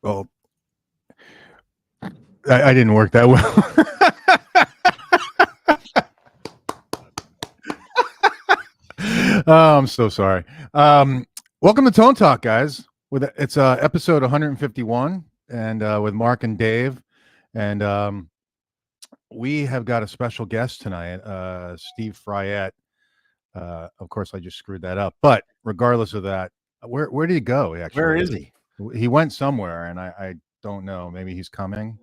Well, I didn't work that well. Oh, I'm so sorry. Welcome to Tone Talk, guys. It's episode 151, and with Mark and Dave, and we have got a special guest tonight, Steve Fryette. Of course, I just screwed that up, but regardless of that, where did he go? Actually, where is he? He went somewhere, and I don't know. Maybe he's coming.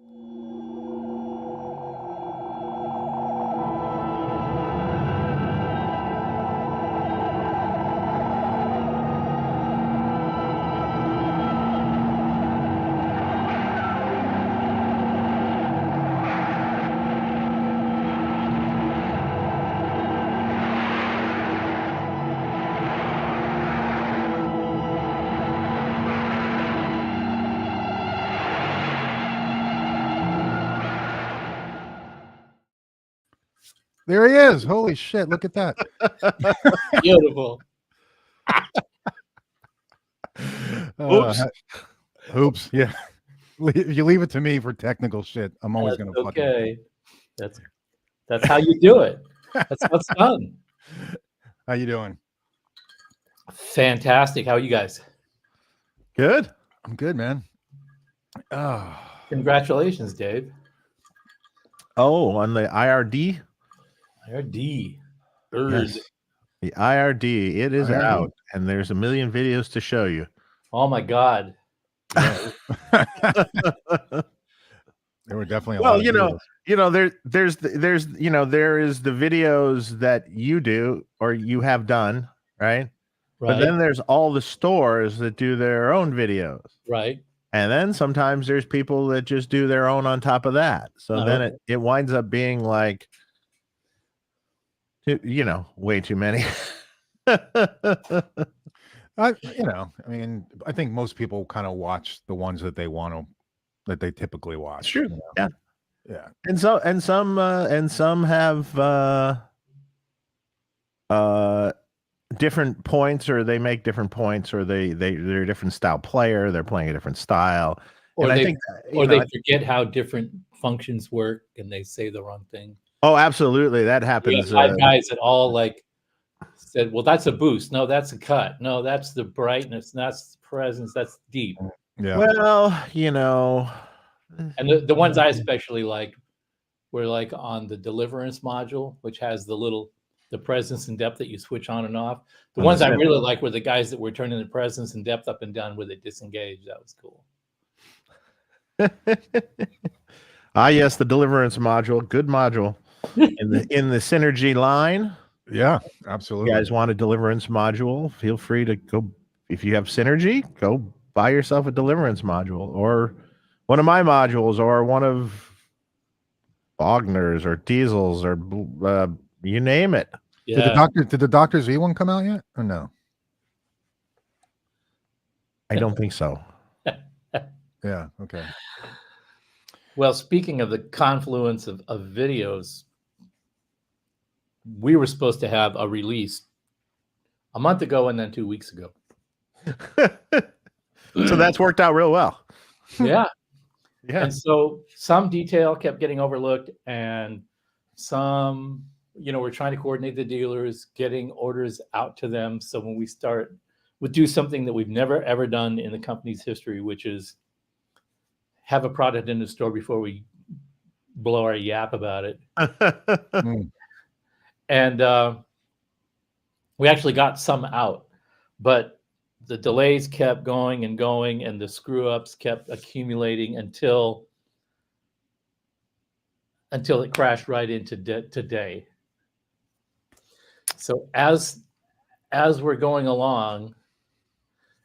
There he is. Holy shit. Look at that. Beautiful. Oops. Oops. Yeah. You leave it to me for technical shit. I'm always going to fucking. Okay. That's how you do it. That's what's fun. How you doing? Fantastic. How are you guys? Good. I'm good, man. Oh. Congratulations, Dave. Oh, on the IRD? IRD. Yes. The IRD. It is IRD. out, and there's a million videos to show you. Oh my God. Yeah. There were definitely a Well, lot of videos. there is the videos that you do or you have done, right? But then there's all the stores that do their own videos. Right. And then sometimes there's people that just do their own on top of that. So then it winds up being like, way too many. I think most people kind of watch the ones that that they typically watch. It's true. You know? Yeah. Yeah. And some have different points, or they make different points, or they're a different style player, they're playing a different style. Or and they forget how different functions work and they say the wrong thing. Oh, absolutely. That happens. Guys that all like said, well, that's a boost. No, that's a cut. No, that's the brightness. That's the presence. That's deep. Yeah. Well, And the ones I especially liked were like on the Deliverance module, which has the presence and depth that you switch on and off. The ones I really like were the guys that were turning the presence and depth up and down with it disengaged. That was cool. Yes, the Deliverance module, good module. in the synergy line. Yeah, absolutely. If you guys want a Deliverance module, feel free to go. If you have synergy, go buy yourself a Deliverance module, or one of my modules, or one of Wagner's or Diesel's, or you name it. Yeah. Did the Doctor Z one come out yet, or no? I don't think so. Yeah. Okay. Well, speaking of the confluence of videos, we were supposed to have a release a month ago and then 2 weeks ago. So that's worked out real well. Yeah. Yeah. And so some detail kept getting overlooked, and some, we're trying to coordinate the dealers, getting orders out to them. So when we'll do something that we've never, ever done in the company's history, which is have a product in the store before we blow our yap about it. And we actually got some out, but the delays kept going and going, and the screw ups kept accumulating until it crashed right into today. So as we're going along,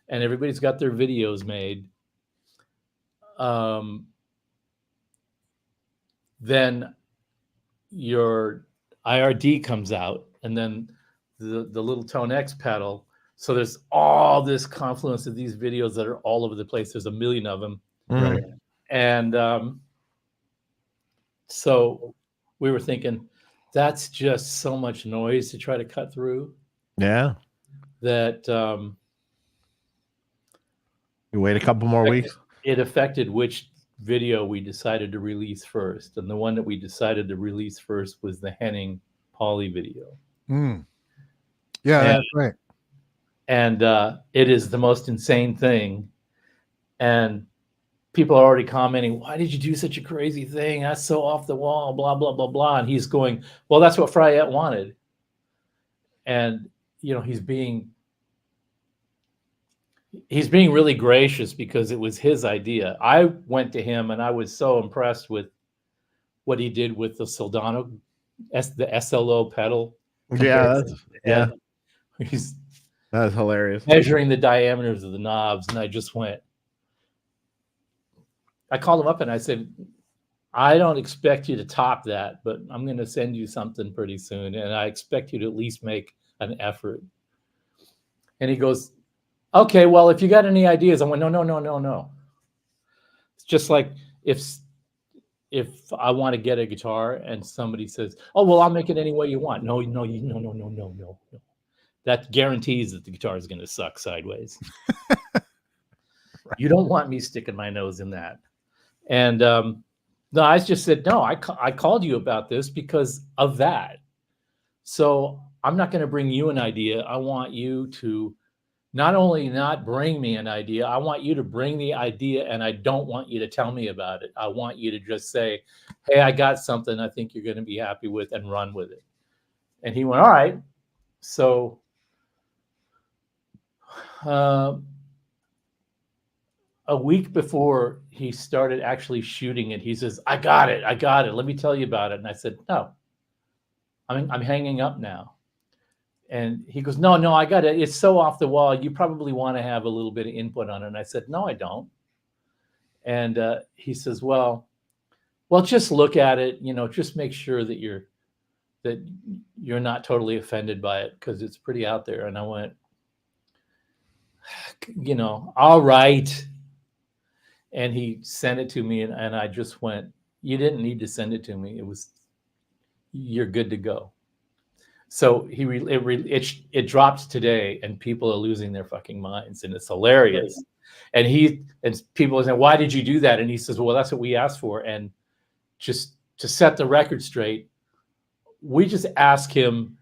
and everybody's got their videos made, then your IRD comes out, and then the little Tone X pedal. So there's all this confluence of these videos that are all over the place. There's a million of them. Right. And so we were thinking, that's just so much noise to try to cut through. Yeah. That you wait a couple more weeks. it affected which video we decided to release first. And the one that we decided to release first was the Henning Polly video. Yeah, And- that's right. And it is the most insane thing. And people are already commenting, why did you do such a crazy thing? That's so off the wall, blah, blah, blah, blah. And he's going, well, that's what Fryette wanted. And, you know, he's being really gracious because it was his idea. I went to him and I was so impressed with what he did with the Soldano, the SLO pedal. Yeah, He's that's hilarious. measuring the diameters of the knobs, and I just went. I called him up and I said, I don't expect you to top that, but I'm going to send you something pretty soon, and I expect you to at least make an effort. And he goes, okay, well, if you got any ideas. I went, no. It's just like if I want to get a guitar and somebody says, oh, well, I'll make it any way you want. No. That guarantees that the guitar is going to suck sideways. Right. You don't want me sticking my nose in that. And no, I just said, no, I called you about this because of that. So I'm not going to bring you an idea. I want you to not only not bring me an idea, I want you to bring the idea, and I don't want you to tell me about it. I want you to just say, hey, I got something I think you're going to be happy with, and run with it. And he went, all right. So a week before he started actually shooting it, he says, I got it. Let me tell you about it. And I said, no, I'm hanging up now. And he goes, no, I got it. It's so off the wall. You probably want to have a little bit of input on it. And I said, no, I don't. And he says, well, just look at it. You know, just make sure that you're not totally offended by it, because it's pretty out there. And I went, you know, all right. And he sent it to me, and I just went, you didn't need to send it to me. You're good to go. So it dropped today, and people are losing their fucking minds, and it's hilarious. And people are saying, why did you do that? And he says, well, that's what we asked for. And just to set the record straight, we just asked him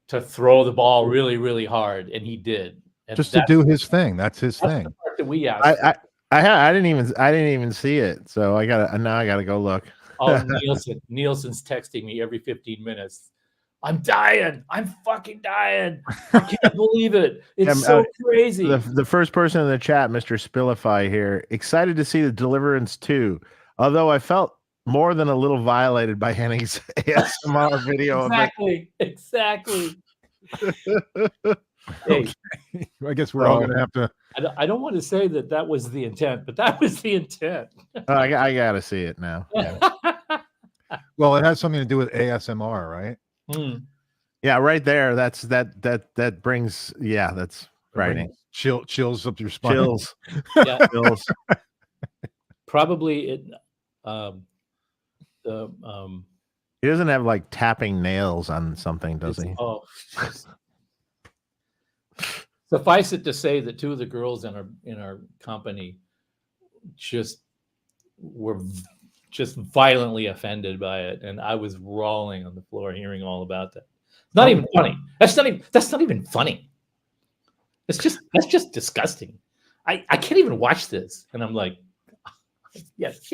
to throw the ball really, really hard, and he did. And just to do his thing. That's his thing. The part that we asked. I didn't even see it, so I gotta go look. Oh, Nielsen's texting me every 15 minutes. I'm dying. I'm fucking dying. I can't believe it. It's so crazy. The first person in the chat, Mr. Spillify here, excited to see the Deliverance 2. Although I felt more than a little violated by Henning's ASMR video. Exactly. Hey, I guess we're all going to have to. I don't want to say that was the intent, but that was the intent. I got to see it now. Yeah. Well, it has something to do with ASMR, right? Yeah, right there. That brings. Yeah, that's right. Chills up your spine. Chills. Yeah. Chills. Probably it. He doesn't have like tapping nails on something, does he? Oh. Suffice it to say that two of the girls in our company were violently offended by it, and I was rolling on the floor hearing all about that. Not even funny. That's not even funny. That's just disgusting. I can't even watch this, and I'm like, yes.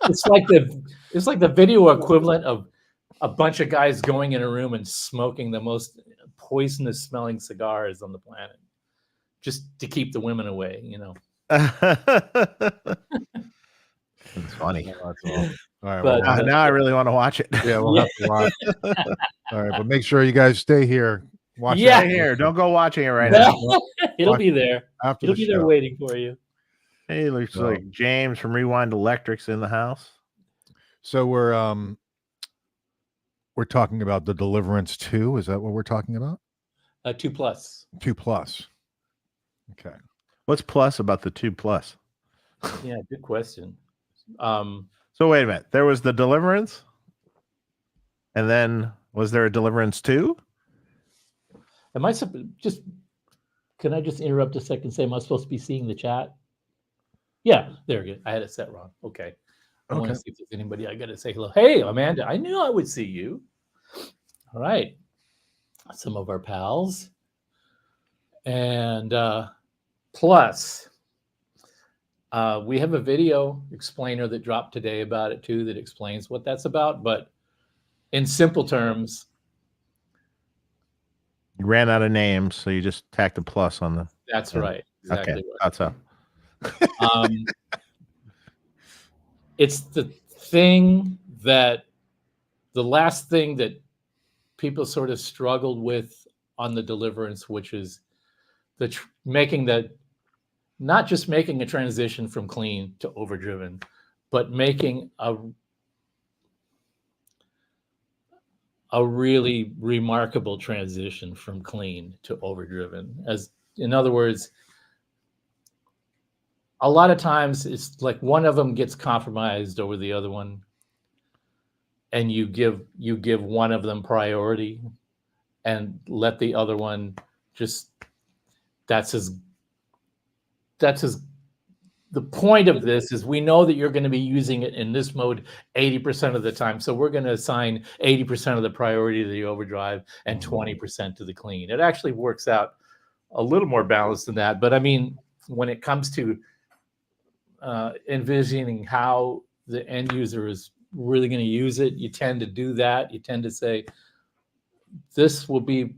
It's like the video equivalent of a bunch of guys going in a room and smoking the most poisonous smelling cigars on the planet, just to keep the women away, you know. It's funny. All right, but now I really want to watch it. Yeah, we'll have to watch. All right, but make sure you guys stay here. Watch it here. Don't go watching it right now. It'll be there. After It'll be there waiting for you. Hey, looks like James from Rewind Electric's in the house. So we're talking about the Deliverance 2. Is that what we're talking about? 2+. 2+. Okay. What's plus about the 2+? Yeah, good question. So wait a minute. There was the Deliverance, and then was there a Deliverance 2? Am I just Can I just interrupt a second and say, am I supposed to be seeing the chat? Yeah, there we go. I had it set wrong. Okay. I want to Okay. see if there's anybody I got to say hello. Hey, Amanda, I knew I would see you. All right. Some of our pals. And plus, we have a video explainer that dropped today about it too, that explains what that's about. But in simple terms, You ran out of names, so you just tacked a plus on the. that's right. Exactly Okay, right. that's up. It's the thing that the last thing that people sort of struggled with on the Deliverance, which is making that, not just making a transition from clean to overdriven, but making a really remarkable transition from clean to overdriven. As in other words, a lot of times it's like one of them gets compromised over the other one, and you give one of them priority and let the other one just, the point of this is we know that you're going to be using it in this mode 80% of the time. So we're going to assign 80% of the priority to the overdrive and 20% to the clean. It actually works out a little more balanced than that. But I mean, when it comes to envisioning how the end user is really going to use it, you tend to do that. You tend to say, this will be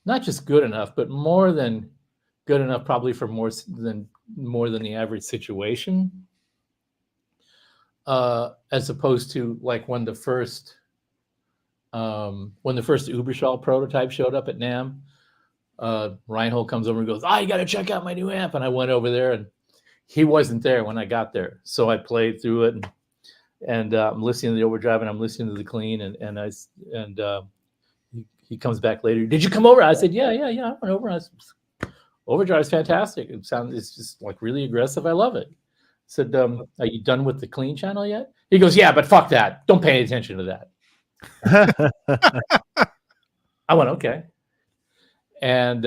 not just good enough, but more than good enough, probably for more than the average situation, as opposed to like when the first Uberschall prototype showed up at NAMM. Reinhold comes over and goes, you got to check out my new amp. And I went over there, and he wasn't there when I got there. So I played through it, and I'm listening to the overdrive, and I'm listening to the clean, and he comes back later. Did you come over? I said, yeah. I went over. Overdrive is fantastic. It's just like really aggressive. I love it. I said, are you done with the clean channel yet? He goes, yeah, but fuck that. Don't pay attention to that. I went, okay. And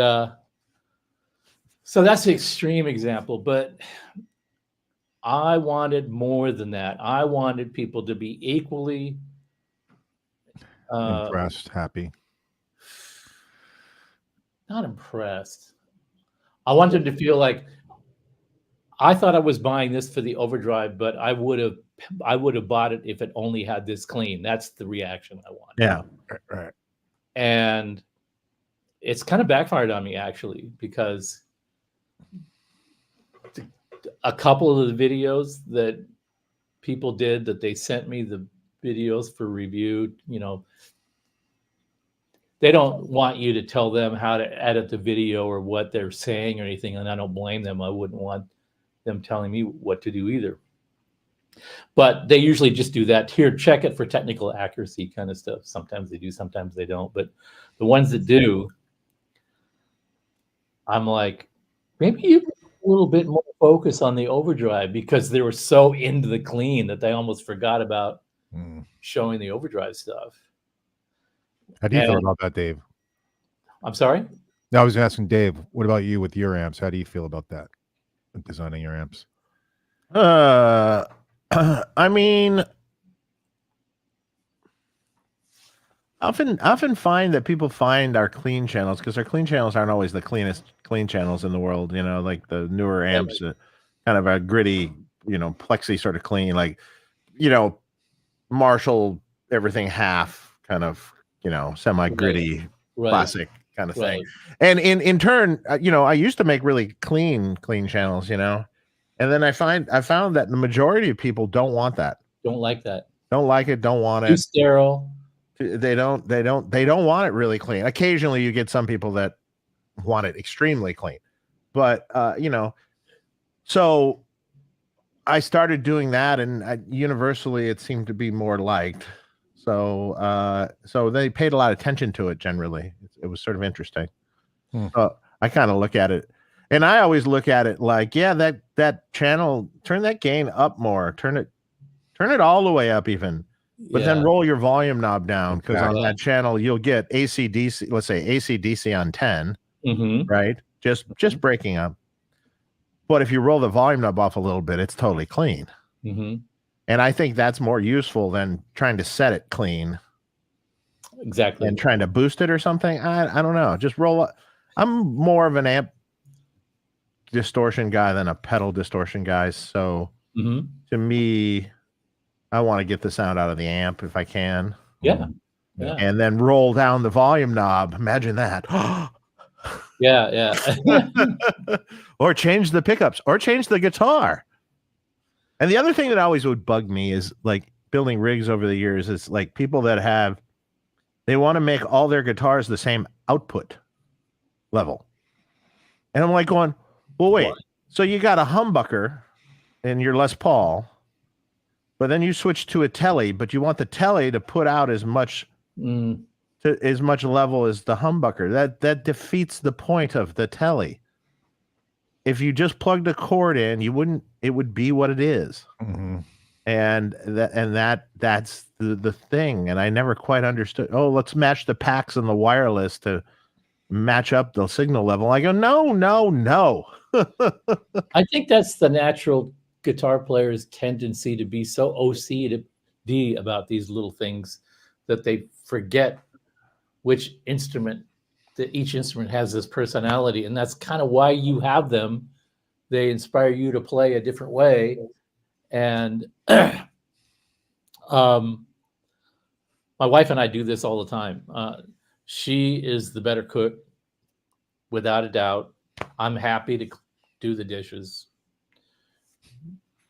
so that's the extreme example, but I wanted more than that. I wanted people to be equally Impressed, happy. Not impressed. I wanted to feel like I thought I was buying this for the overdrive, but I would have bought it if it only had this clean. That's the reaction I wanted. Yeah. Right. And it's kind of backfired on me, actually, because a couple of the videos that people did, that they sent me the videos for review, they don't want you to tell them how to edit the video or what they're saying or anything, and I don't blame them. I wouldn't want them telling me what to do either. But they usually just do that. Here, check it for technical accuracy kind of stuff. Sometimes they do, sometimes they don't. But the ones that do, I'm like, maybe you put a little bit more focus on the overdrive, because they were so into the clean that they almost forgot about showing the overdrive stuff. How do you feel about that, Dave? I'm sorry? No, I was asking Dave, what about you with your amps? How do you feel about that, designing your amps? I mean, often find that people find our clean channels, because our clean channels aren't always the cleanest clean channels in the world. Like the newer amps, kind of a gritty, plexi sort of clean, like, Marshall everything half kind of, semi-gritty, classic kind of thing. And in turn, I used to make really clean channels, and then I found that the majority of people don't want that. Don't like that. Don't like it. Don't want it. Too sterile. They don't want it really clean. Occasionally you get some people that want it extremely clean, but so I started doing that, and universally it seemed to be more liked. So they paid a lot of attention to it. Generally, it was sort of interesting. I kind of look at it, and I always look at it like, yeah, that channel, turn that gain up more, turn it all the way up even, but then roll your volume knob down, because on that channel you'll get AC/DC, let's say AC/DC on 10, right? just breaking up. But if you roll the volume knob off a little bit, it's totally clean. Mm-hmm. And I think that's more useful than trying to set it clean. Exactly. And trying to boost it or something. I don't know. Just roll up. I'm more of an amp distortion guy than a pedal distortion guy. So to me, I want to get the sound out of the amp if I can. Yeah. And then roll down the volume knob. Imagine that. Yeah. Or change the pickups or change the guitar. And the other thing that always would bug me is like building rigs over the years is like people that they want to make all their guitars the same output level. And I'm like going, well, wait, so you got a humbucker in your Les Paul, but then you switch to a Telly, but you want the Telly to put out as much as much level as the humbucker. That defeats the point of the Telly. If you just plugged a cord in, it would be what it is. Mm-hmm. And that's the thing. And I never quite understood. Oh, let's match the packs and the wireless to match up the signal level. I go, no. I think that's the natural guitar player's tendency to be so OCD about these little things that they forget which instrument, that each instrument has this personality. And that's kind of why you have them. They inspire you to play a different way. And my wife and I do this all the time. She is the better cook, without a doubt. I'm happy to do the dishes.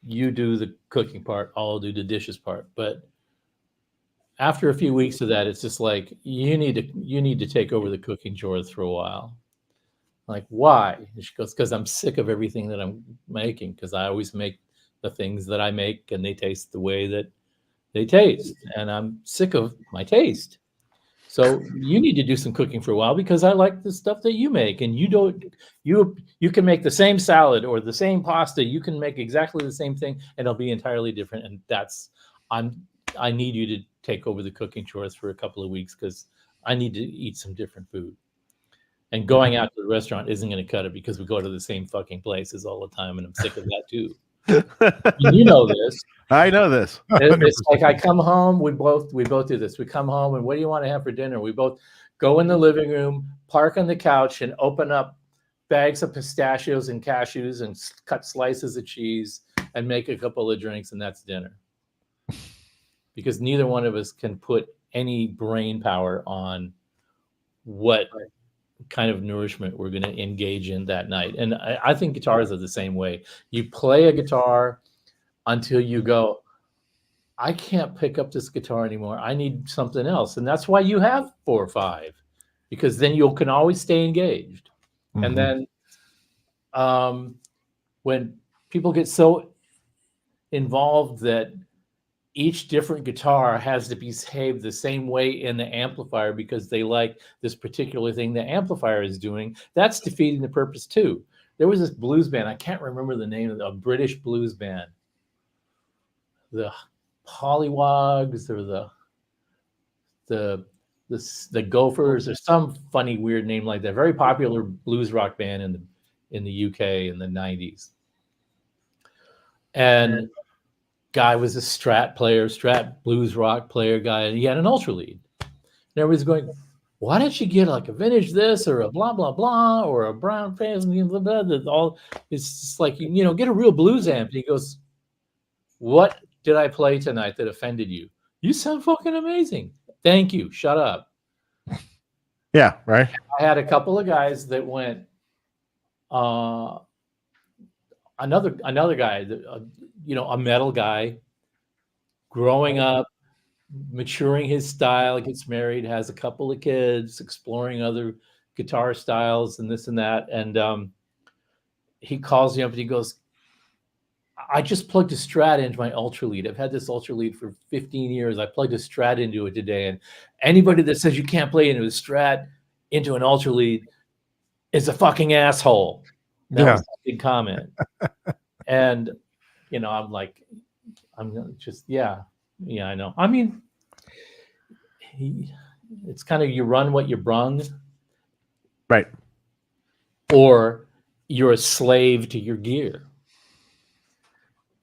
You do the cooking part, I'll do the dishes part. But after a few weeks of that, it's just like, you need to take over the cooking chores for a while. Like, why? And she goes, because I'm sick of everything that I'm making, because I always make the things that I make and they taste the way that they taste. And I'm sick of my taste. So you need to do some cooking for a while, because I like the stuff that you make, and you can make the same salad or the same pasta. You can make exactly the same thing and it'll be entirely different. And I need you to take over the cooking chores for a couple of weeks, because I need to eat some different food. And going out to the restaurant isn't going to cut it, because we go to the same fucking places all the time, and I'm sick of that too. You know this. I know this. It's like I come home, we both do this. We come home and what do you want to have for dinner? We both go in the living room, park on the couch, and open up bags of pistachios and cashews and cut slices of cheese and make a couple of drinks, and that's dinner. Because neither one of us can put any brain power on what kind of nourishment we're going to engage in that night. And I think guitars are the same way. You play a guitar until you go, I can't pick up this guitar anymore. I need something else. And that's why you have 4 or 5, because then you can always stay engaged. Mm-hmm. And then when people get so involved that each different guitar has to behave the same way in the amplifier because they like this particular thing the amplifier is doing, that's defeating the purpose too. There was this blues band, I can't remember the name of it, a British blues band. The Pollywogs or the Gophers or some funny weird name like that. Very popular blues rock band in the UK in the 90s. And guy was a Strat blues rock player guy, and he had an ultra lead. And everybody's going, why don't you get like a vintage this or a blah blah blah or a brown face? All it's just like, get a real blues amp. And he goes, what did I play tonight that offended you? You sound fucking amazing. Thank you. Shut up. Yeah, right. I had a couple of guys that went. Another guy, a metal guy, growing up, maturing his style, gets married, has a couple of kids, exploring other guitar styles and this and that. And he calls me up and he goes, I just plugged a Strat into my Ultra Lead. I've had this Ultra Lead for 15 years. I plugged a Strat into it today. And anybody that says you can't play into a Strat into an Ultra Lead is a fucking asshole. That was a big comment. And, I'm like, I'm just, yeah, I know. I mean, it's kind of, you run what you brung. Right. or you're a slave to your gear.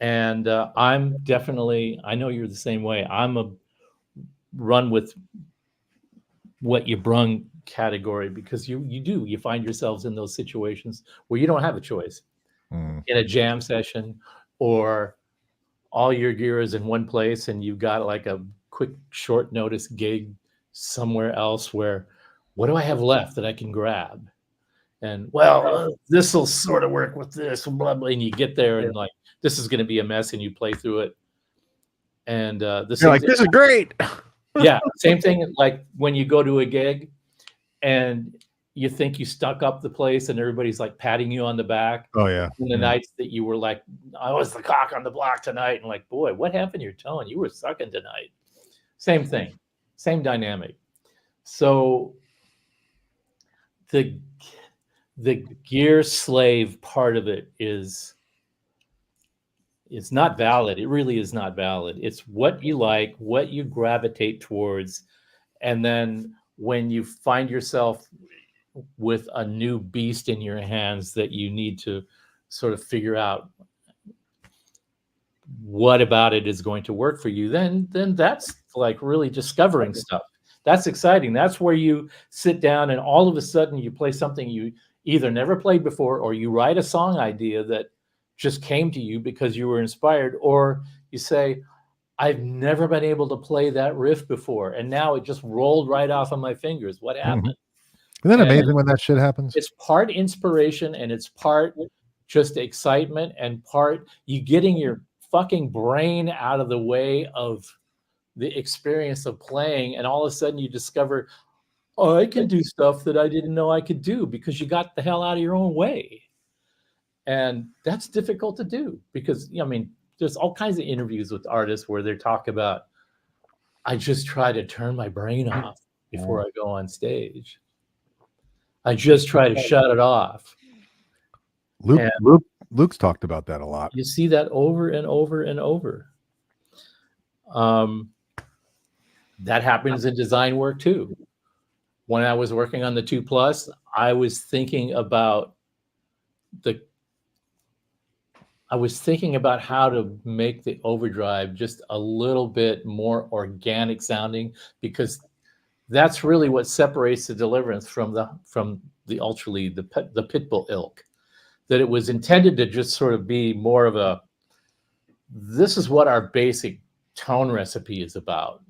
And I'm definitely, I know you're the same way. I'm a run with what you brung category, because you find yourselves in those situations where you don't have a choice in a jam session, or all your gear is in one place and you've got like a quick short notice gig somewhere else where, what do I have left that I can grab? And this will sort of work with this, blah, blah, and you get there and like, this is going to be a mess, and you play through it. And You're like, this is great. Yeah, same thing like when you go to a gig and you think you stuck up the place and everybody's like patting you on the back. Oh yeah. And the nights that you were like, I was the cock on the block tonight, and like, boy, what happened to your tone? You were sucking tonight. Same thing, same dynamic. So the gear slave part of it is, it's not valid. It really is not valid. It's what you like, what you gravitate towards. And then when you find yourself with a new beast in your hands that you need to sort of figure out what about it is going to work for you, then that's like really discovering stuff. That's exciting. That's where you sit down and all of a sudden you play something you either never played before, or you write a song idea that just came to you because you were inspired, or you say, I've never been able to play that riff before, and now it just rolled right off of my fingers. What happened? Isn't that amazing when that shit happens? It's part inspiration and it's part just excitement, and part you getting your fucking brain out of the way of the experience of playing, and all of a sudden you discover, oh, I can do stuff that I didn't know I could do, because you got the hell out of your own way. And that's difficult to do, because I mean, there's all kinds of interviews with artists where they talk about, I just try to turn my brain off before I go on stage. I just try to shut it off. Luke's talked about that a lot. You see that over and over and over. That happens in design work too. When I was working on the 2+, I was thinking about how to make the overdrive just a little bit more organic sounding, because that's really what separates the Deliverance from the Ultralead, the Pitbull ilk. That it was intended to just sort of be more of a, this is what our basic tone recipe is about.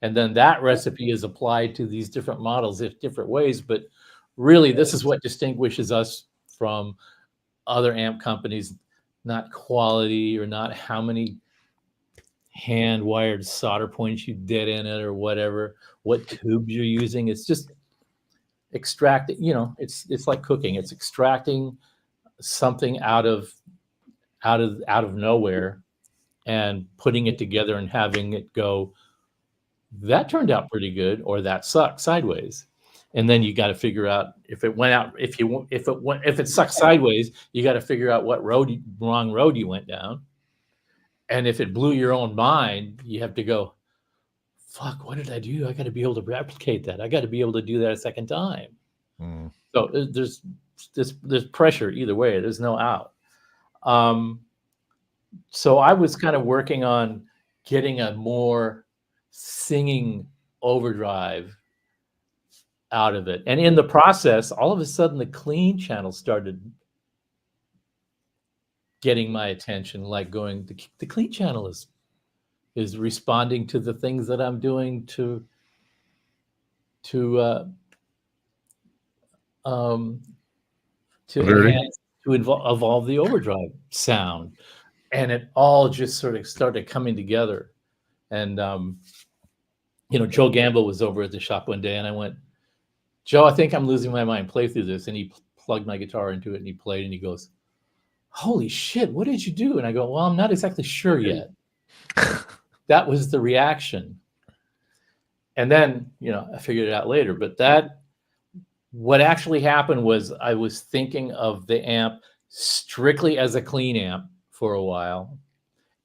And then that recipe is applied to these different models in different ways. But really, this is what distinguishes us from other amp companies, not quality, or not how many hand-wired solder points you did in it, or whatever, what tubes you're using. It's just extracting, it's like cooking. It's extracting something out of nowhere and putting it together and having it go, that turned out pretty good, or that sucked sideways. And then you got to figure out if it went out, if it sucked sideways, you got to figure out what wrong road you went down. And if it blew your own mind, you have to go, fuck, what did I do? I got to be able to replicate that. I got to be able to do that a second time. So there's pressure either way. There's no out. So I was kind of working on getting a more singing overdrive out of it. And in the process, all of a sudden the clean channel started getting my attention, like going, the clean channel is responding to the things that I'm doing to evolve the overdrive sound. And it all just sort of started coming together. And Joe Gamble was over at the shop one day, and I went, Joe, I think I'm losing my mind. Play through this. And he plugged my guitar into it, and he played, and he goes, holy shit, what did you do? And I go, well, I'm not exactly sure yet. That was the reaction. And then, I figured it out later. But what actually happened was I was thinking of the amp strictly as a clean amp for a while,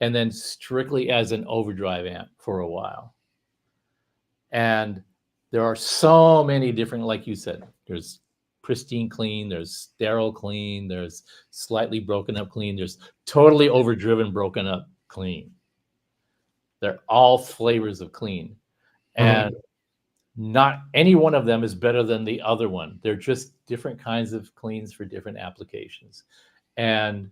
and then strictly as an overdrive amp for a while. And there are so many different, like you said, there's pristine clean, there's sterile clean, there's slightly broken up clean, there's totally overdriven broken up clean. They're all flavors of clean. And not any one of them is better than the other one. They're just different kinds of cleans for different applications. And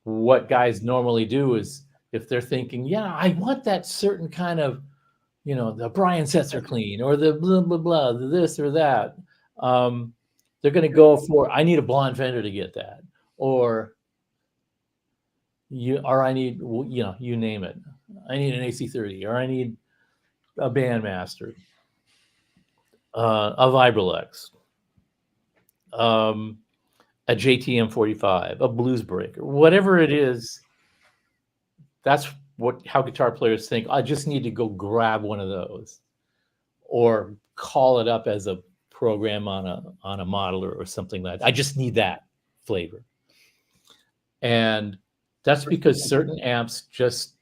what guys normally do is, if they're thinking, yeah, I want that certain kind of, the Brian Setzer clean or the blah, blah, blah, this or that, they're going to go for, I need a blonde fender to get that. Or I need, you name it. I need an AC30, or I need a Bandmaster, a Vibralex, a JTM 45, a Blues Breaker, whatever it is. That's how guitar players think. I just need to go grab one of those, or call it up as a program on a modeler or something like that. I just need that flavor. And that's because certain amps just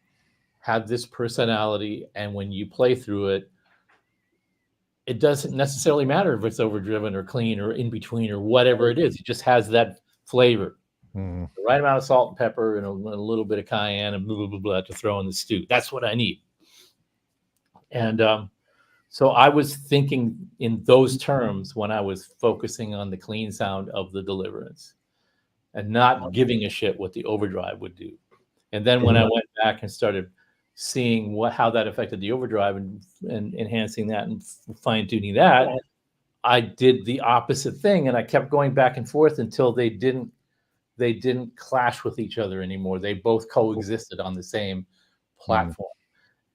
have this personality, and when you play through it, it doesn't necessarily matter if it's overdriven or clean or in between or whatever it is. It just has that flavor. The right amount of salt and pepper and a little bit of cayenne and blah, blah, blah, blah to throw in the stew. That's what I need. And so I was thinking in those terms when I was focusing on the clean sound of the Deliverance and not giving a shit what the overdrive would do. And then when I went back and started seeing how that affected the overdrive and enhancing that and fine-tuning that, I did the opposite thing, and I kept going back and forth until they didn't clash with each other anymore. They both coexisted on the same platform.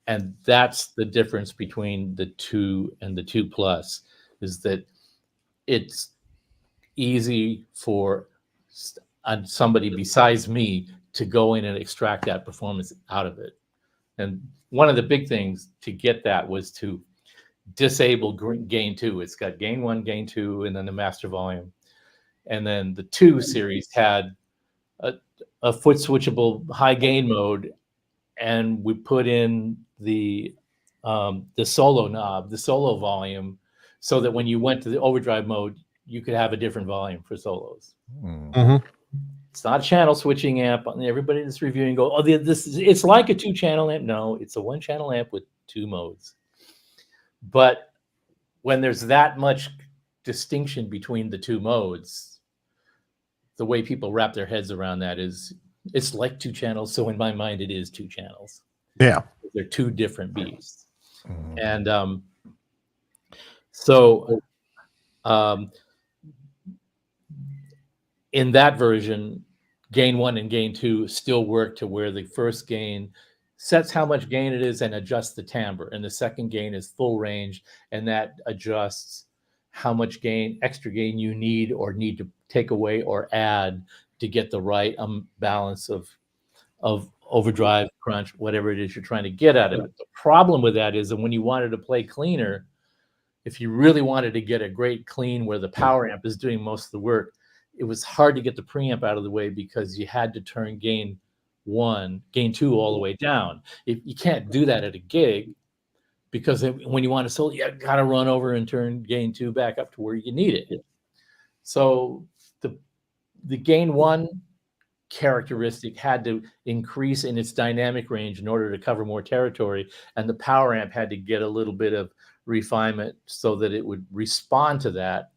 And that's the difference between the 2 and the 2 Plus, is that it's easy for somebody besides me to go in and extract that performance out of it. And one of the big things to get that was to disable gain 2. It's got gain 1, gain 2, and then the master volume. And then the 2 series had a foot switchable high gain mode, and we put in the solo knob, the solo volume, so that when you went to the overdrive mode, you could have a different volume for solos. It's not a channel switching amp. Everybody that's reviewing go, oh, it's like a 2-channel amp. No, it's a 1-channel amp with 2 modes. But when there's that much distinction between the 2 modes, the way people wrap their heads around that is it's like 2 channels. So in my mind, it is 2 channels. Yeah. They're 2 different beasts. And so in that version, gain 1 and gain 2 still work to where the first gain sets how much gain it is and adjusts the timbre, and the second gain is full range, and that adjusts how much extra gain you need or need to take away or add to get the right balance of overdrive, crunch, whatever it is you're trying to get out of it. The problem with that is that when you wanted to play cleaner, if you really wanted to get a great clean where the power amp is doing most of the work, it was hard to get the preamp out of the way because you had to turn gain 2 all the way down. You can't do that at a gig, because when you want to solo, you got to run over and turn gain 2 back up to where you need it. So the gain 1 characteristic had to increase in its dynamic range in order to cover more territory, and the power amp had to get a little bit of refinement so that it would respond to that.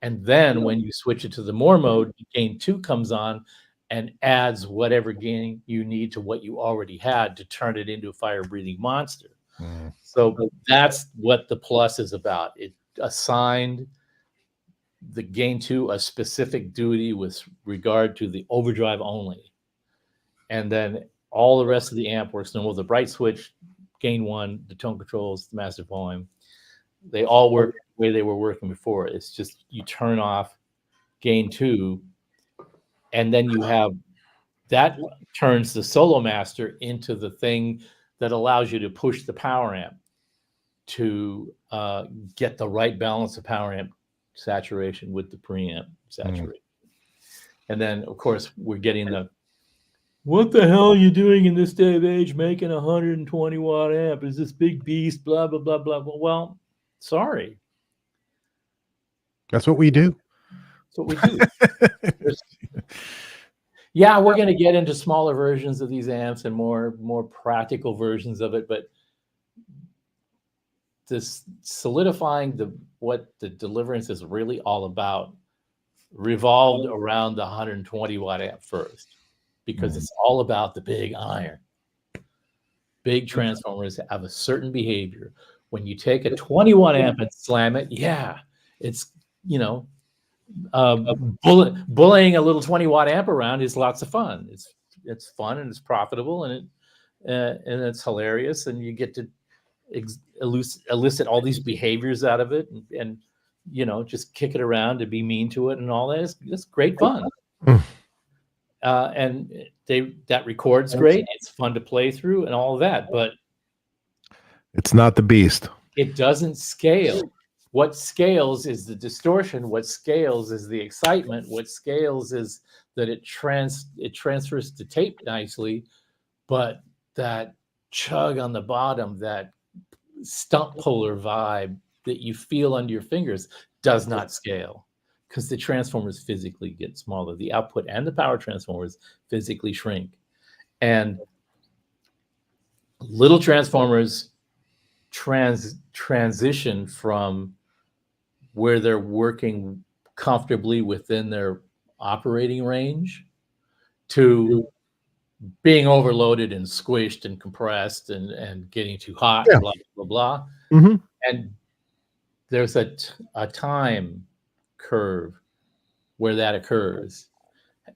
And then when you switch it to the more mode, gain 2 comes on and adds whatever gain you need to what you already had to turn it into a fire-breathing monster. So that's what the Plus is about. It assigned the gain 2 a specific duty with regard to the overdrive only. And then all the rest of the amp works normal. The bright switch, gain 1, the tone controls, the master volume, they all work the way they were working before. It's just you turn off gain 2, and then you have that turns the solo master into the thing that allows you to push the power amp to get the right balance of power amp saturation with the preamp saturation. And then, of course, we're getting what the hell are you doing in this day of age making a 120 watt amp? Is this big beast? Blah, blah, blah, blah. Well, sorry. That's what we do. That's what we do. Yeah, we're going to get into smaller versions of these amps and more practical versions of it, but this solidifying what the Deliverance is really all about revolved around the 120 watt amp first, because it's all about the big iron. Big transformers have a certain behavior. When you take a 20 watt amp and slam it, yeah, it's, you know, bullying a little 20 watt amp around is lots of fun. It's fun and it's profitable and it's hilarious, and you get to elicit all these behaviors out of it, and you know, just kick it around to be mean to it and all that. It's great fun. And that records great. It's fun to play through and all of that, but it's not the beast. It doesn't scale. What scales is the distortion. What scales is the excitement. What scales is that it transfers to tape nicely, but that chug on the bottom, that stump puller vibe that you feel under your fingers does not scale, because the transformers physically get smaller. The output and the power transformers physically shrink. And little transformers transition from where they're working comfortably within their operating range to being overloaded and squished and compressed and getting too hot, yeah. Blah, blah, blah. Mm-hmm. And there's a time curve where that occurs.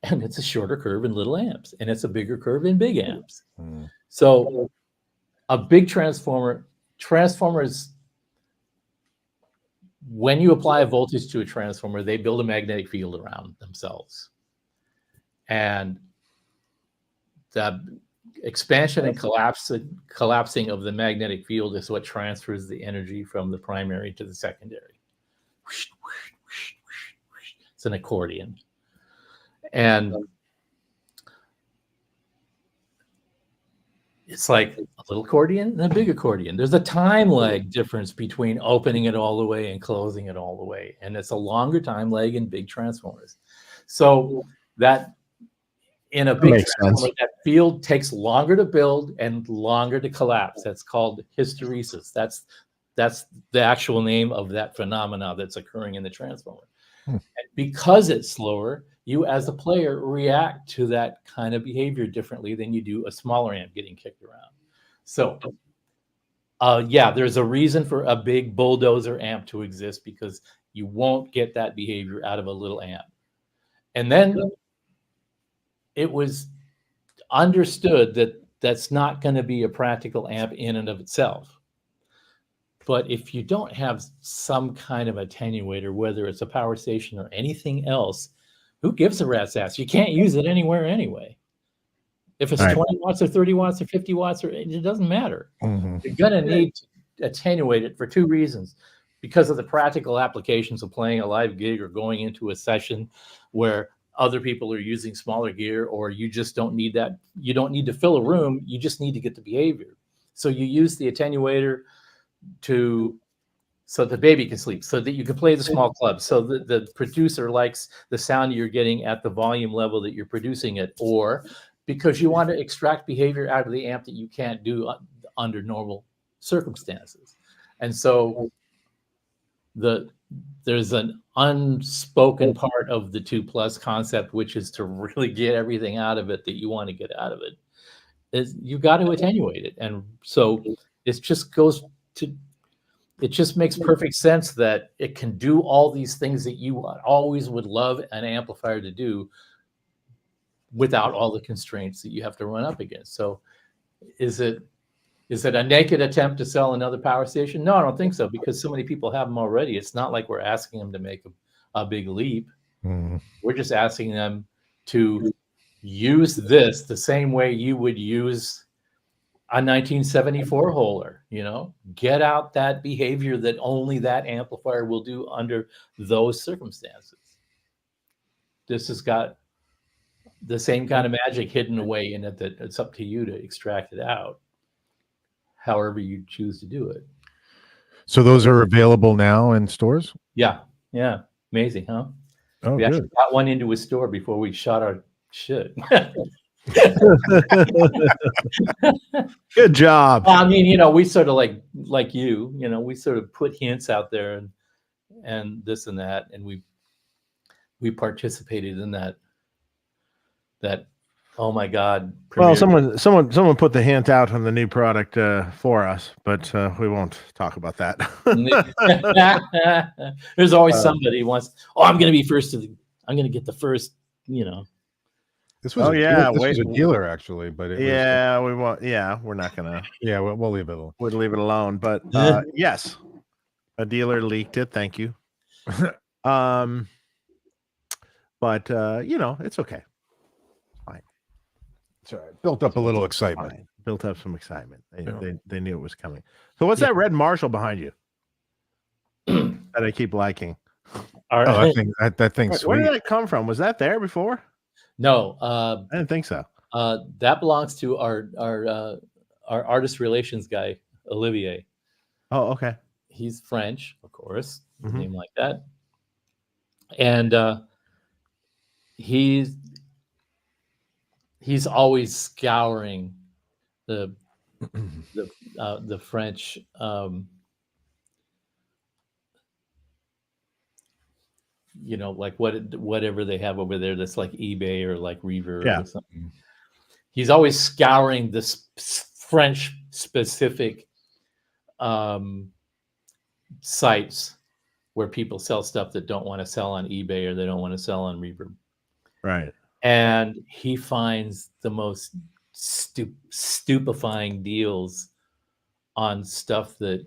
And it's a shorter curve in little amps, and it's a bigger curve in big amps. Mm. So a big transformers, when you apply a voltage to a transformer, they build a magnetic field around themselves. And the expansion and collapsing of the magnetic field is what transfers the energy from the primary to the secondary. It's an accordion. And it's like a little accordion and a big accordion. There's a time lag difference between opening it all the way and closing it all the way. And it's a longer time lag in big transformers. So that in a big transformer, that field takes longer to build and longer to collapse. That's called hysteresis. That's the actual name of that phenomena that's occurring in the transformer. And because it's slower, you as a player react to that kind of behavior differently than you do a smaller amp getting kicked around. So yeah, there's a reason for a big bulldozer amp to exist, because you won't get that behavior out of a little amp. And then it was understood that that's not going to be a practical amp in and of itself. But if you don't have some kind of attenuator, whether it's a power station or anything else, who gives a rat's ass? You can't use it anywhere anyway. If it's 20 watts or 30 watts or 50 watts, it doesn't matter. Mm-hmm. You're going to need to attenuate it for two reasons. Because of the practical applications of playing a live gig or going into a session where other people are using smaller gear, or you just don't need that. You don't need to fill a room. You just need to get the behavior. So you use the attenuator so the baby can sleep, so that you can play the small clubs, so the producer likes the sound you're getting at the volume level that you're producing it, or because you want to extract behavior out of the amp that you can't do under normal circumstances. And so there's an unspoken part of the 2+ concept, which is to really get everything out of it that you want to get out of it. Is you got to attenuate it. And so it just makes perfect sense that it can do all these things that you always would love an amplifier to do without all the constraints that you have to run up against. So is it a naked attempt to sell another power station? No, I don't think so, because so many people have them already. It's not like we're asking them to make a big leap. Mm. We're just asking them to use this the same way you would use a 1974 Holer, get out that behavior that only that amplifier will do under those circumstances. This has got the same kind of magic hidden away in it that it's up to you to extract it out, however you choose to do it. So those are available now in stores? Yeah. Amazing, huh? Oh, We actually good. got one into a store before we shot our shit. Good job. Well, I mean, we sort of like you, we sort of put hints out there and this and that, and we participated in that. Oh my God! Well, premiere. someone put the hint out on the new product for us, but we won't talk about that. There's always somebody who wants. Oh, I'm going to be first I'm going to get the first. This was this was a dealer actually, but it was, we won't. Yeah, we're not gonna. yeah, we'll leave it alone. We'll leave it alone. But yes, a dealer leaked it. Thank you. But it's okay. Fine. It's all right. Built up a little excitement. Fine. Built up some excitement. They knew it was coming. So what's that red Marshall behind you that I keep liking? Oh, that thing's sweet. Where did that come from? Was that there before? No, I didn't think so. that belongs to our artist relations guy, Olivier. Oh, okay. He's French, of course, Mhm. name like that, and he's always scouring the French like whatever they have over there that's like eBay or like Reverb or something. He's always scouring this French specific sites where people sell stuff that don't want to sell on eBay or they don't want to sell on Reverb. Right. And he finds the most stupefying deals on stuff that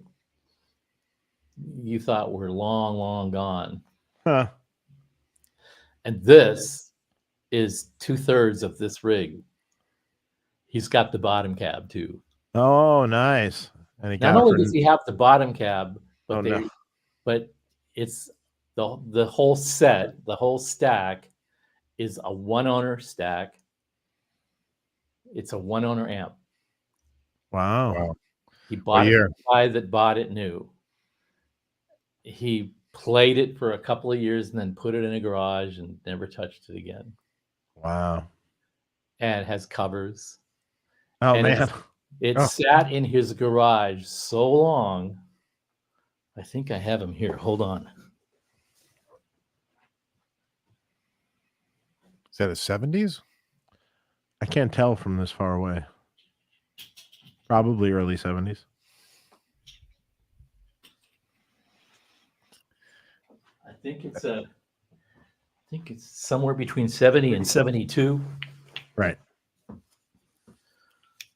you thought were long, long gone. Huh. And this is 2/3 of this rig. He's got the bottom cab too. Oh, nice. And he Not only does he have the bottom cab, but no. but it's the whole set, the whole stack is a one owner stack. It's a one owner amp. Wow. He bought it from the guy that bought it new. He played it for a couple of years and then put it in a garage and never touched it again. Wow. And it has covers. Oh, and man. It sat in his garage so long. I think I have him here. Hold on. Is that the 70s? I can't tell from this far away. Probably early 70s. I think it's somewhere between 70 and 72. Right.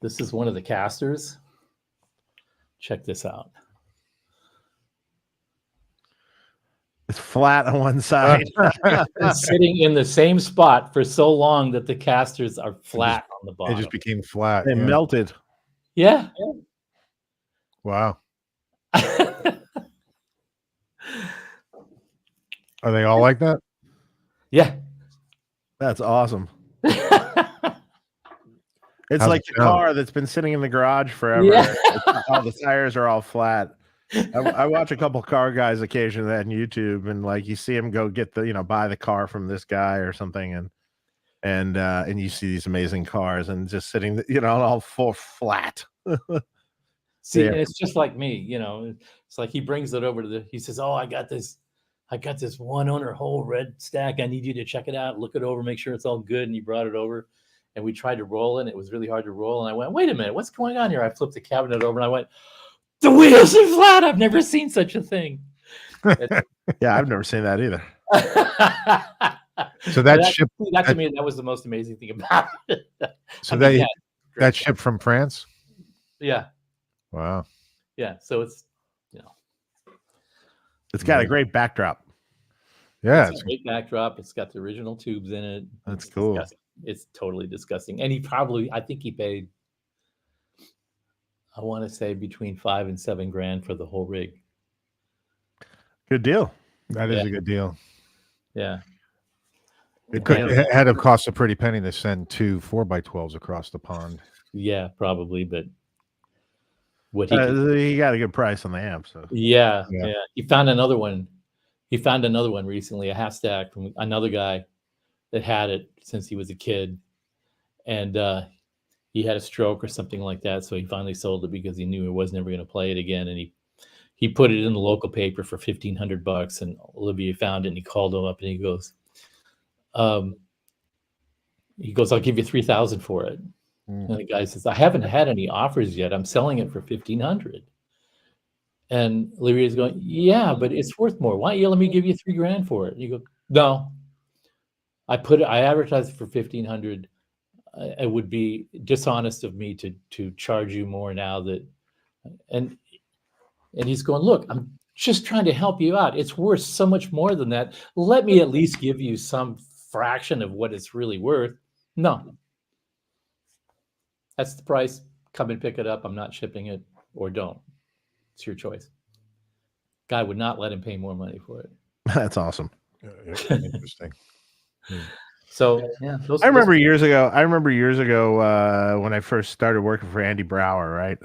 This is one of the casters. Check this out. It's flat on one side. It's sitting in the same spot for so long that the casters are flat on the bottom. It just became flat. They melted. Yeah. Wow. Are they all like that? Yeah. That's awesome. It's How's like it the car that's been sitting in the garage forever. Yeah. All the tires are all flat. I watch a couple car guys occasionally on YouTube, and like you see them go get buy the car from this guy or something, and you see these amazing cars and just sitting all full flat. See, and it's just like me, it's like he brings it over he says, "Oh, I got this one owner whole red stack. I need you to check it out, look it over, make sure it's all good." And he brought it over, and we tried to roll it. And it was really hard to roll. And I went, "Wait a minute, what's going on here?" I flipped the cabinet over and I went, "The wheels are flat. I've never seen such a thing." Yeah, I've never seen that either. So that ship, to me, that was the most amazing thing about it. So that shipped from France? Yeah. Wow. Yeah. So it's, it's got a great backdrop. Yeah. It's a great backdrop. It's got the original tubes in it. That's cool. Disgusting. It's totally disgusting. And I think he paid, I want to say between $5,000 and $7,000 for the whole rig. Good deal. That is a good deal. Yeah. It had to cost a pretty penny to send 2 4x12s across the pond. Yeah, probably. But what he got a good price on the amp. So yeah. He found another one he found another one recently, a half stack from another guy that had it since he was a kid, and he had a stroke or something like that, so he finally sold it because he knew he was never going to play it again, and he put it in the local paper for $1,500, and Olivier found it, and he called him up, and he goes, I'll give you $3,000 for it. And the guy says, I haven't had any offers yet. I'm selling it for $1,500. And Olivier's going, yeah, but it's worth more. Why don't you let me give you $3,000 for it? And you go, no. I advertised it for $1,500. It would be dishonest of me to charge you more now that, and he's going, look, I'm just trying to help you out. It's worth so much more than that. Let me at least give you some fraction of what it's really worth. No. That's the price. Come and pick it up. I'm not shipping it, or don't. It's your choice. Guy would not let him pay more money for it. That's awesome. Interesting. So yeah, I remember years ago when I first started working for Andy Brower, right?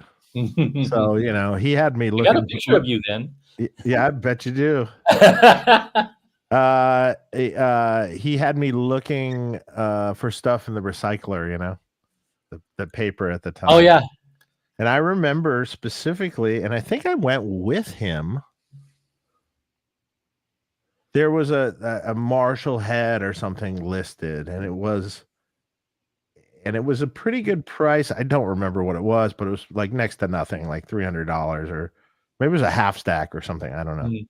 So he had me looking. I got a picture of you then. Yeah, I bet you do. He had me looking for stuff in the recycler, the paper at the time. Oh yeah. And I remember specifically, and I think I went with him. There was a Marshall head or something listed, and it was a pretty good price. I don't remember what it was, but it was like next to nothing, like $300, or maybe it was a half stack or something. I don't know. Mm-hmm.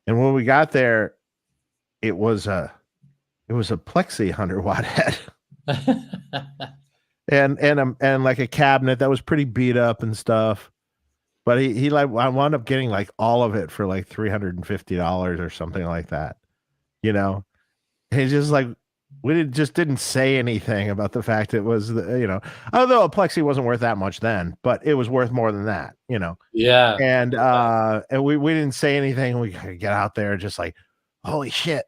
And when we got there, it was a Plexi 100-watt head. and like a cabinet that was pretty beat up and stuff, but he I wound up getting like all of it for like $350 or something like that. He's just like, just didn't say anything about the fact it was although a Plexi wasn't worth that much then, but it was worth more than that. Yeah. And we didn't say anything. We could get out there just like, holy shit.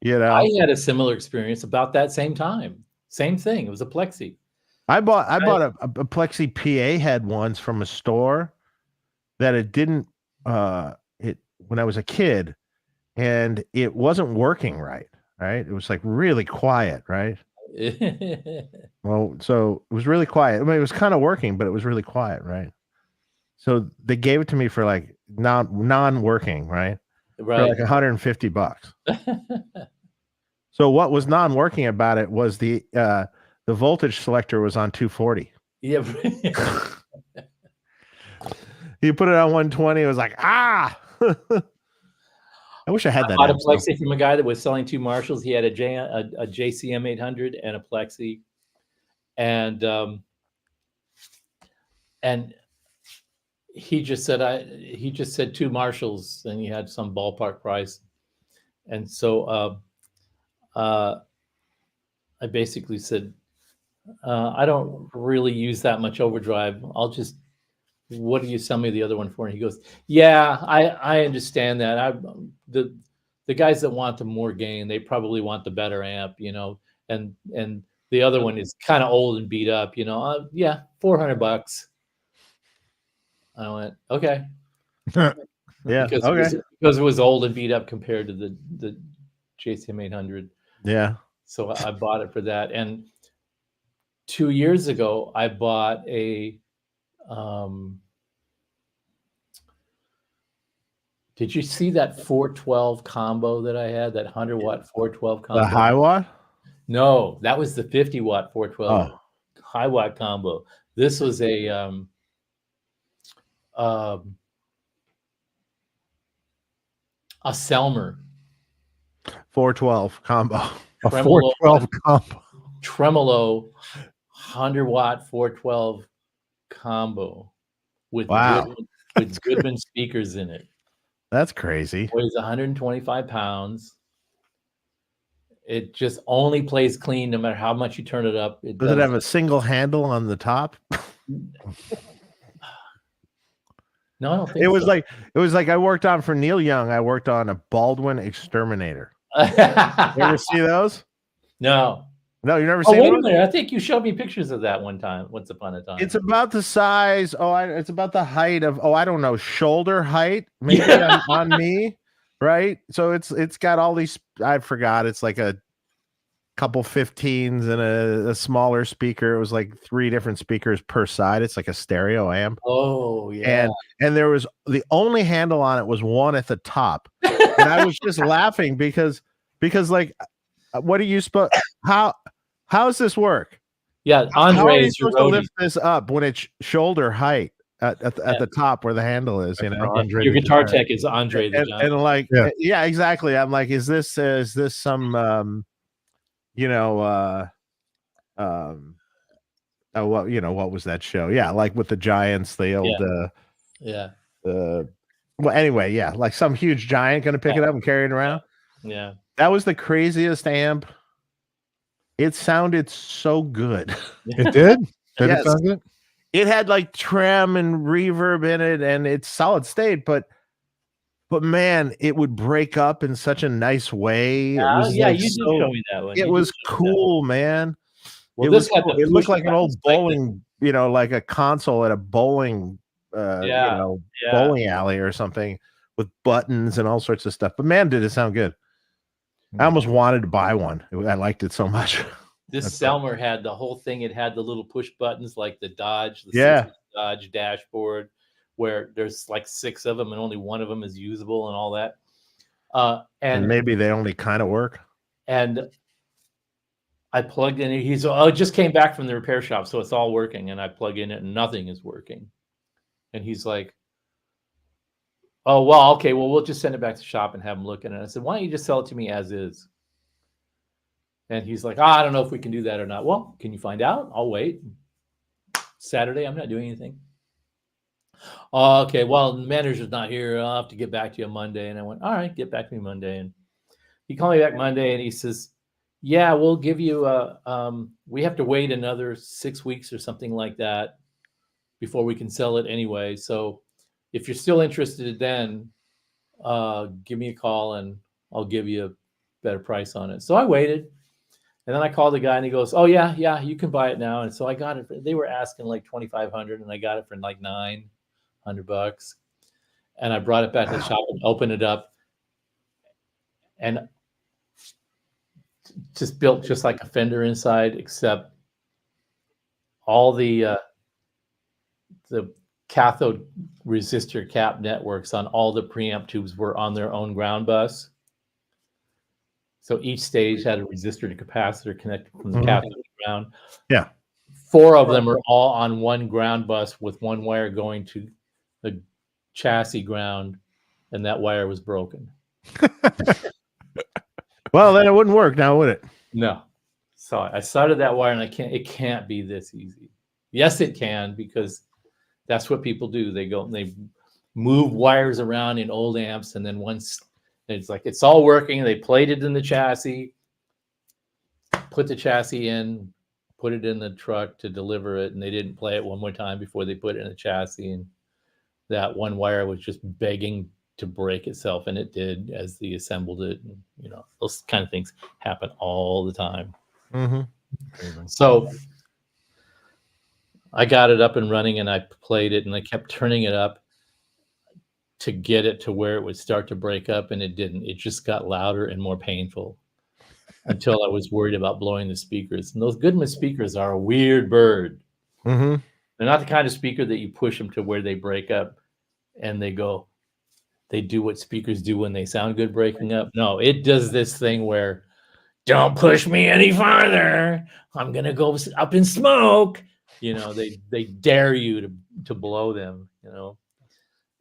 I had a similar experience about that same time. Same thing. It was a Plexi. I bought a Plexi PA head once from a store that it didn't when I was a kid, and it wasn't working right. It was like really quiet, right? Well, so it was really quiet. I mean, it was kind of working, but it was really quiet, right? So they gave it to me for like non-working, right? For like $150. So what was non-working about it was the voltage selector was on 240. Yeah. You put it on 120. It was like, I wish I had that. I bought a Plexi from a guy that was selling two Marshalls. He had a JCM 800 and a Plexi, and he just said two Marshalls, and he had some ballpark price, and so I basically said, I don't really use that much overdrive. What do you sell me the other one for? And he goes, yeah, I understand that. The guys that want the more gain, they probably want the better amp, and the other one is kind of old and beat up, yeah, $400. I went, okay. Yeah. Because it was old and beat up compared to the JCM 800. Yeah. So I bought it for that. And 2 years ago, I bought a did you see that 412 combo that I had, that 100-watt 412 combo? The high watt? No, that was the 50-watt 412 high watt combo. This was a Selmer 412 combo. A 412 combo. Tremolo 100-watt 412 combo with Goodman speakers in it. That's crazy. It weighs 125 pounds. It just only plays clean no matter how much you turn it up. Does it have a single handle on the top? No, I don't think it was like I worked on for Neil Young. I worked on a Baldwin Exterminator. You ever see those? No. No, you never Oh, seen wait a one? minute. I think you showed me pictures of that one time, once upon a time. It's about the size. It's about the height of. I don't know, shoulder height, maybe Yeah. on me, right? So it's got all these. I forgot. It's like a couple 15s and a smaller speaker. It was like 3 different speakers per side. It's like a stereo amp. Oh, yeah. And there was the only handle on it was one at the top, and I was just laughing because like, what do you supposed? How does this work? Yeah, How are Andre you is your supposed to roadie. lift this up when it's shoulder height at the top where the handle is? You For know, Andre Your the guitar Giant. tech is Andre the Giant. and like, Yeah. yeah, exactly. I'm like, is this some you know oh, well, what was that show? Yeah, like with the Giants, the old Yeah. well, anyway, yeah, like some huge giant gonna pick it up and carry it around. Yeah. That was the craziest amp. It sounded so good. It did? Did Yes. it sound good? It had like trem and reverb in it, and it's solid state, but man, it would break up in such a nice way. It was Yeah, like you did show me that one. it You did was show me that one. cool, man. Well, It this was had cool. the It looked push like an old buttons, like the- bowling, like a console at a bowling Yeah. bowling alley or something with buttons and all sorts of stuff. But man, did it sound good. I almost wanted to buy one. I liked it so much. This That's Selmer had the whole thing. It had the little push buttons like the Dodge, the Yeah. 60 Dodge dashboard, where there's like 6 of them and only one of them is usable and all that. And maybe they only kind of work. And I plugged in. He's it just came back from the repair shop, so it's all working. And I plug in it, and nothing is working. And he's like, "Oh well, okay. Well, we'll just send it back to the shop and have them look at it." I said, "Why don't you just sell it to me as is?" And he's like, I don't know if we can do that or not. Well, can you find out? I'll wait. Saturday, I'm not doing anything. Okay, well, the manager's not here. I'll have to get back to you on Monday. And I went, all right, get back to me Monday. And he called me back Monday and he says, yeah, we'll give you we have to wait another 6 weeks or something like that before we can sell it anyway. So if you're still interested, then give me a call and I'll give you a better price on it. So I waited. And then I called the guy and he goes, oh yeah, you can buy it now. And so I got it. They were asking like $2,500 and I got it for like $900. And I brought it back to the shop and opened it up and just built just like a Fender inside, except all the cathode resistor cap networks on all the preamp tubes were on their own ground bus. So each stage had a resistor to capacitor connected from the cathode to ground. Yeah. 4 of them are all on one ground bus with one wire going to the chassis ground, and that wire was broken. Well, then it wouldn't work now, would it? No. So I started that wire, and it can't be this easy. Yes, it can, because that's what people do. They go and they move wires around in old amps, and then once it's like it's all working, they played it in the chassis, put the chassis in, put it in the truck to deliver it, and they didn't play it one more time before they put it in the chassis, and that one wire was just begging to break itself, and it did as they assembled it. And, those kind of things happen all the time. Mm-hmm. So I got it up and running, and I played it, and I kept turning it up to get it to where it would start to break up, and it didn't. It just got louder and more painful until I was worried about blowing the speakers. And those Goodman speakers are a weird bird. Mm-hmm. They're not the kind of speaker that you push them to where they break up and they do what speakers do when they sound good breaking up. No, it does this thing where, don't push me any farther. I'm going to go up in smoke. They dare you to blow them,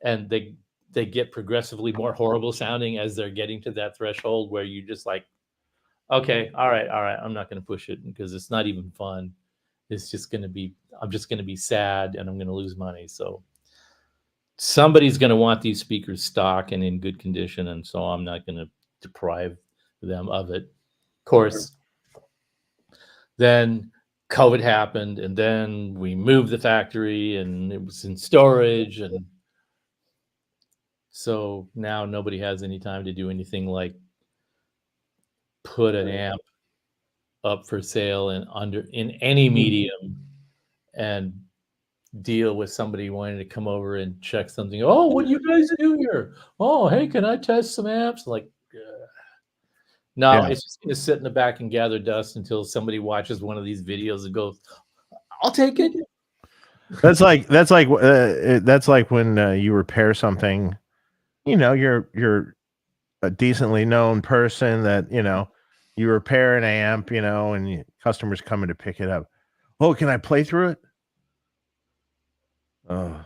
and they get progressively more horrible sounding as they're getting to that threshold where you just like, okay, all right, I'm not going to push it because it's not even fun. It's just going to be, I'm just going to be sad and I'm going to lose money. So somebody's going to want these speakers stock and in good condition, and so I'm not going to deprive them of it. Of course, then COVID happened, and then we moved the factory and it was in storage, and so now nobody has any time to do anything like put an amp up for sale and in any medium and deal with somebody wanting to come over and check something. Oh, what do you guys do here? Oh, hey, can I test some amps? Like, no, Yeah. it's just going to sit in the back and gather dust until somebody watches one of these videos and goes, I'll take it. That's like when you repair something. You know, you're a decently known person that you repair an amp, and customers coming to pick it up. Oh, can I play through it? Oh.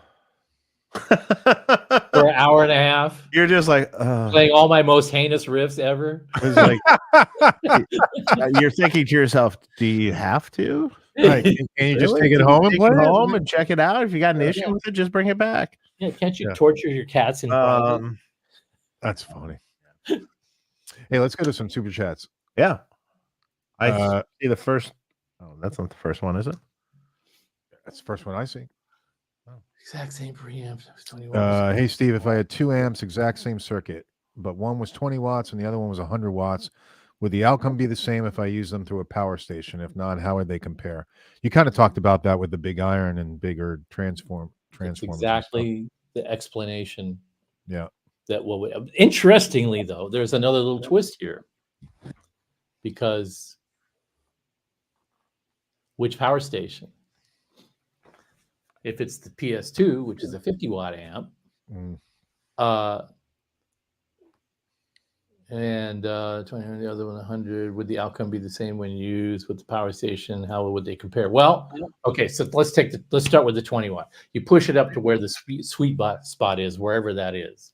For an hour and a half, You're just like playing all my most heinous riffs ever. it's like you're thinking to yourself, do you have to? Right. Can you just Really? take it Can you home and take play it it? home and check it out? If you got an issue Yeah. with it, just bring it back. Yeah, can't you Yeah. torture your cats in private? That's funny. Hey, let's go to some super chats. Yeah. I see the first. Oh, that's not the first one, is it? That's the first one I see. Exact same preamp. 20 watts. Hey, Steve, if I had 2 amps, exact same circuit, but one was 20 watts and the other one was 100 watts, would the outcome be the same if I use them through a power station? If not, how would they compare? You kind of talked about that with the big iron and bigger That's transformers. exactly the explanation. Yeah. That interestingly, though, there's another little twist here. Because which power station? If it's the PS2, which is a 50-watt amp, and 20, the other one 100, would the outcome be the same when used with the power station? How would they compare? Well, okay, so let's start with the 20 watt. You push it up to where the sweet spot is, wherever that is,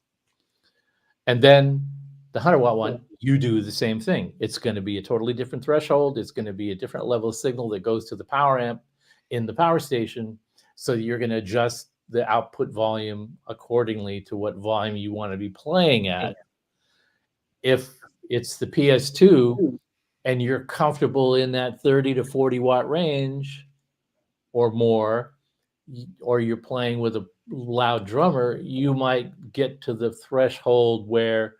and then the 100-watt one, you do the same thing. It's going to be a totally different threshold. It's going to be a different level of signal that goes to the power amp in the power station. So you're going to adjust the output volume accordingly to what volume you want to be playing at. If it's the PS2 and you're comfortable in that 30 to 40 watt range or more, or you're playing with a loud drummer, you might get to the threshold where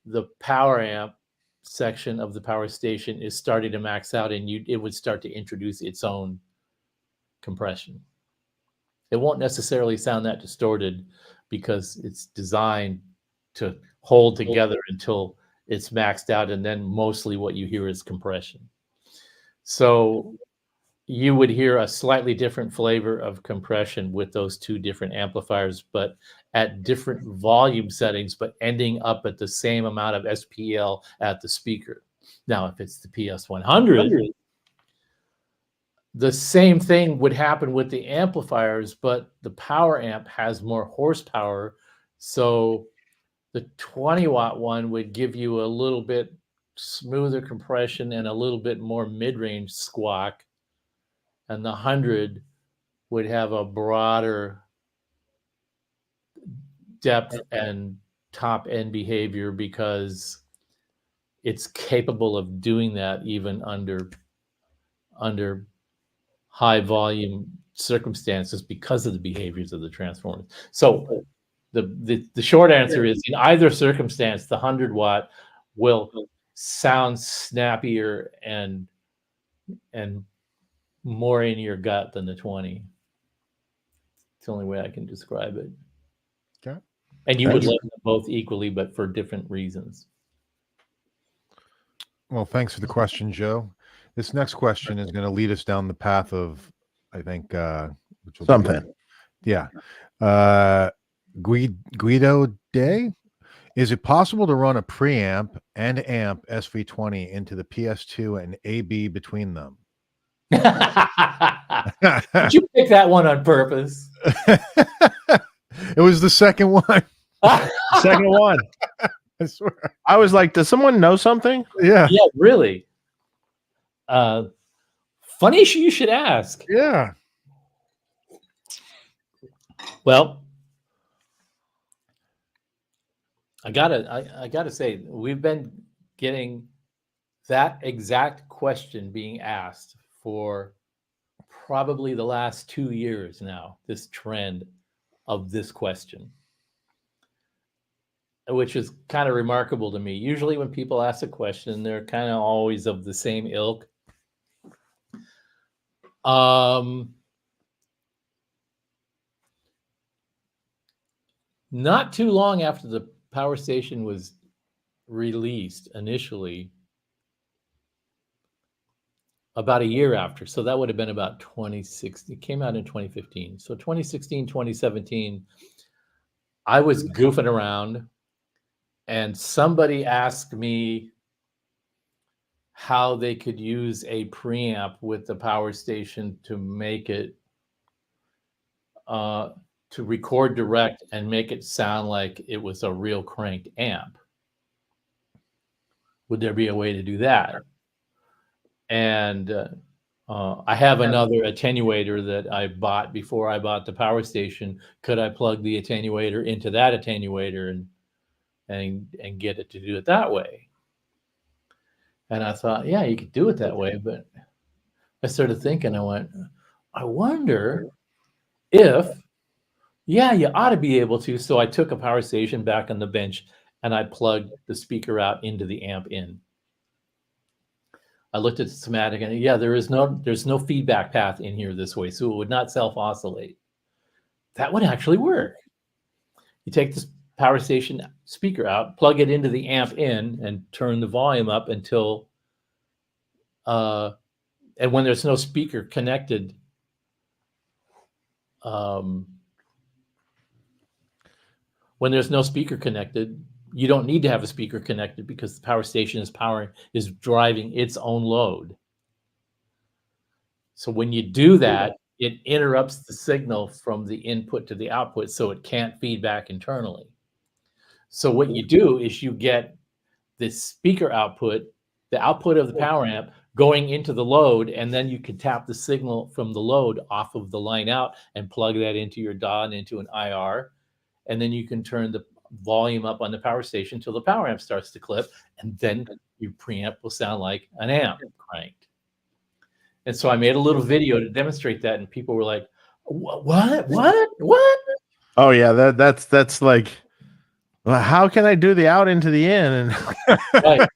the power amp section of the power station is starting to max out, and it would start to introduce its own compression. It won't necessarily sound that distorted because it's designed to hold together until it's maxed out, and then mostly what you hear is compression. So you would hear a slightly different flavor of compression with those two different amplifiers, but at different volume settings, but ending up at the same amount of SPL at the speaker. Now, if it's the PS100, the same thing would happen with the amplifiers, but the power amp has more horsepower. So the 20-watt one would give you a little bit smoother compression and a little bit more mid-range squawk. And the 100 would have a broader depth and top end behavior because it's capable of doing that even under high volume circumstances because of the behaviors of the transformers. So the short answer is, in either circumstance, the 100-watt will sound snappier and more in your gut than the 20. It's the only way I can describe it. Okay. And you would love them both equally, but for different reasons. Well, thanks for the question, Joe. This next question is going to lead us down the path of, I think, which will something. Yeah. Guido Day. Is it possible to run a preamp and amp SV20 into the PS2 and AB between them? Did you pick that one on purpose? It was the second one. Second one. I swear. I was like, does someone know something? Yeah. Yeah, really. Funny you should ask. Yeah. Well, I gotta say, we've been getting that exact question being asked for probably the last 2 years now, this trend of this question, which is kind of remarkable to me. Usually when people ask a question, they're kind of always of the same ilk. Not too long after the power station was released initially, about a year after. So that would have been about 2016. It came out in 2015. So 2016, 2017, I was goofing around and somebody asked me how they could use a preamp with the power station to make it to record direct and make it sound like it was a real cranked amp. Would there be a way to do that? And I have another attenuator that I bought before I bought the power station. Could I plug the attenuator into that attenuator and get it to do it that way? And I thought, yeah, you could do it that way. But I started thinking, I went, I wonder if, yeah, you ought to be able to. So I took a power station back on the bench and I plugged the speaker out into the amp in. I looked at the schematic and yeah, there's no feedback path in here this way. So it would not self-oscillate. That would actually work. You take this power station speaker out, plug it into the amp in and turn the volume up until, and when there's no speaker connected, you don't need to have a speaker connected because the power station is driving its own load. So when you do that, it interrupts the signal from the input to the output, so it can't feed back internally. So what you do is you get the speaker output, the output of the power amp going into the load, and then you can tap the signal from the load off of the line out and plug that into your DAW and into an IR. And then you can turn the volume up on the power station until the power amp starts to clip, and then your preamp will sound like an amp cranked. And so I made a little video to demonstrate that, and people were like, "What? Oh yeah, that's like, well, how can I do the out into the in? And Right.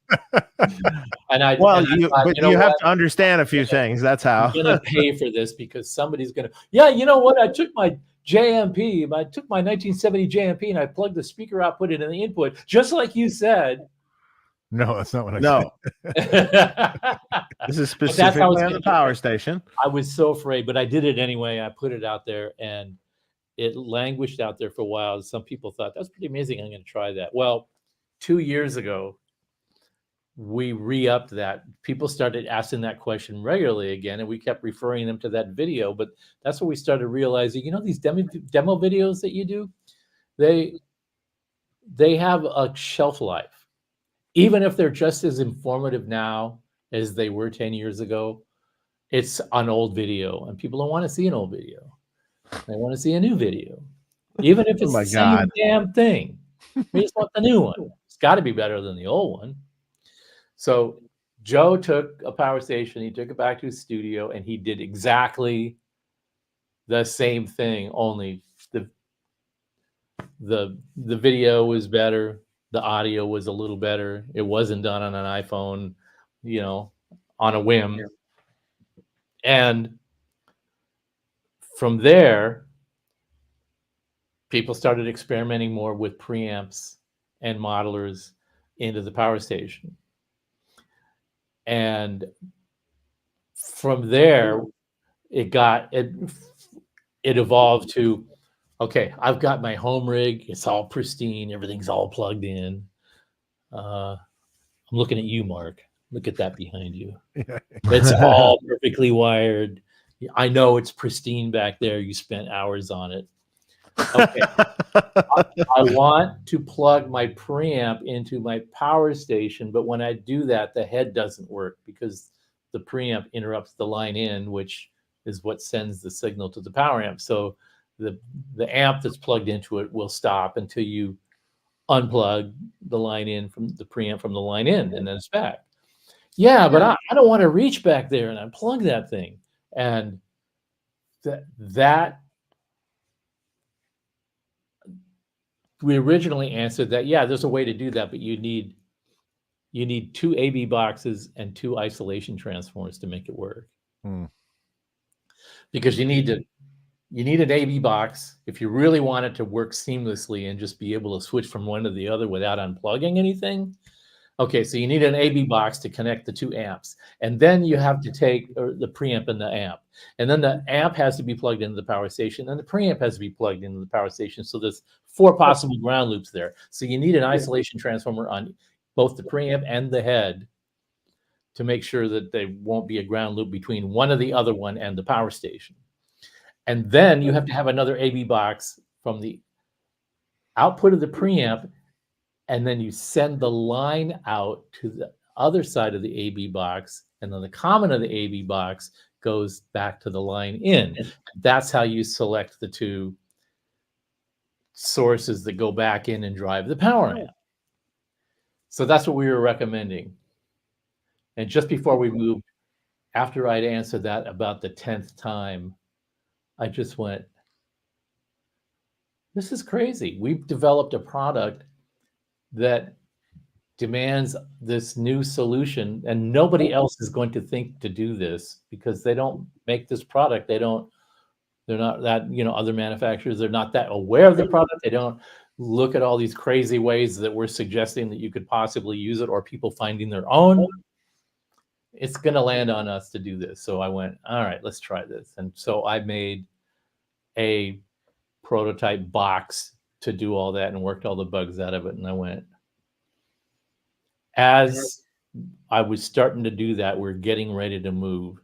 you have to understand a few things. That's how. I'm gonna pay for this because somebody's gonna. Yeah, you know what? I took my JMP. I took my 1970 JMP and I plugged the speaker output into the input, just like you said. No, that's not what I said. This is specifically on the power station. I was so afraid, but I did it anyway. I put it out there and it languished out there for a while. Some people thought that's pretty amazing. I'm going to try that. Well, 2 years ago, we re-upped that. People started asking that question regularly again, and we kept referring them to that video. But that's when we started realizing, you know, these demo videos that you do, they have a shelf life. Even if they're just as informative now as they were 10 years ago, it's an old video, and people don't want to see an old video. They want to see a new video. Even if it's the same damn thing. We just want the new one. It's got to be better than the old one. So Joe took a power station, he took it back to his studio, and he did exactly the same thing, only the video was better, the audio was a little better. It wasn't done on an iPhone, you know, on a whim. Yeah. And from there, people started experimenting more with preamps and modelers into the power station. And from there, it evolved to, okay, I've got my home rig. It's all pristine. Everything's all plugged in. I'm looking at you, Mark. Look at that behind you. It's all perfectly wired. I know it's pristine back there. You spent hours on it. Okay. I want to plug my preamp into my power station, but when I do that, the head doesn't work because the preamp interrupts the line in, which is what sends the signal to the power amp. So the amp that's plugged into it will stop until you unplug the line in from the preamp from the line in, and then it's back. Yeah, but I don't want to reach back there and unplug that thing. And that we originally answered that, yeah, there's a way to do that, but you need 2 AB boxes and 2 isolation transformers to make it work. because you need an AB box if you really want it to work seamlessly and just be able to switch from one to the other without unplugging anything. Okay, so you need an AB box to connect the two amps, and then you have to take the preamp and the amp, and then the amp has to be plugged into the power station, and the preamp has to be plugged into the power station. So there's 4 possible ground loops there. So you need an isolation transformer on both the preamp and the head to make sure that there won't be a ground loop between one or the other one and the power station. And then you have to have another AB box from the output of the preamp, and then you send the line out to the other side of the AB box, and then the common of the AB box goes back to the line in. That's how you select the 2 sources that go back in and drive the power amp. So that's what we were recommending. And just before we moved, after I'd answered that about the 10th time, I just went, this is crazy. We've developed a product that demands this new solution, and nobody else is going to think to do this because they don't make this product. They're not that, other manufacturers, they're not that aware of the product. They don't look at all these crazy ways that we're suggesting that you could possibly use it, or people finding their own. It's going to land on us to do this. So I went, all right, let's try this. And so I made a prototype box to do all that and worked all the bugs out of it. And I went, as I was starting to do that, we're getting ready to move.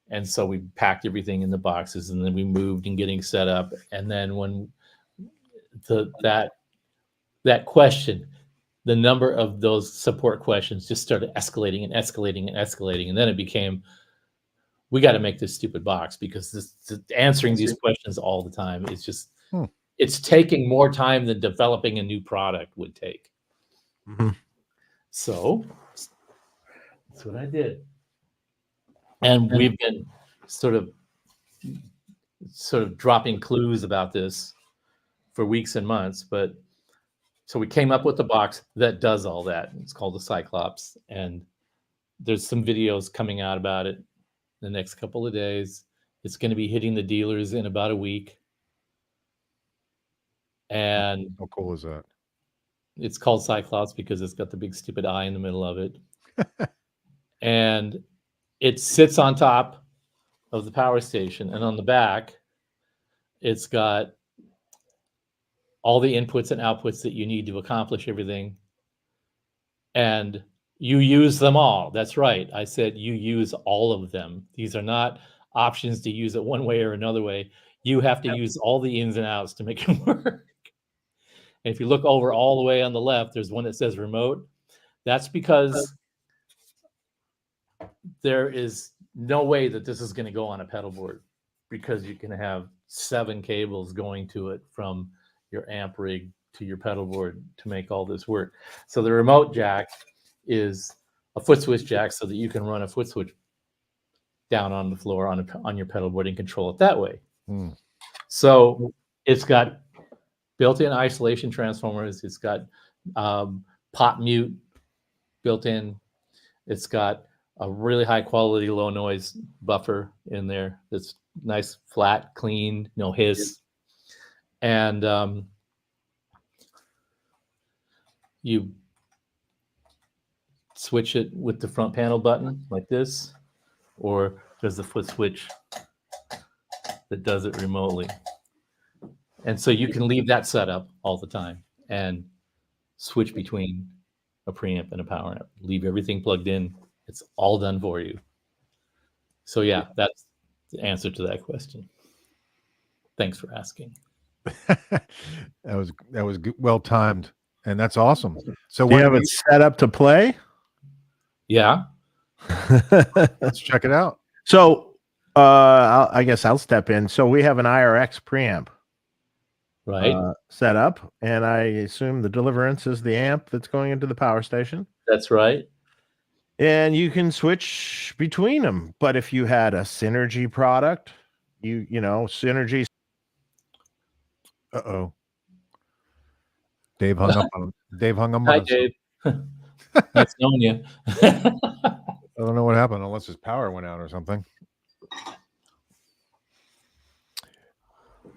And so we packed everything in the boxes, and then we moved and getting set up. And then when that question, the number of those support questions just started escalating and escalating and escalating. And then it became, we got to make this stupid box, because answering these questions all the time is just, it's taking more time than developing a new product would take. Mm-hmm. So that's what I did. And we've been sort of dropping clues about this for weeks and months. But so we came up with a box that does all that. It's called the Cyclops. And there's some videos coming out about it the next couple of days. It's going to be hitting the dealers in about a week. And how cool is that? It's called Cyclops because it's got the big stupid eye in the middle of it. And it sits on top of the power station, and on the back, it's got all the inputs and outputs that you need to accomplish everything. And you use them all. That's right. I said you use all of them. These are not options to use it one way or another way. You have to use all the ins and outs to make it work. And if you look over all the way on the left, there's one that says remote. That's because there is no way that this is going to go on a pedal board, because you can have 7 cables going to it from your amp rig to your pedal board to make all this work. So the remote jack is a foot switch jack, so that you can run a foot switch down on the floor on your pedal board and control it that way. So it's got built-in isolation transformers. It's got pop mute built in. It's got a really high quality low noise buffer in there that's nice, flat, clean, no hiss. And you switch it with the front panel button like this, or there's the foot switch that does it remotely. And so you can leave that set up all the time and switch between a preamp and a power amp. Leave everything plugged in. It's all done for you. So yeah, that's the answer to that question. Thanks for asking. that was well timed, and that's awesome. So do you have it set up to play? Yeah. Let's check it out. So I guess I'll step in. So we have an IRX preamp. Right. Set up, and I assume the Deliverance is the amp that's going into the power station. That's right. And you can switch between them. But if you had a Synergy product, you know, Synergy. Uh-oh. Dave hung up on him. Dave hung up on Hi, us. Dave. Nice knowing you. I don't know what happened, unless his power went out or something.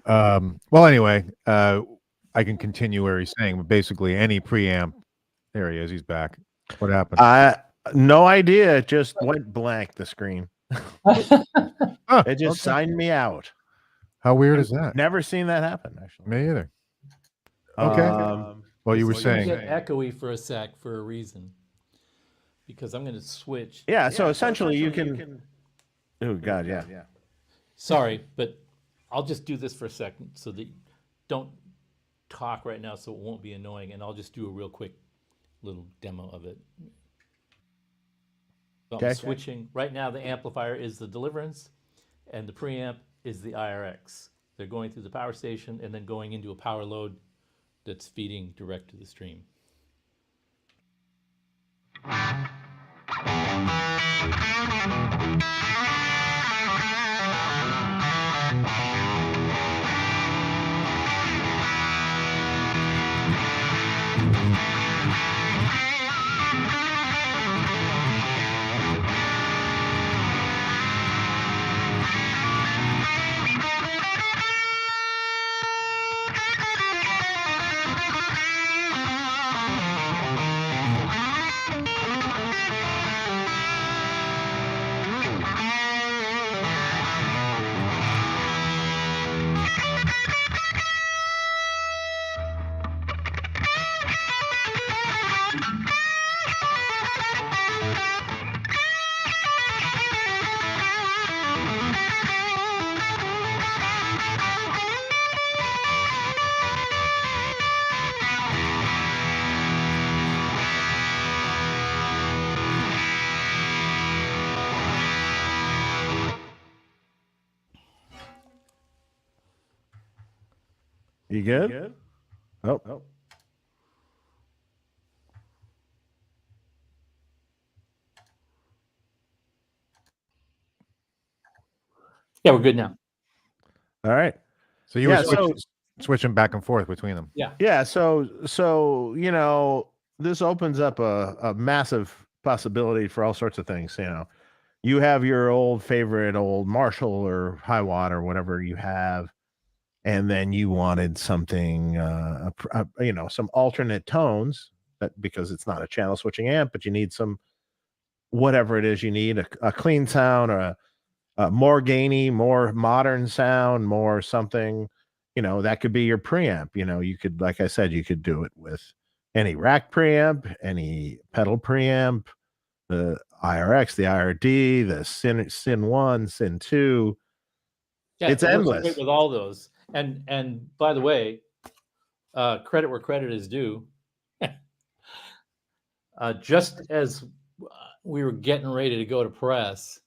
Well, anyway, I can continue where he's saying, but basically any preamp. There he is. He's back. What happened? No idea. It just went blank, the screen. Huh, It just okay. signed me out. How weird is that? Never seen that happen, actually. Me either. Okay. Well, you were It's gonna saying. get echoey for a sec for a reason, because I'm going to switch. Yeah, so essentially you can. Oh, God, yeah. Sorry, but I'll just do this for a second so that you don't talk right now, so it won't be annoying, and I'll just do a real quick little demo of it. So I'm Okay. switching. Right now, the amplifier is the Deliverance, and the preamp is the IRX. They're going through the power station and then going into a power load that's feeding direct to the stream. You good? Oh. Yeah, we're good now. All right. So you were Yeah, so- switching back and forth between them. Yeah, so this opens up a massive possibility for all sorts of things. You have your old favorite old Marshall or Hiwatt or whatever you have, and then you wanted something, some alternate tones, because it's not a channel switching amp, but you need some whatever it is you need, a clean sound, or a more gainy, more modern sound, more something. That could be your preamp. You could, like I said, you could do it with any rack preamp, any pedal preamp, the IRX, the IRD, the Sin 1, Sin 2. Yeah, It's it works endless. great with all those. And by the way, credit where credit is due. Just as we were getting ready to go to press,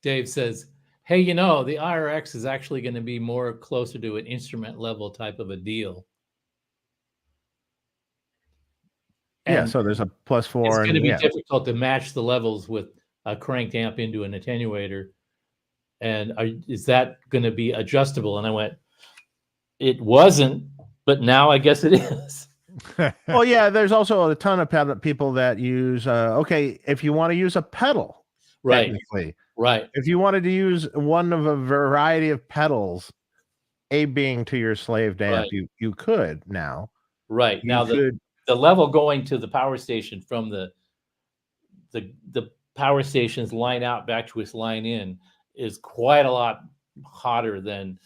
Dave says, hey, the IRX is actually going to be more closer to an instrument level type of a deal. And so there's a +4. It's going to be difficult to match the levels with a cranked amp into an attenuator. And is that going to be adjustable? And I went, it wasn't, but now I guess it is. Well, yeah, there's also a ton of people that use, if you want to use a pedal, right? Technically. Right. If you wanted to use one of a variety of pedals, A being to your slaved amp, you could now. Right. Now the level going to the power station from the power station's line out back to its line in is quite a lot hotter than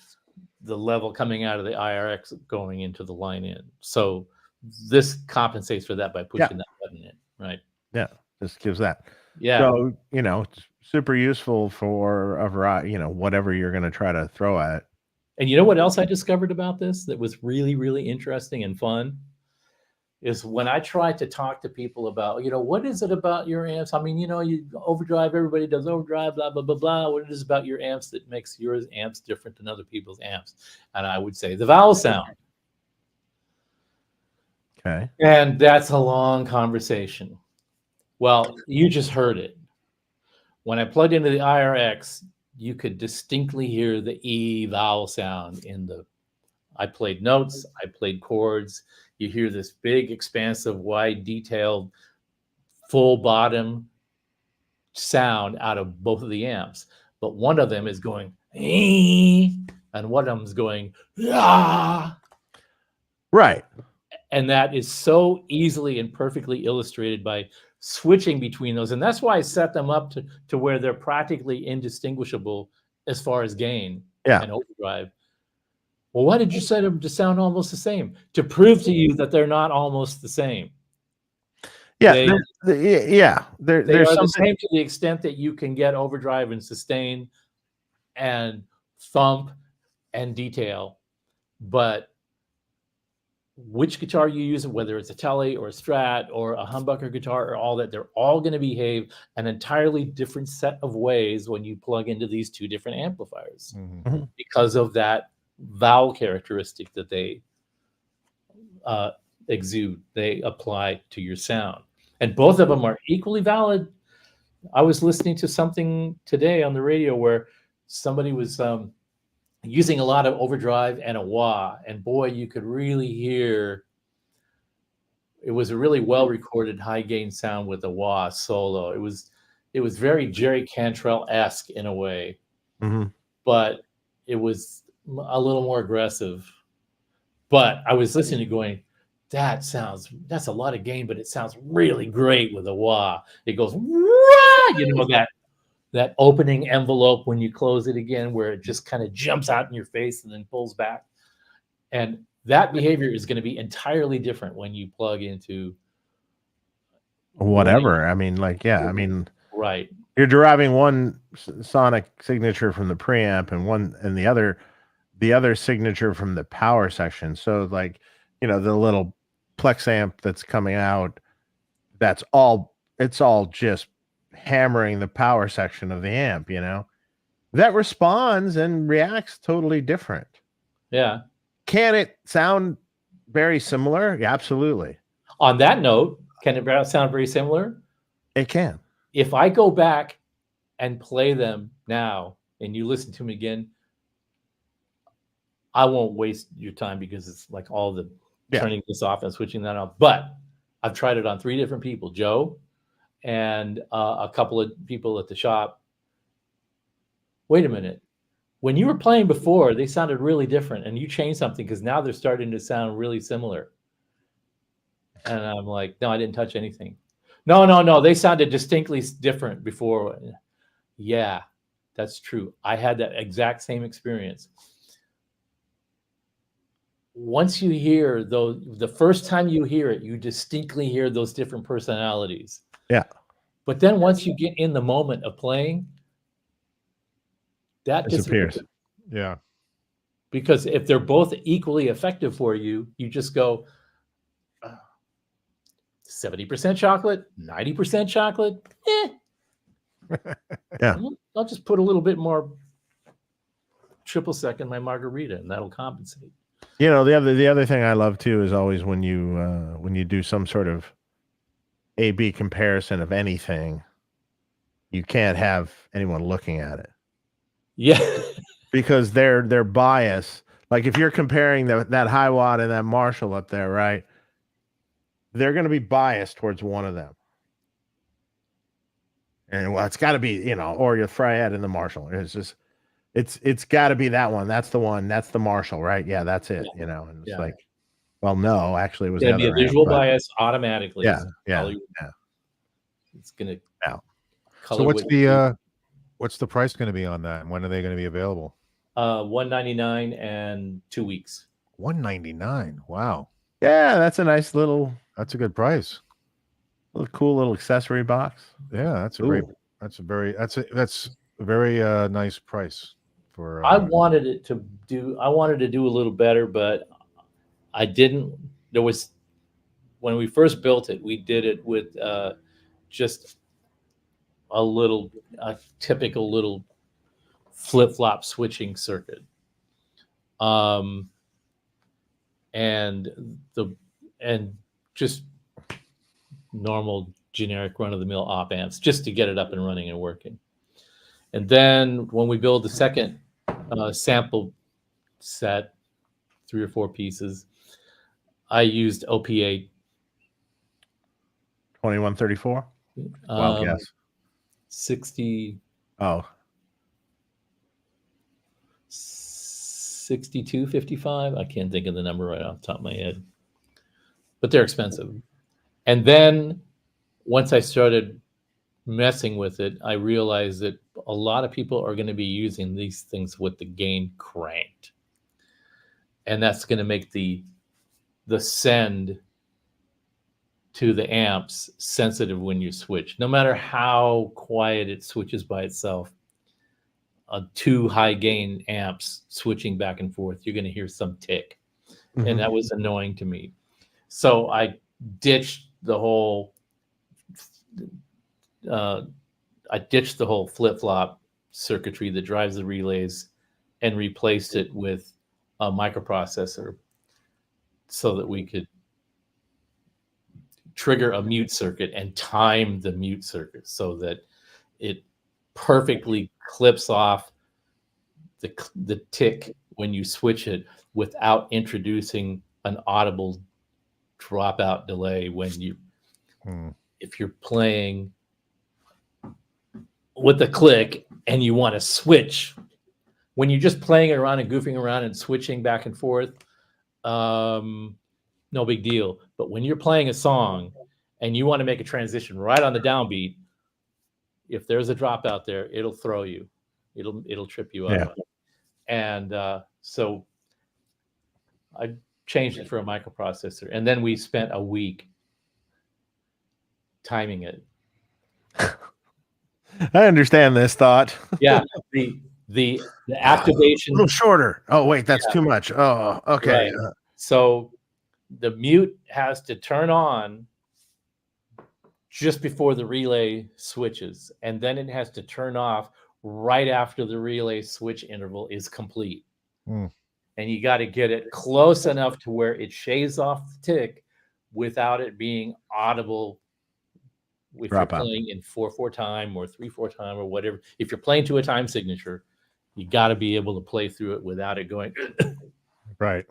the level coming out of the IRX going into the line in. So this compensates for that by pushing that button in, right? Yeah, this gives that. Yeah. So, it's super useful for a variety, whatever you're going to try to throw at it. And you know what else I discovered about this that was really, really interesting and fun? Is when I tried to talk to people about, what is it about your amps? I mean, you overdrive, everybody does overdrive, blah, blah, blah, blah. What it is about your amps that makes your amps different than other people's amps? And I would say the vowel sound. Okay. And that's a long conversation. Well, you just heard it. When I plugged into the IRX, you could distinctly hear the E vowel sound I played notes, I played chords. You hear this big, expansive, wide, detailed, full bottom sound out of both of the amps, but one of them is going and one of them is going ah. Right. And that is so easily and perfectly illustrated by switching between those. And that's why I set them up to where they're practically indistinguishable as far as gain and overdrive. Well, why did you set them to sound almost the same? To prove to you that they're not almost the same. Yeah, They they are there's the something. same to the extent that you can get overdrive and sustain and thump and detail, but which guitar you use, whether it's a Tele or a Strat or a humbucker guitar or all that, they're all going to behave an entirely different set of ways when you plug into these two different amplifiers because of that vowel characteristic that they exude, they apply to your sound. And both of them are equally valid. I was listening to something today on the radio where somebody was using a lot of overdrive and a wah, and boy, you could really hear. It was a really well recorded high gain sound with a wah solo. It was very Jerry Cantrell-esque in a way, but it was a little more aggressive. But I was listening to going, that's a lot of gain, but it sounds really great with a wah. It goes, wah! You know, that opening envelope when you close it again, where it just kind of jumps out in your face and then pulls back. And that behavior is going to be entirely different when you plug into Whatever. I mean, like, yeah, I mean, right. You're deriving one sonic signature from the preamp and the other signature from the power section. So, like, you know, the little Plex amp that's coming out, it's all just hammering the power section of the amp, you know, that responds and reacts totally different. Yeah. Can it sound very similar? Yeah, absolutely. On that note, can it sound very similar? It can. If I go back and play them now and you listen to them again, I won't waste your time because it's like all the turning this off and switching that off. But I've tried it on 3 different people, Joe and a couple of people at the shop. Wait a minute. When you were playing before, they sounded really different, and you changed something because now they're starting to sound really similar. And I'm like, no, I didn't touch anything. No. They sounded distinctly different before. Yeah, that's true. I had that exact same experience. Once you hear those, the first time you hear it, you distinctly hear those different personalities. Yeah. But then once you get in the moment of playing, that disappears. Yeah. Because if they're both equally effective for you, you just go 70% chocolate, 90% chocolate. Yeah. I'll just put a little bit more triple sec in my margarita, and that'll compensate. You know, the other thing I love too is always when you do some sort of A/B comparison of anything, you can't have anyone looking at it. Yeah. Because their bias, like if you're comparing that high watt and that Marshall up there, right? They're going to be biased towards one of them. And well, it's got to be, you know, or your Fryette and the Marshall. It's just, it's got to be that one. That's the one. That's the Marshall, right? Yeah, that's it. You know, and it's like, well, no, actually, it was going to be a visual bias automatically. Yeah. It's going to. So what's the price going to be on that? And when are they going to be available? $199 and 2 weeks. $199. Wow. Yeah, that's a nice little. That's a good price. Cool little accessory box. Yeah, that's a great. That's a very nice price for. I wanted to do a little better, but I didn't. There was when we first built it, we did it with just a typical little flip-flop switching circuit. And just normal generic run-of-the-mill op amps just to get it up and running and working. And then when we build the second sample set, 3 or 4 pieces, I used OP8 2134. Well, yes. 60, Oh, 62.55. I can't think of the number right off the top of my head, but they're expensive. And then once I started messing with it, I realized that a lot of people are going to be using these things with the gain cranked, and that's going to make the send to the amps sensitive when you switch. No matter how quiet it switches by itself, two high gain amps switching back and forth, you're going to hear some tick. And that was annoying to me. So I ditched the whole flip-flop circuitry that drives the relays and replaced it with a microprocessor so that we could trigger a mute circuit and time the mute circuit so that it perfectly clips off the tick when you switch it without introducing an audible dropout delay when you if you're playing with a click and you want to switch. When you're just playing around and goofing around and switching back and forth, no big deal. But when you're playing a song and you want to make a transition right on the downbeat, if there's a dropout there, it'll throw you. It'll trip you up. Yeah. And so I changed it for a microprocessor. And then we spent a week timing it. I understand this thought. Yeah. The activation. A little shorter. Oh, wait, that's too much. Oh, okay. Right. So the mute has to turn on just before the relay switches, and then it has to turn off right after the relay switch interval is complete. And you got to get it close enough to where it shaves off the tick without it being audible. If you're playing in 4/4 time or 3/4 time or whatever, if you're playing to a time signature, you got to be able to play through it without it going right.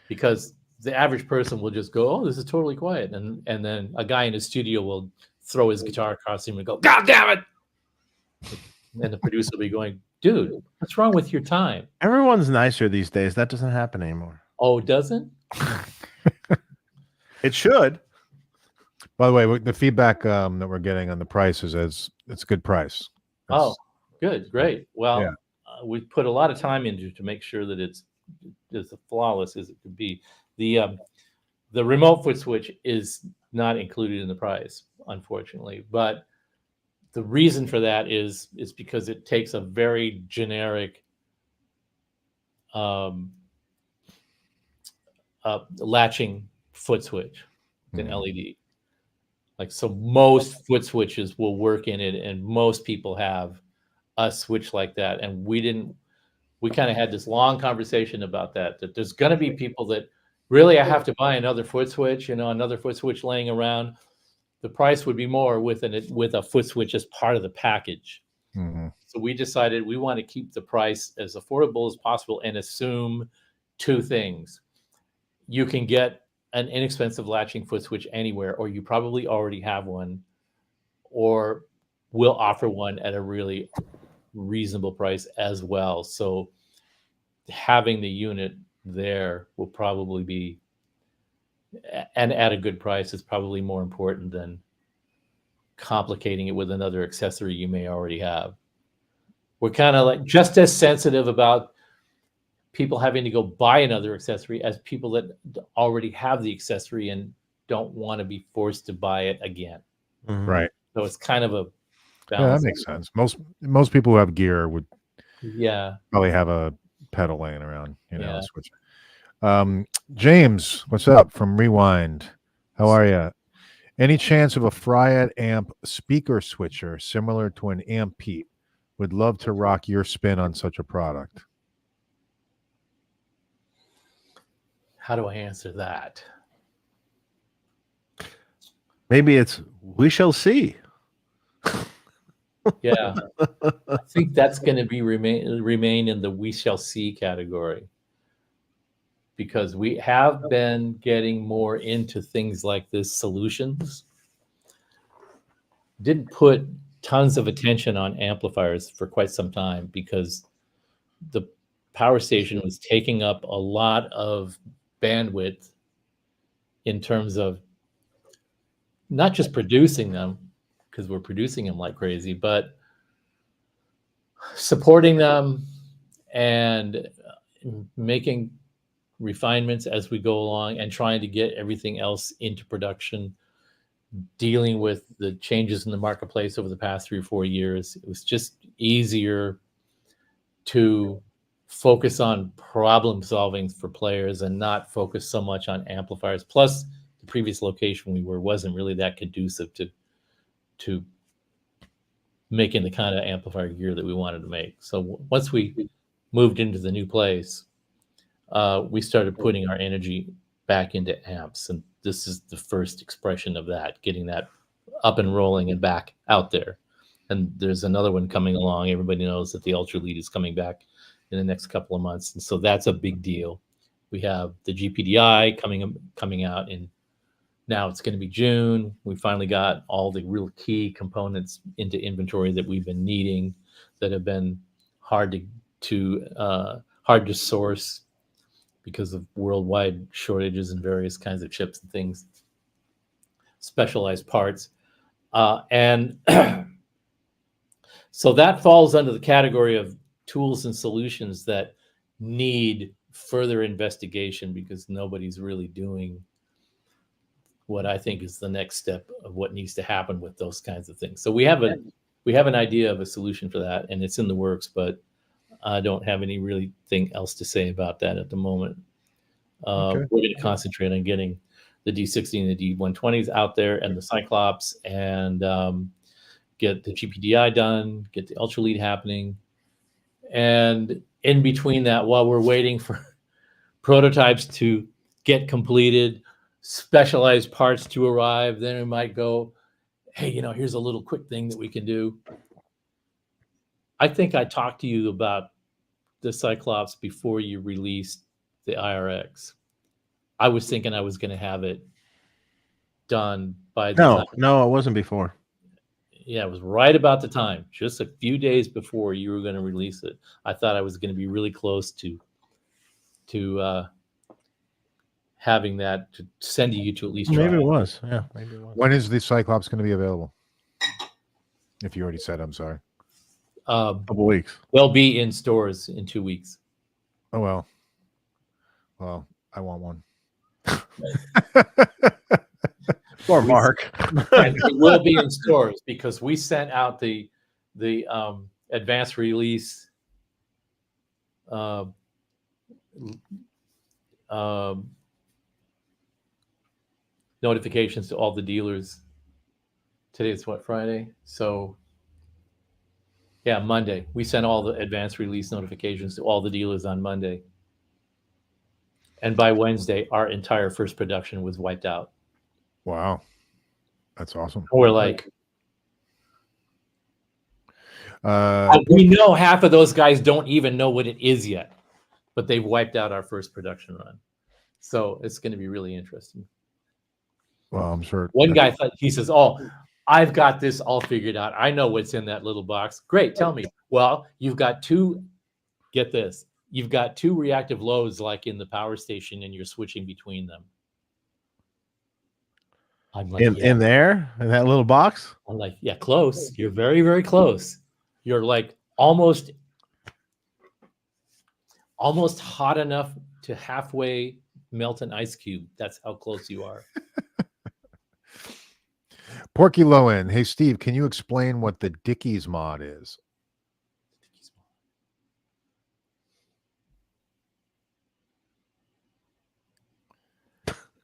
Because the average person will just go, "Oh, this is totally quiet," and then a guy in his studio will throw his guitar across him and go, "God damn it!" And the producer will be going, "Dude, what's wrong with your time?" Everyone's nicer these days. That doesn't happen anymore. Oh, it doesn't? It should. By the way, the feedback that we're getting on the price is it's a good price. Oh, good, great. Well, Yeah. We put a lot of time into to make sure that it's as flawless as it could be. The remote foot switch is not included in the price, unfortunately. But the reason for that is because it takes a very generic latching foot switch, an LED. Like, so most foot switches will work in it, and most people have a switch like that. And we kind of had this long conversation about that there's going to be people that really, I have to buy another foot switch, another foot switch laying around. The price would be more with a foot switch as part of the package. So we decided we want to keep the price as affordable as possible and assume two things. You can get an inexpensive latching foot switch anywhere, or you probably already have one, or we'll offer one at a really reasonable price as well. So having the unit there will probably be, and at a good price, is probably more important than complicating it with another accessory you may already have. We're kind of like just as sensitive about people having to go buy another accessory as people that already have the accessory and don't want to be forced to buy it again. Right. So it's kind of a balance. Yeah, that makes sense. Most people who have gear would probably have a pedal laying around, switch. James, what's up from Rewind? How are you? Any chance of a Fryette amp speaker switcher similar to an amp Pete? Would love to rock your spin on such a product. How do I answer that? Maybe it's we shall see. Yeah, I think that's going to be remain in the we shall see category, because we have been getting more into things like this solutions. Didn't put tons of attention on amplifiers for quite some time because the power station was taking up a lot of bandwidth in terms of not just producing them, because we're producing them like crazy, but supporting them and making refinements as we go along and trying to get everything else into production, dealing with the changes in the marketplace over the past 3 or 4 years. It was just easier to focus on problem solving for players and not focus so much on amplifiers. Plus, the previous location we were wasn't really that conducive to making the kind of amplifier gear that we wanted to make. So once we moved into the new place, we started putting our energy back into amps, and this is the first expression of that, getting that up and rolling and back out there. And there's another one coming along. Everybody knows that the Ultra Lead is coming back in the next couple of months, and so that's a big deal. We have the GPDI coming out in, now it's going to be June. We finally got all the real key components into inventory that we've been needing, that have been hard to source because of worldwide shortages in various kinds of chips and things, specialized parts. And so that falls under the category of tools and solutions that need further investigation, because nobody's really doing what I think is the next step of what needs to happen with those kinds of things. So we have an idea of a solution for that, and it's in the works, but I don't have any really thing else to say about that at the moment. We're going to concentrate on getting the D60 and the D120s out there, and the Cyclops, and get the GPDI done, get the Ultra Lead happening. And in between that, while we're waiting for prototypes to get completed, specialized parts to arrive, then we might go, hey, here's a little quick thing that we can do. I think I talked to you about the Cyclops before you released the IRX. I was thinking I was going to have it done by the time. No, it wasn't before. Yeah, it was right about the time, just a few days before you were going to release it. I thought I was going to be really close to having that, to sending you to at least try. Maybe it was. Yeah, maybe it was. When is the Cyclops going to be available? If you already said, I'm sorry. A couple weeks. They'll be in stores in 2 weeks. Oh, well. Well, I want one. Or Mark. And it will be in stores because we sent out the advanced release notifications to all the dealers. Today is what, Friday? So yeah, Monday. We sent all the advanced release notifications to all the dealers on Monday. And by Wednesday, our entire first production was wiped out. Wow. That's awesome. We're like, we know half of those guys don't even know what it is yet, but they've wiped out our first production run. So it's going to be really interesting. Well, I'm sure. One guy thought, he says, "Oh, I've got this all figured out. I know what's in that little box." Great, tell me. Well, you've got two, get this, you've got two reactive loads like in the power station, and you're switching between them. I'm like, in there, in that little box? I'm like, yeah, close. You're very, very close. You're like almost hot enough to halfway melt an ice cube. That's how close you are. Porky Lowen. Hey, Steve, can you explain what the Dickies mod is?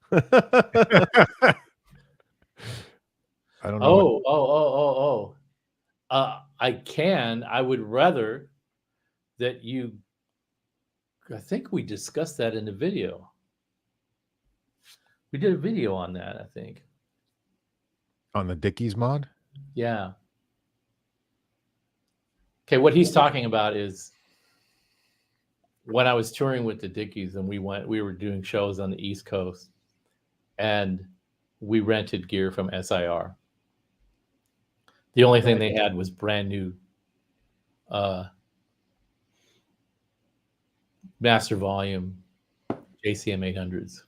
I don't know. I can. I would rather that you. I think we discussed that in the video. We did a video on that, I think. On the Dickies mod? Yeah. Okay, what he's talking about is when I was touring with the Dickies and we were doing shows on the East Coast, and we rented gear from SIR. The only thing they had was brand new master volume JCM 800s,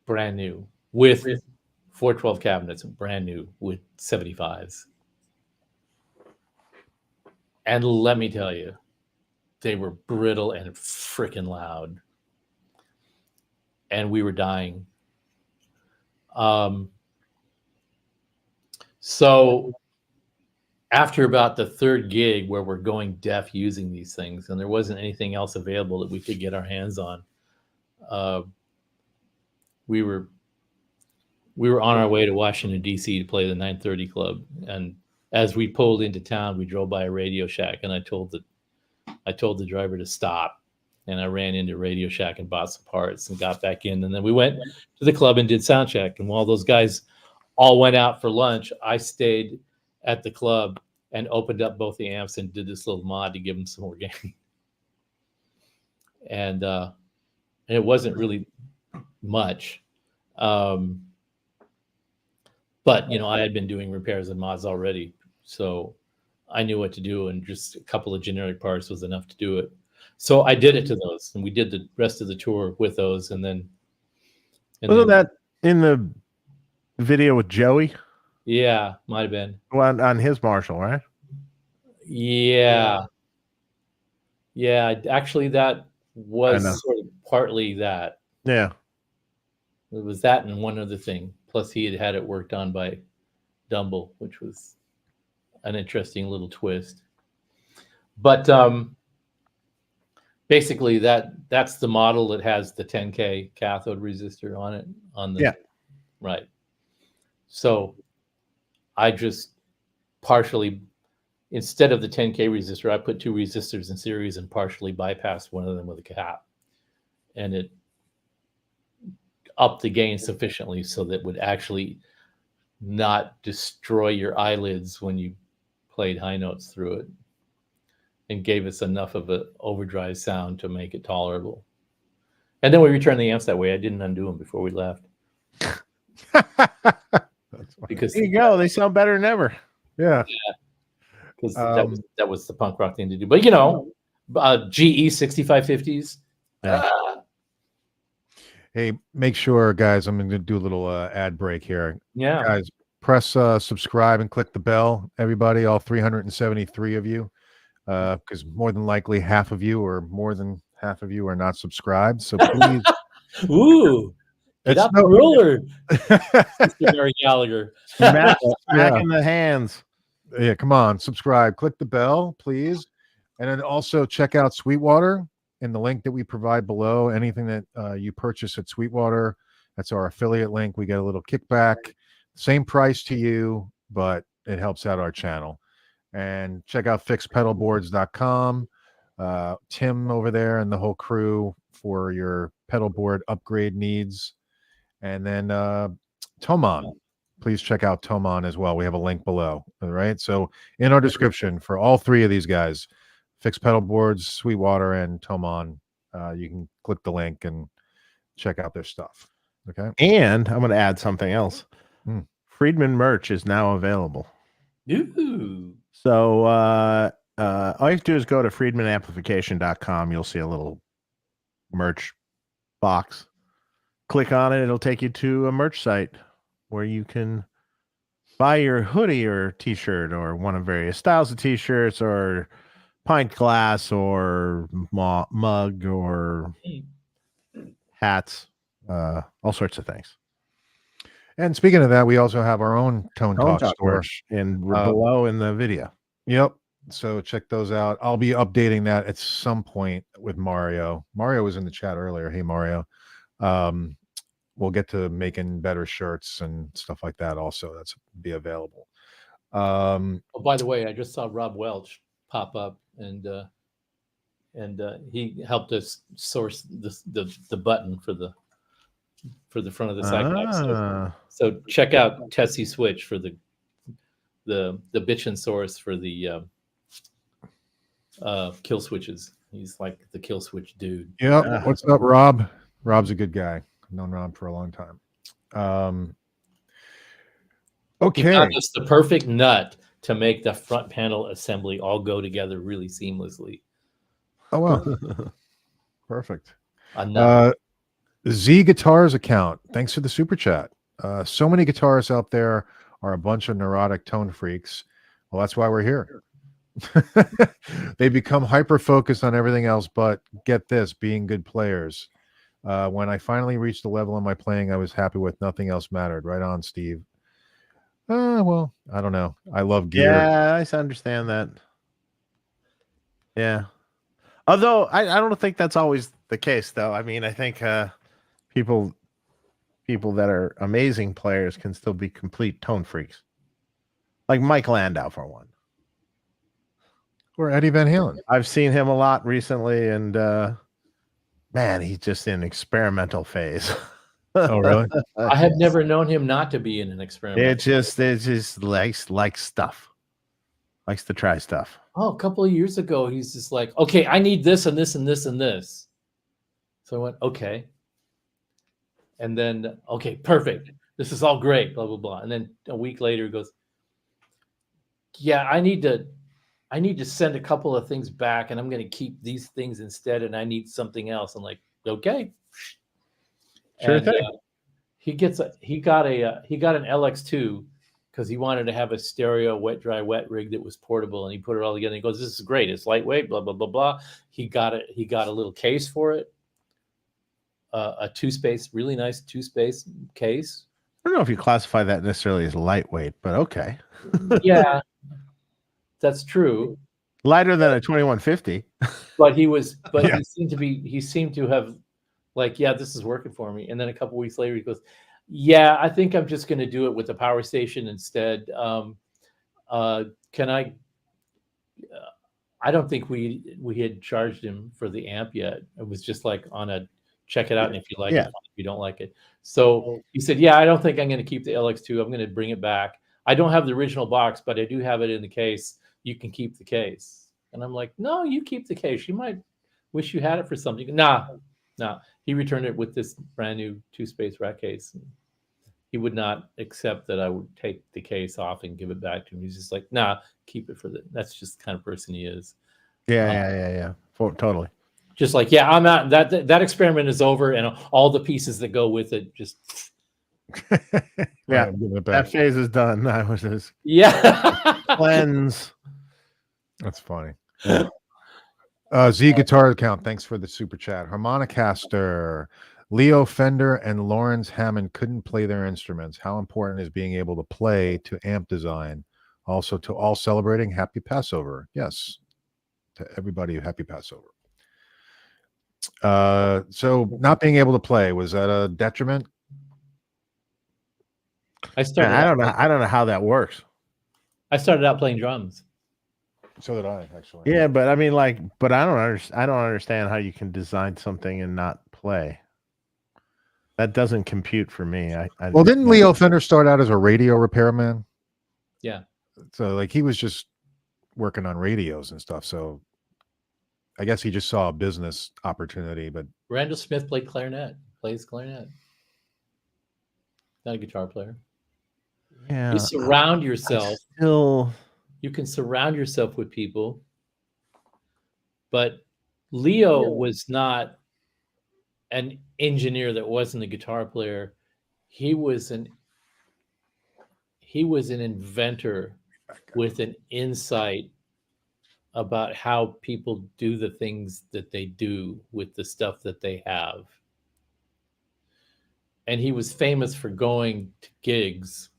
brand new with 412 cabinets, brand new with 75s. And let me tell you, they were brittle and freaking loud. And we were dying. So after about the third gig where we're going deaf using these things, and there wasn't anything else available that we could get our hands on, we were on our way to Washington, D.C. to play the 930 Club. And as we pulled into town, we drove by a Radio Shack, and I told the driver to stop. And I ran into Radio Shack and bought some parts and got back in. And then we went to the club and did sound check. And while those guys all went out for lunch, I stayed at the club and opened up both the amps and did this little mod to give them some more gain. And it wasn't really much. But, I had been doing repairs and mods already. So I knew what to do, and just a couple of generic parts was enough to do it. So I did it to those, and we did the rest of the tour with those. And then. Wasn't that in the video with Joey? Yeah, might have been. Well, on his Marshall, right? Yeah. Yeah, actually, that was sort of partly that. Yeah. It was that and one other thing. Plus, he had it worked on by Dumble, which was an interesting little twist. But basically, that's the model that has the 10K cathode resistor on it. Right. So I just partially, instead of the 10K resistor, I put two resistors in series and partially bypassed one of them with a cap. And it upped the gain sufficiently so that it would actually not destroy your eyelids when you played high notes through it, and gave us enough of an overdrive sound to make it tolerable. And then we returned the amps that way. I didn't undo them before we left. Because there you go. They sound better than ever. Yeah. Because that was the punk rock thing to do. But GE 6550s. Yeah. Hey, make sure, guys, I'm going to do a little ad break here. Yeah. Guys, press subscribe and click the bell, everybody, all 373 of you, because more than likely half of you or more than half of you are not subscribed. So please. Ooh. Get out the ruler, Mr. Mary Gallagher. Smack in the hands. Yeah, come on, subscribe, click the bell, please. And then also check out Sweetwater in the link that we provide below. Anything that you purchase at Sweetwater, that's our affiliate link. We get a little kickback, same price to you, but it helps out our channel. And check out fixpedalboards.com. Tim over there and the whole crew for your pedal board upgrade needs. And then Thomann, please check out Thomann as well. We have a link below. All right. So in our description for all three of these guys, Fixed Pedal Boards, Sweetwater, and Thomann, you can click the link and check out their stuff. Okay. And I'm going to add something else. Friedman merch is now available. Ooh. So all you have to do is go to friedmanamplification.com. You'll see a little merch box. Click on it. It'll take you to a merch site where you can buy your hoodie or t-shirt or one of various styles of t-shirts or pint glass or mug or hats, all sorts of things. And speaking of that, we also have our own Tone Talk store. Merch and below in the video. Yep. So check those out. I'll be updating that at some point with Mario. Mario was in the chat earlier. Hey, Mario. We'll get to making better shirts and stuff like that also. That's be available. Oh, by the way, I just saw Rob Welch pop up, and he helped us source the button for the front of the Cyclops. So check out Tessie Switch for the bitchin' source for the kill switches. He's like the kill switch dude. Yeah. What's up, Rob? Rob's a good guy. I've known Rob for a long time. He found Okay. just the perfect nut to make the front panel assembly all go together really seamlessly. Oh wow. Perfect. A nut. Z Guitars account. Thanks for the super chat. So many guitarists out there are a bunch of neurotic tone freaks. Well, that's why we're here. They become hyper focused on everything else, but get this, being good players. When I finally reached the level in my playing I was happy with, nothing else mattered. Right on, Steve. Well, I don't know. I love gear. Yeah, I understand that. Yeah. Although I don't think that's always the case, though. I mean, I think people that are amazing players can still be complete tone freaks. Like Mike Landau, for one. Or Eddie Van Halen. I've seen him a lot recently, and man, he's just in experimental phase. Oh, really? I have never known him not to be in an experiment. It just likes stuff. Likes to try stuff. Oh, a couple of years ago, he's just like, okay, I need this and this and this and this. So I went, okay. And then, okay, perfect. This is all great, blah, blah, blah. And then a week later, he goes, yeah, I need to send a couple of things back, and I'm going to keep these things instead, and I need something else. I'm like, okay. Sure And, thing. he got an LX2 because he wanted to have a stereo wet dry wet rig that was portable, and he put it all together. And he goes, "This is great. It's lightweight." Blah blah blah blah. He got a little case for it, a 2-space, really nice 2-space case. I don't know if you classify that necessarily as lightweight, but okay. Yeah, that's true. Lighter than a 2150. But Yeah. he seemed to have like, yeah, this is working for me. And then a couple weeks later, he goes, yeah, I think I'm just going to do it with the power station instead. Can I? I don't think we had charged him for the amp yet. It was just like on a check it out, and if you like it, fine. If you don't like it. So he said, yeah, I don't think I'm going to keep the LX2. I'm going to bring it back. I don't have the original box, but I do have it in the case. You can keep the case. And I'm like, no, you keep the case. You might wish you had it for something. Nah. He returned it with this brand new 2-space rack case. He would not accept that I would take the case off and give it back to him. He's just like, nah, keep it for the. That's just the kind of person he is. Yeah. Totally. Just like, yeah, I'm not. That experiment is over, and all the pieces that go with it just. Yeah, I'm giving it back. that phase is done. I was just cleanse. That's funny. Z Guitar account. Thanks for the super chat. Harmonicaster. Leo Fender and Lawrence Hammond couldn't play their instruments. How important is being able to play to amp design? Also, to all celebrating Happy Passover. Yes, to everybody, Happy Passover. So not being able to play, was that a detriment? I don't know how that works. I started out playing drums. So did I, actually. Yeah, but I mean, I don't understand how you can design something and not play. That doesn't compute for me. Well, didn't Leo Fender start out as a radio repairman? Yeah. So like he was just working on radios and stuff. So I guess he just saw a business opportunity. But Randall Smith plays clarinet. Not a guitar player. Yeah. You surround yourself. Still, you can surround yourself with people. But Leo was not an engineer that wasn't a guitar player. He was an inventor with an insight about how people do the things that they do with the stuff that they have. And he was famous for going to gigs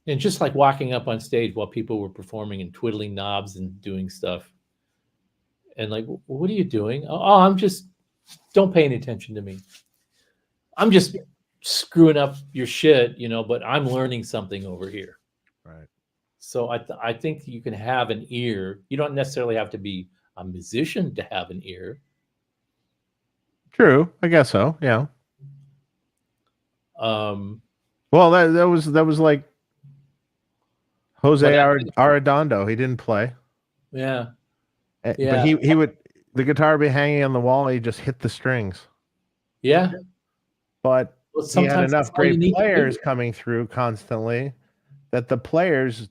and just like walking up on stage while people were performing and twiddling knobs and doing stuff. And like, what are you doing? Oh, I'm just, don't pay any attention to me. I'm just screwing up your shit, but I'm learning something over here. Right. So I think you can have an ear. You don't necessarily have to be a musician to have an ear. True. I guess so. Yeah. Well, that was like Jose Arredondo. He didn't play. Yeah. But he would, the guitar would be hanging on the wall. He just hit the strings. Yeah. But he had enough great players coming through constantly that the players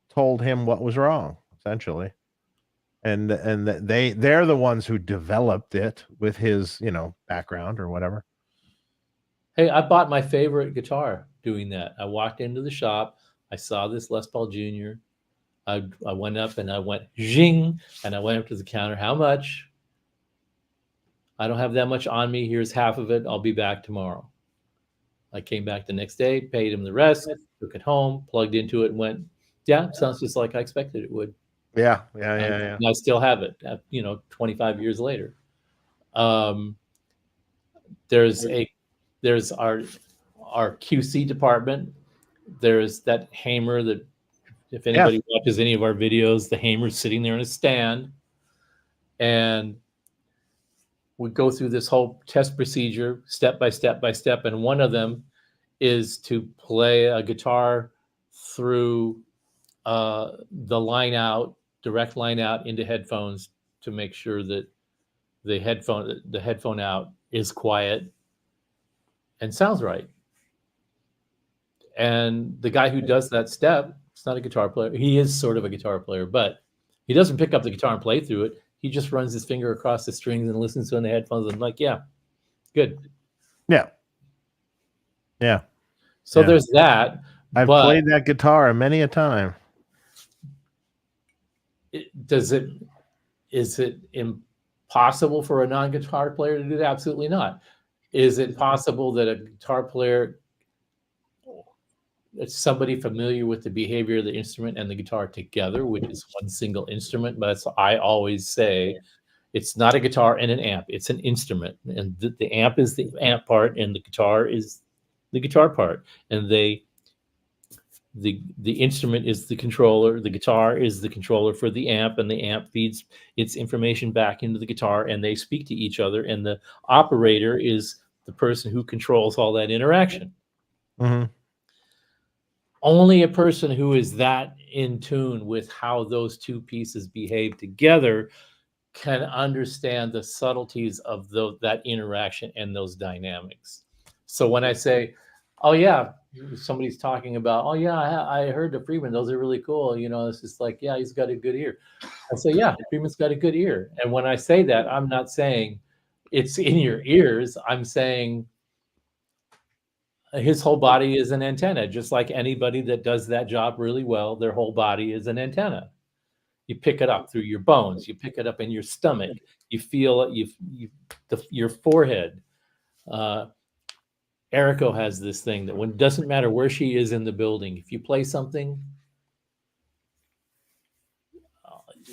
told him what was wrong, essentially. And that they're the ones who developed it with his, background or whatever. Hey, I bought my favorite guitar doing that. I walked into the shop. I saw this Les Paul Jr. I went up and I went zing, and I went up to the counter. How much? I don't have that much on me. Here's half of it. I'll be back tomorrow. I came back the next day, paid him the rest, took it home, plugged into it, and went, yeah, sounds just like I expected it would. Yeah. And I still have it, 25 years later. There's our QC department. There's that hammer that, if anybody watches any of our videos, the hammer's sitting there in a stand. And we go through this whole test procedure step by step by step. And one of them is to play a guitar through the line out, direct line out into headphones to make sure that the headphone out is quiet and sounds right. And the guy who does that step, it's not a guitar player. He is sort of a guitar player, but he doesn't pick up the guitar and play through it. He just runs his finger across the strings and listens to it in the headphones and like, yeah, good. Yeah. So there's that. I've played that guitar many a time. Is it impossible for a non-guitar player to do that? Absolutely not. Is it possible that a guitar player, somebody familiar with the behavior of the instrument and the guitar together, which is one single instrument? But I always say it's not a guitar and an amp. It's an instrument. And the amp is the amp part and the guitar is the guitar part. And the instrument is the controller. The guitar is the controller for the amp, and the amp feeds its information back into the guitar, and they speak to each other. And the operator is the person who controls all that interaction. Mm-hmm. Only a person who is that in tune with how those two pieces behave together can understand the subtleties of that interaction and those dynamics. So when I say, oh yeah, somebody's talking about, oh yeah, I heard the Freeman, those are really cool. It's just like, yeah, he's got a good ear. I say, yeah, Freeman's got a good ear. And when I say that, I'm not saying it's in your ears. I'm saying his whole body is an antenna, just like anybody that does that job really well, their whole body is an antenna. You pick it up through your bones. You pick it up in your stomach. You feel it, your forehead. Eriko has this thing that when it doesn't matter where she is in the building, if you play something,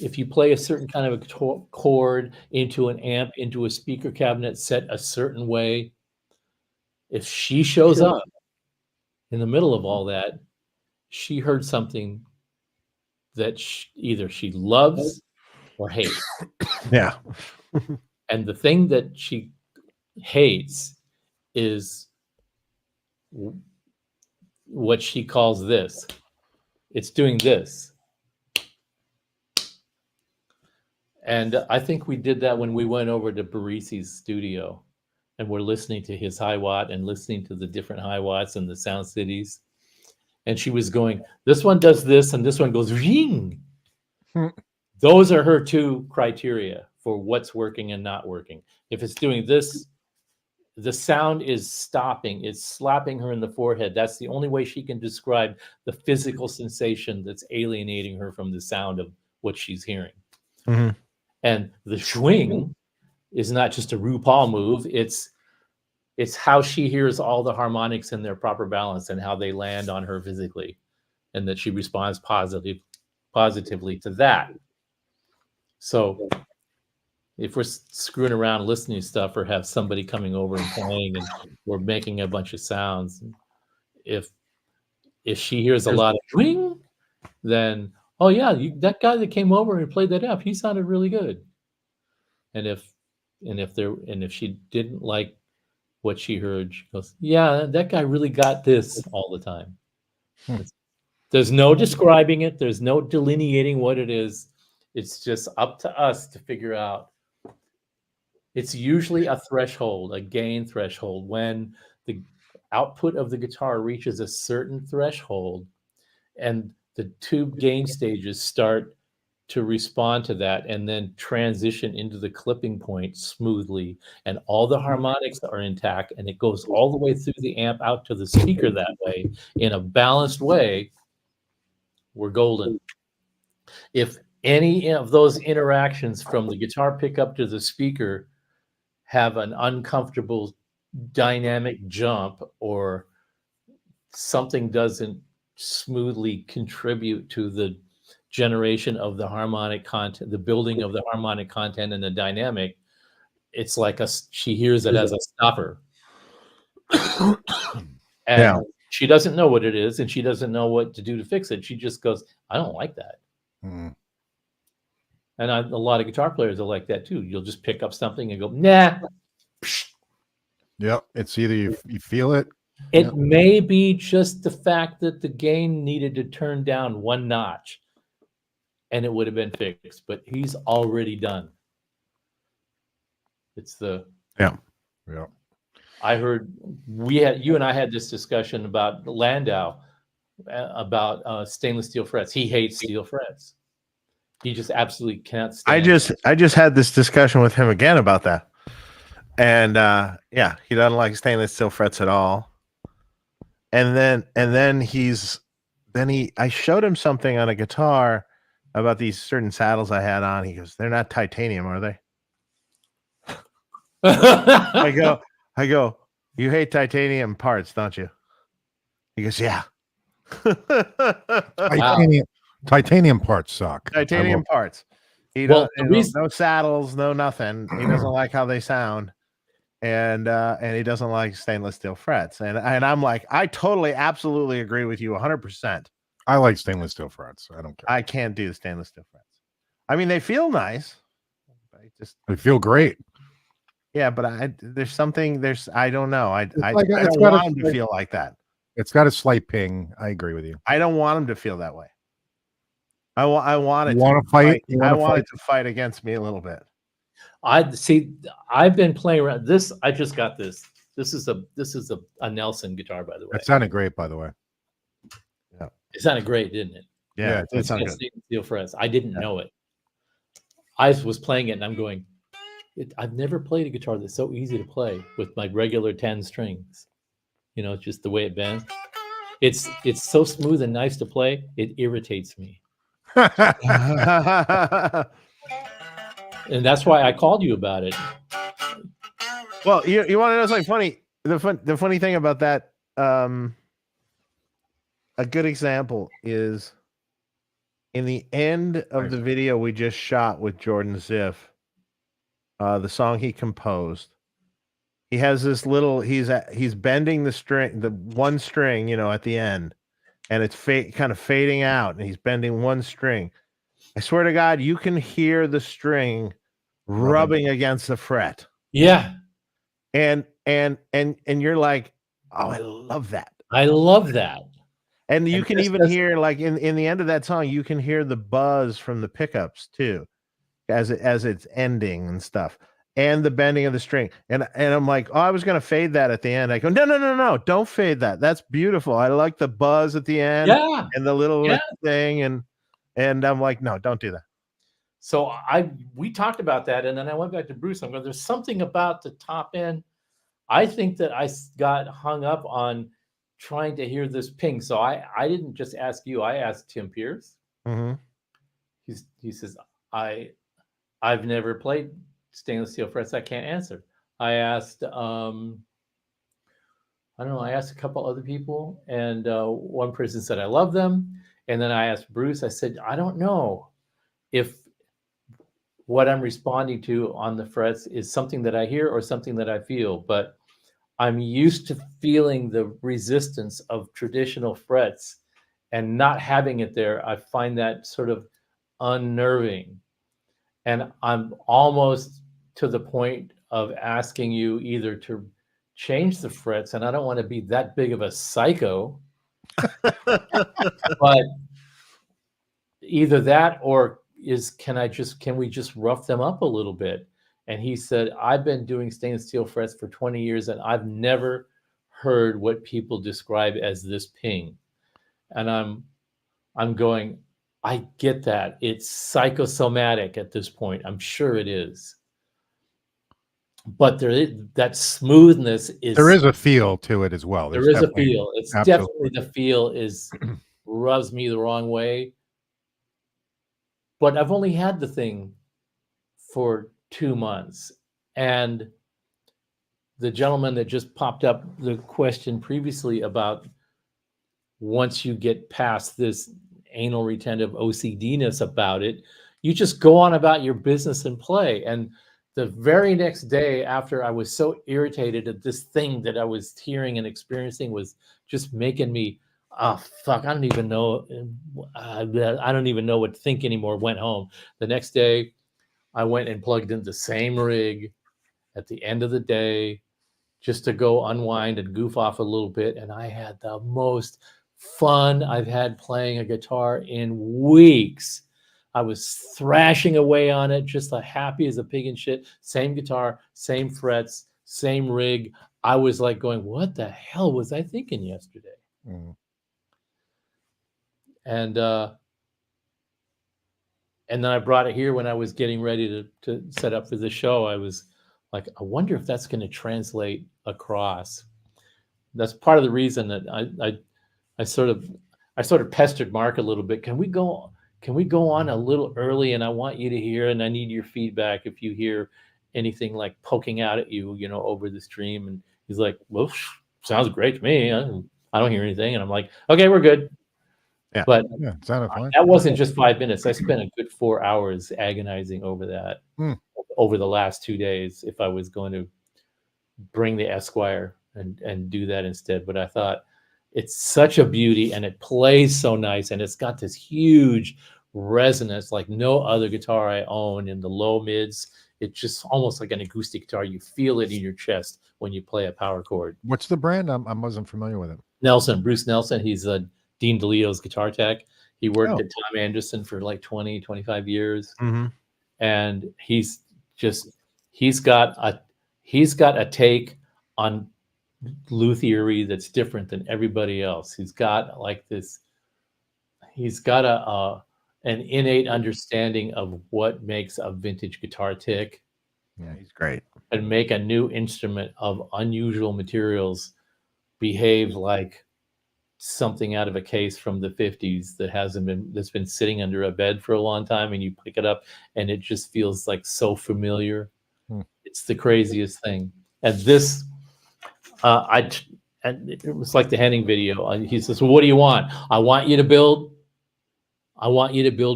if you play a certain kind of a chord into an amp, into a speaker cabinet set a certain way, if she shows up in the middle of all that, she heard something that either she loves or hates. Yeah. And the thing that she hates is what she calls this. It's doing this. And I think we did that when we went over to Barisi's studio and we're listening to his high watt and listening to the different high watts and the sound cities. And she was going, this one does this and this one goes ring. Those are her two criteria for what's working and not working. If it's doing this, the sound is stopping. It's slapping her in the forehead. That's the only way she can describe the physical sensation that's alienating her from the sound of what she's hearing. Mm-hmm. And the swing is not just a RuPaul move. It's how she hears all the harmonics in their proper balance and how they land on her physically, and that she responds positively to that. So if we're screwing around listening to stuff or have somebody coming over and playing and we're making a bunch of sounds, if she hears a lot of swing, then, oh yeah, that guy that came over and played that up, he sounded really good. And if she didn't like what she heard, she goes, yeah, that guy really got this all the time. There's no describing it. There's no delineating what it is. It's just up to us to figure out. It's usually a threshold, a gain threshold. When the output of the guitar reaches a certain threshold, and the two gain stages start to respond to that and then transition into the clipping point smoothly, and all the harmonics are intact, and it goes all the way through the amp out to the speaker that way in a balanced way, we're golden. If any of those interactions from the guitar pickup to the speaker have an uncomfortable dynamic jump, or something doesn't smoothly contribute to the generation of the harmonic content, the building of the harmonic content and the dynamic, it's like she hears it as a stopper. And she doesn't know what it is, and she doesn't know what to do to fix it. She just goes, I don't like that. Mm. And a lot of guitar players are like that too. You'll just pick up something and go, nah. Yep. It's either you feel it. It may be just the fact that the gain needed to turn down one notch, and it would have been fixed, but he's already done. It's the Yeah. I heard you and I had this discussion about Landau, about stainless steel frets. He hates steel frets. He just absolutely can't stand. I just had this discussion with him again about that, and yeah, he doesn't like stainless steel frets at all. And then I showed him something on a guitar about these certain saddles I had on. He goes, "They're not titanium, are they?" I go, "You hate titanium parts, don't you?" He goes, "Yeah." Titanium parts suck. Titanium parts. No saddles, no nothing. He doesn't like how they sound, and he doesn't like stainless steel frets. And I'm like, I totally, absolutely agree with you 100%. I like stainless steel frets. I don't care. I can't do the stainless steel frets. I mean, they feel nice. They feel great. Yeah, but I don't know. I don't it's want them to feel like that. It's got a slight ping. I agree with you. I don't want them to feel that way. I want it to fight. I want it to fight against me a little bit. I've been playing around this. I just got this. This is a Nelson guitar, by the way. That sounded great, by the way. Yeah, it sounded great, didn't it? Yeah, it sounded good. Steel frets. I didn't know it. I was playing it, and I'm going, I've never played a guitar that's so easy to play with my regular 10 strings. You know, just the way it bends. It's so smooth and nice to play. It irritates me. And that's why I called you about it. Well, you want to know something funny? The funny thing about that, a good example is in the end of the video we just shot with Jordan Ziff, the song he composed. He has this little. He's bending the string, the one string, at the end, and it's kind of fading out, and he's bending one string. I swear to God, you can hear the string rubbing against the fret. Yeah. And you're like, oh, I love that. I love that. And you can even hear, like in the end of that song, you can hear the buzz from the pickups too, as it's ending and stuff, and the bending of the string. And I'm like, oh, I was gonna fade that at the end. I go, no, don't fade that. That's beautiful. I like the buzz at the end, and the little thing, and I'm like, no, don't do that. So we talked about that, and then I went back to Bruce. I'm going, there's something about the top end. I think that I got hung up on trying to hear this ping. So I didn't just ask you. I asked Tim Pierce. Mm-hmm. He says, I've never played stainless steel frets. I can't answer. I asked, I don't know. I asked a couple other people, and one person said, I love them. And then I asked Bruce, I said, I don't know if what I'm responding to on the frets is something that I hear or something that I feel, but I'm used to feeling the resistance of traditional frets, and not having it there, I find that sort of unnerving. And I'm almost to the point of asking you either to change the frets, and I don't want to be that big of a psycho, but either that or can we just rough them up a little bit? And he said, I've been doing stainless steel frets for 20 years, and I've never heard what people describe as this ping. And I'm going, I get that. It's psychosomatic at this point. I'm sure it is. But that smoothness is. There is a feel to it as well. There is a feel. It's absolutely. definitely the feel is rubs me the wrong way. But I've only had the thing for 2 months. And the gentleman that just popped up the question previously about once you get past this anal retentive OCD-ness about it, you just go on about your business and play. And the very next day after I was so irritated at this thing that I was hearing and experiencing was just making me, oh, fuck, I don't even know. I don't even know what to think anymore. Went home. The next day, I went and plugged in the same rig at the end of the day just to go unwind and goof off a little bit. And I had the most fun I've had playing a guitar in weeks. I was thrashing away on it, just as happy as a pig in shit. Same guitar, same frets, same rig. I was like going, what the hell was I thinking yesterday? Mm. And then I brought it here when I was getting ready to set up for the show. I was like, I wonder if that's going to translate across. That's part of the reason that I sort of pestered Mark a little bit. Can we go on a little early? And I want you to hear, and I need your feedback if you hear anything like poking out at you, over the stream. And he's like, well, sounds great to me. I don't hear anything. And I'm like, okay, we're good. Yeah. But Yeah, it sounded fine. that wasn't just 5 minutes. I spent a good 4 hours agonizing over that over the last 2 days if I was going to bring the Esquire and do that instead. But I thought it's such a beauty and it plays so nice and it's got this huge resonance like no other guitar I own in the low mids. It's just almost like an acoustic guitar. You feel it in your chest when you play a power chord. What's the brand? I wasn't familiar with it. Bruce Nelson. He's Dean DeLeo's guitar tech. He worked at Tom Anderson for like 20, 25 years. Mm-hmm. And he's got a take on luthiery that's different than everybody else. He's got an innate understanding of what makes a vintage guitar tick. Yeah, he's great. And make a new instrument of unusual materials behave like something out of a case from the 50s that's been sitting under a bed for a long time, and you pick it up and it just feels like so familiar. It's the craziest thing. And this and it was like the Henning video. He says, well, what do you want? I want you to build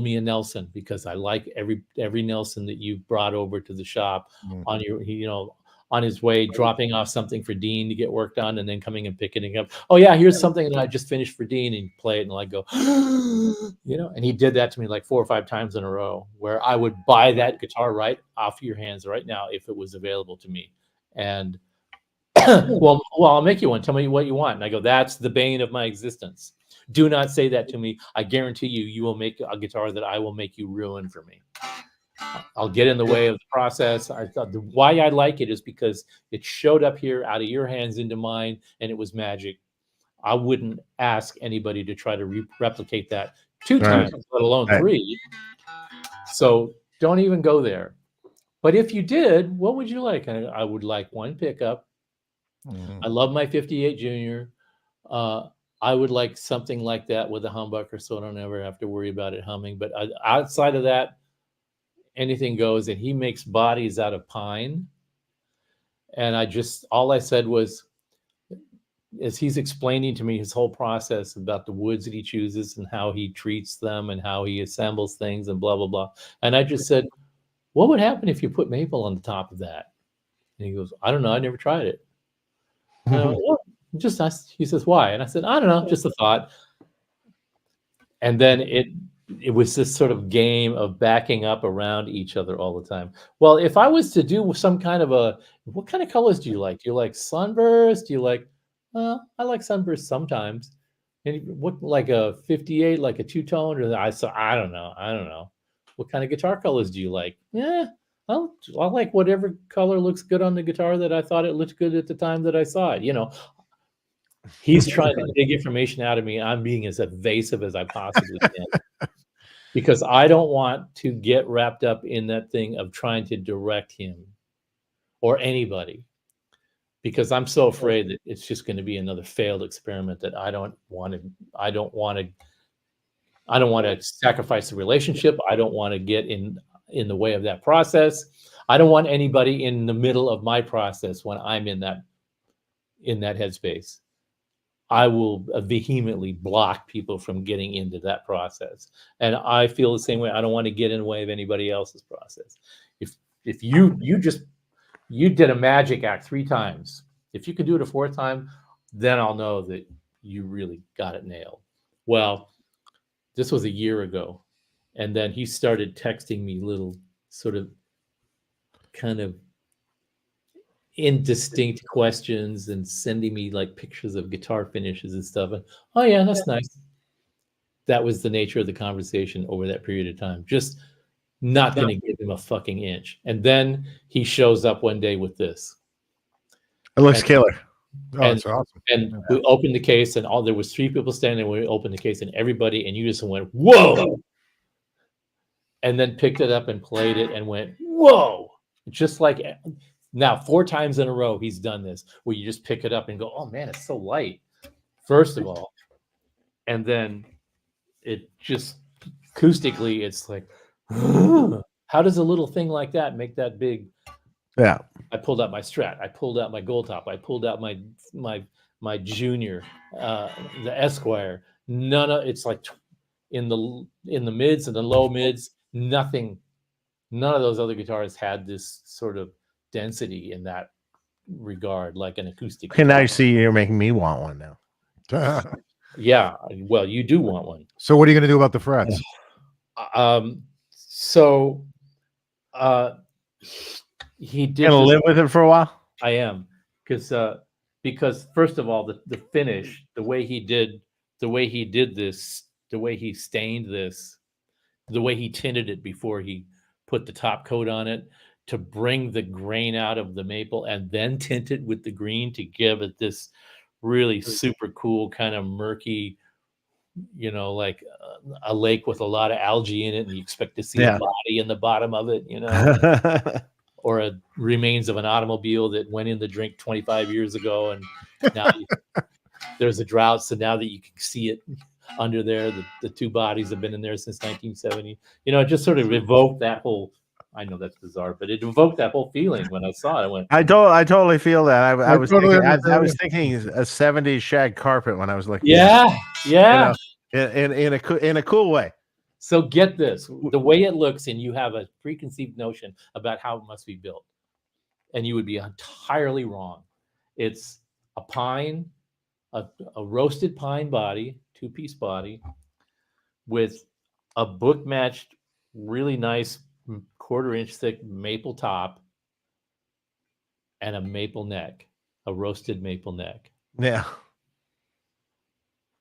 me a Nelson because I like every Nelson that you brought over to the shop on your, on his way, dropping off something for Dean to get worked on and then coming and picking it up. Oh yeah, here's something that I just finished for Dean, and play it and I go, and he did that to me like 4 or 5 times in a row where I would buy that guitar right off your hands right now if it was available to me. And well, I'll make you one. Tell me what you want. And I go, that's the bane of my existence. Do not say that to me. I guarantee you will make a guitar that I will make you ruin for me. I'll get in the way of the process. I thought why I like it is because it showed up here out of your hands into mine, and it was magic. I wouldn't ask anybody to try to replicate that 2 times, let alone 3. So don't even go there. But if you did, what would you like? I would like one pickup. I love my 58 Junior. I would like something like that with a humbucker so I don't ever have to worry about it humming. But outside of that, anything goes. And he makes bodies out of pine. And all I said was, as he's explaining to me his whole process about the woods that he chooses and how he treats them and how he assembles things and blah, blah, blah. And I just said, what would happen if you put maple on the top of that? And he goes, I don't know. I never tried it. He says, why? And I said, I don't know, just a thought. And then it was this sort of game of backing up around each other all the time. Well, if I was to do some kind of what kind of colors do you like? Do you like sunburst? Do you like, I like sunburst sometimes. And what, like a 58, like a 2-tone? Or I don't know. What kind of guitar colors do you like? Yeah, I like whatever color looks good on the guitar that I thought it looked good at the time that I saw it. He's trying to dig information out of me. I'm being as evasive as I possibly can because I don't want to get wrapped up in that thing of trying to direct him or anybody, because I'm so afraid that it's just going to be another failed experiment that I don't want to sacrifice the relationship. I don't want to get in the way of that process. I don't want anybody in the middle of my process when I'm in that headspace. I will vehemently block people from getting into that process. And I feel the same way. I don't want to get in the way of anybody else's process. If you did a magic act 3 times, if you can do it a 4th time, then I'll know that you really got it nailed. Well, this was a year ago. And then he started texting me little sort of kind of indistinct questions and sending me like pictures of guitar finishes and stuff. And, oh yeah, that's nice. That was the nature of the conversation over that period of time. Just not going to give him a fucking inch. And then he shows up one day with this. It looks killer. Oh, it's awesome. And we opened the case, and there was 3 people standing when we opened the case, and everybody, and you just went, whoa! And then picked it up and played it and went, whoa! Just like now 4 times in a row he's done this, where you just pick it up and go, oh man, it's so light, first of all. And then it just acoustically, it's like, how does a little thing like that make that big? Yeah. I pulled out my Strat. I pulled out my Gold Top. I pulled out my Junior, the Esquire. It's like in the mids and the low mids. None of those other guitars had this sort of density in that regard, like an acoustic. Okay, now you see you're making me want one now. Yeah, well, you do want one. So what are you going to do about the frets? He did. Gonna live with it for a while. I am, because first of all, the finish, the way he did this, the way he stained this, the way he tinted it before he put the top coat on it to bring the grain out of the maple and then tint it with the green to give it this really super cool kind of murky, like a lake with a lot of algae in it, and you expect to see a body in the bottom of it, or a remains of an automobile that went in the drink 25 years ago, and now there's a drought, so now that you can see it under there, the 2 bodies have been in there since 1970. It just sort of evoked that whole. I know that's bizarre, but it evoked that whole feeling when I saw it. I went, I totally feel that. I was totally thinking a 70s shag carpet when I was looking. Yeah. In a cool way. So get this, the way it looks, and you have a preconceived notion about how it must be built, and you would be entirely wrong. It's a pine, a roasted pine body, 2-piece body, with a book-matched, really nice 1/4-inch thick maple top, and a maple neck, a roasted maple neck. Yeah.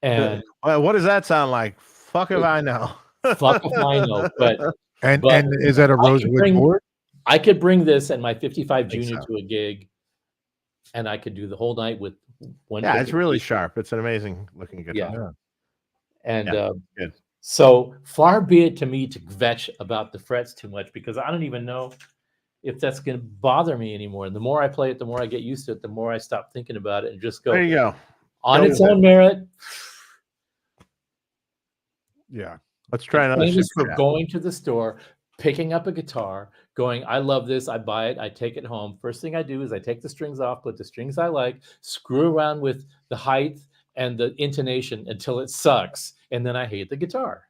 And what does that sound like? Fuck if I know. Fuck if I know, but is that a rosewood board? I could bring this and my 55 Junior to a gig, and I could do the whole night with one. Yeah, it's really sharp. It's an amazing looking guitar. Yeah. And good. So far be it to me to vetch about the frets too much, because I don't even know if that's going to bother me anymore. And the more I play it, the more I get used to it, the more I stop thinking about it and just go. There you go. On its own merit. Yeah. Let's try another. For going to the store, picking up a guitar, going, I love this, I buy it, I take it home. First thing I do is I take the strings off, put the strings I like, screw around with the height and the intonation until it sucks, and then I hate the guitar.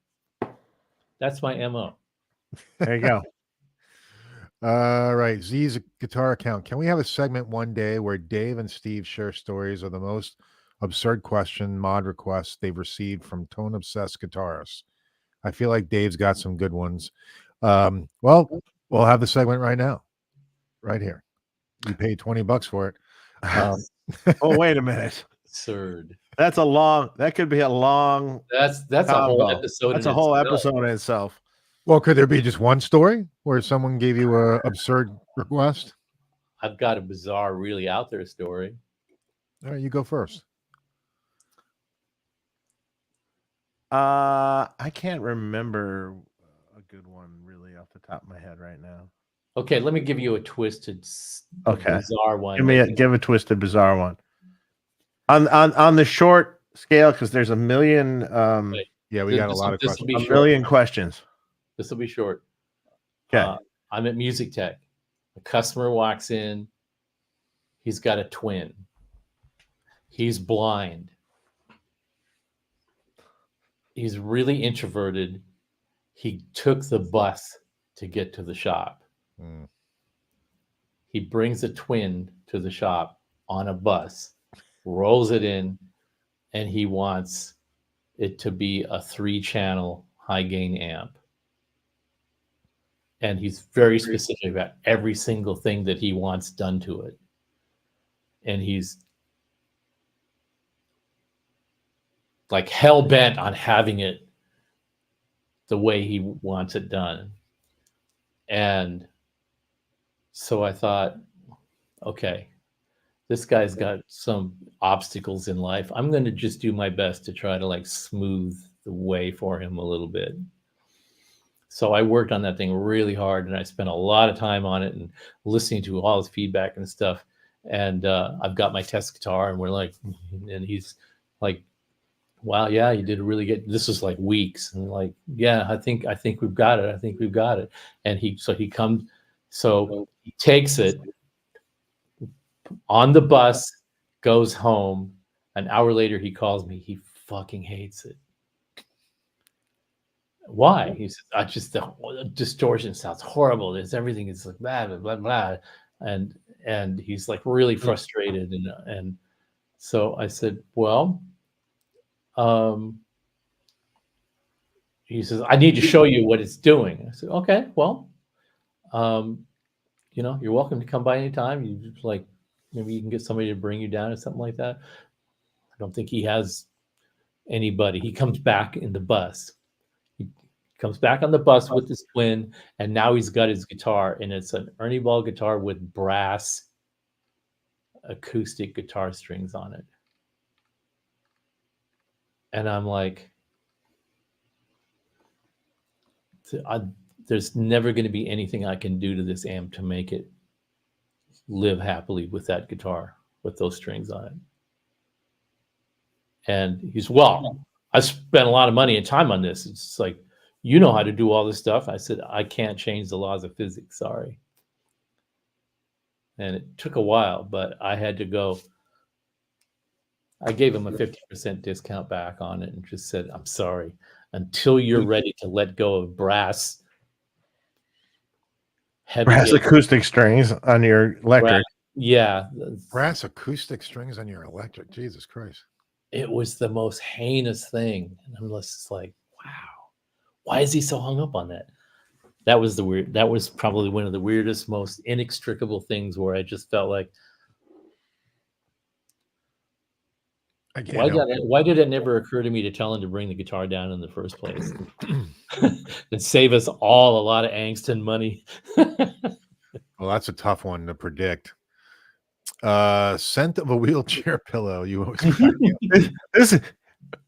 That's my MO. There you go. All right, Z's guitar account. Can we have a segment one day where Dave and Steve share stories of the most absurd question mod requests they've received from tone obsessed guitarists? I feel like Dave's got some good ones. Well, we'll have the segment right now, right here. You paid $20 for it. Oh, wait a minute. Absurd. That could be a long. That's a whole episode. That's a whole episode in itself. Well, could there be just one story where someone gave you a absurd request? I've got a bizarre, really out there story. All right, you go first. I can't remember a good one really off the top of my head right now. Okay, let me give you a twisted, Okay. bizarre one. Give a twisted, bizarre one. On the short scale, because there's a million Yeah, we got a lot of This will questions. be a short. million questions. This will be short. Okay. I'm at Music Tech. A customer walks in. He's got a twin. He's blind. He's really introverted. He took the bus to get to the shop. Mm. He brings a twin to the shop on a bus, rolls it in, and he wants it to be a 3-channel high gain amp. And he's very specific about every single thing that he wants done to it. And he's like hell bent on having it the way he wants it done. And so I thought, okay, this guy's got some obstacles in life. I'm going to just do my best to try to like smooth the way for him a little bit. So I worked on that thing really hard, and I spent a lot of time on it and listening to all his feedback and stuff. And I've got my test guitar, and we're like, and he's like, wow, yeah, you did a really good. This was like weeks, and like, yeah, I think we've got it. I think we've got it. And he takes it on the bus, goes home. An hour later, he calls me. He fucking hates it. Why? He says, I just, the distortion sounds horrible. There's everything is like blah, blah, blah, blah. And he's like really frustrated. And so I said, well, he says, I need to show you what it's doing. I said, okay, well, you're welcome to come by anytime. You just like, maybe you can get somebody to bring you down or something like that. I don't think he has anybody. He comes back in the bus. He comes back on the bus with his twin, and now he's got his guitar, and it's an Ernie Ball guitar with brass acoustic guitar strings on it. And I'm like, there's never going to be anything I can do to this amp to make it live happily with that guitar, with those strings on it. And he's, well, I spent a lot of money and time on this. It's like, you know how to do all this stuff. I said, I can't change the laws of physics. Sorry. And it took a while, but I had to go. I gave him a 50% discount back on it and just said, I'm sorry. Until you're ready to let go of brass acoustic strings on your electric. Brass acoustic strings on your electric. Jesus Christ. It was the most heinous thing. And I'm just like, wow, why is he so hung up on that? That was probably one of the weirdest, most inextricable things where I just felt like, why did it never occur to me to tell him to bring the guitar down in the first place and save us all a lot of angst and money? Well, that's a tough one to predict. Scent of a wheelchair pillow. You always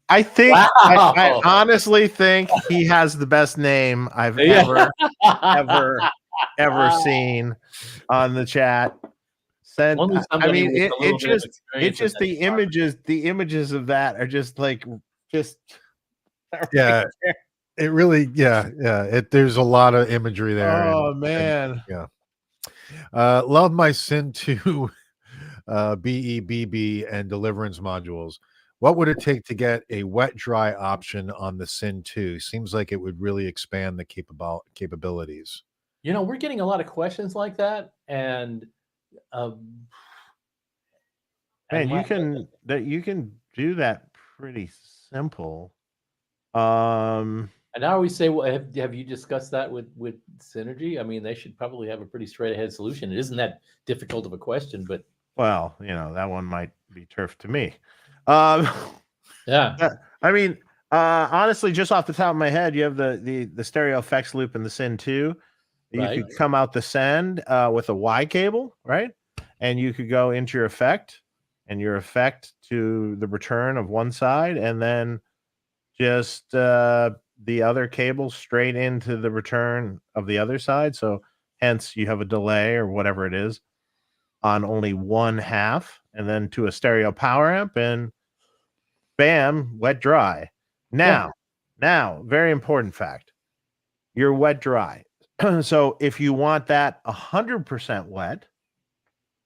I think wow. I honestly think he has the best name I've ever seen on the chat. I mean, it's just the images of that are just like yeah, it really, yeah. There's a lot of imagery there. Oh man, yeah. Love my Sin 2 BEBB and Deliverance modules. What would it take to get a wet dry option on the Sin 2? Seems like it would really expand the capabilities. We're getting a lot of questions like that, and man, you can do that pretty simple. And now we say, well, have you discussed that with Synergy? I mean, they should probably have a pretty straight ahead solution. It isn't that difficult of a question, but well, that one might be turf to me. Yeah. I mean, honestly, just off the top of my head, you have the stereo effects loop in the Sin 2. You could come out the send with a Y cable, right? And you could go into your effect and your effect to the return of one side, and then just the other cable straight into the return of the other side. So hence you have a delay or whatever it is on only one half, and then to a stereo power amp, and bam, wet dry. Now, very important fact. You're wet dry. So if you want that 100% wet,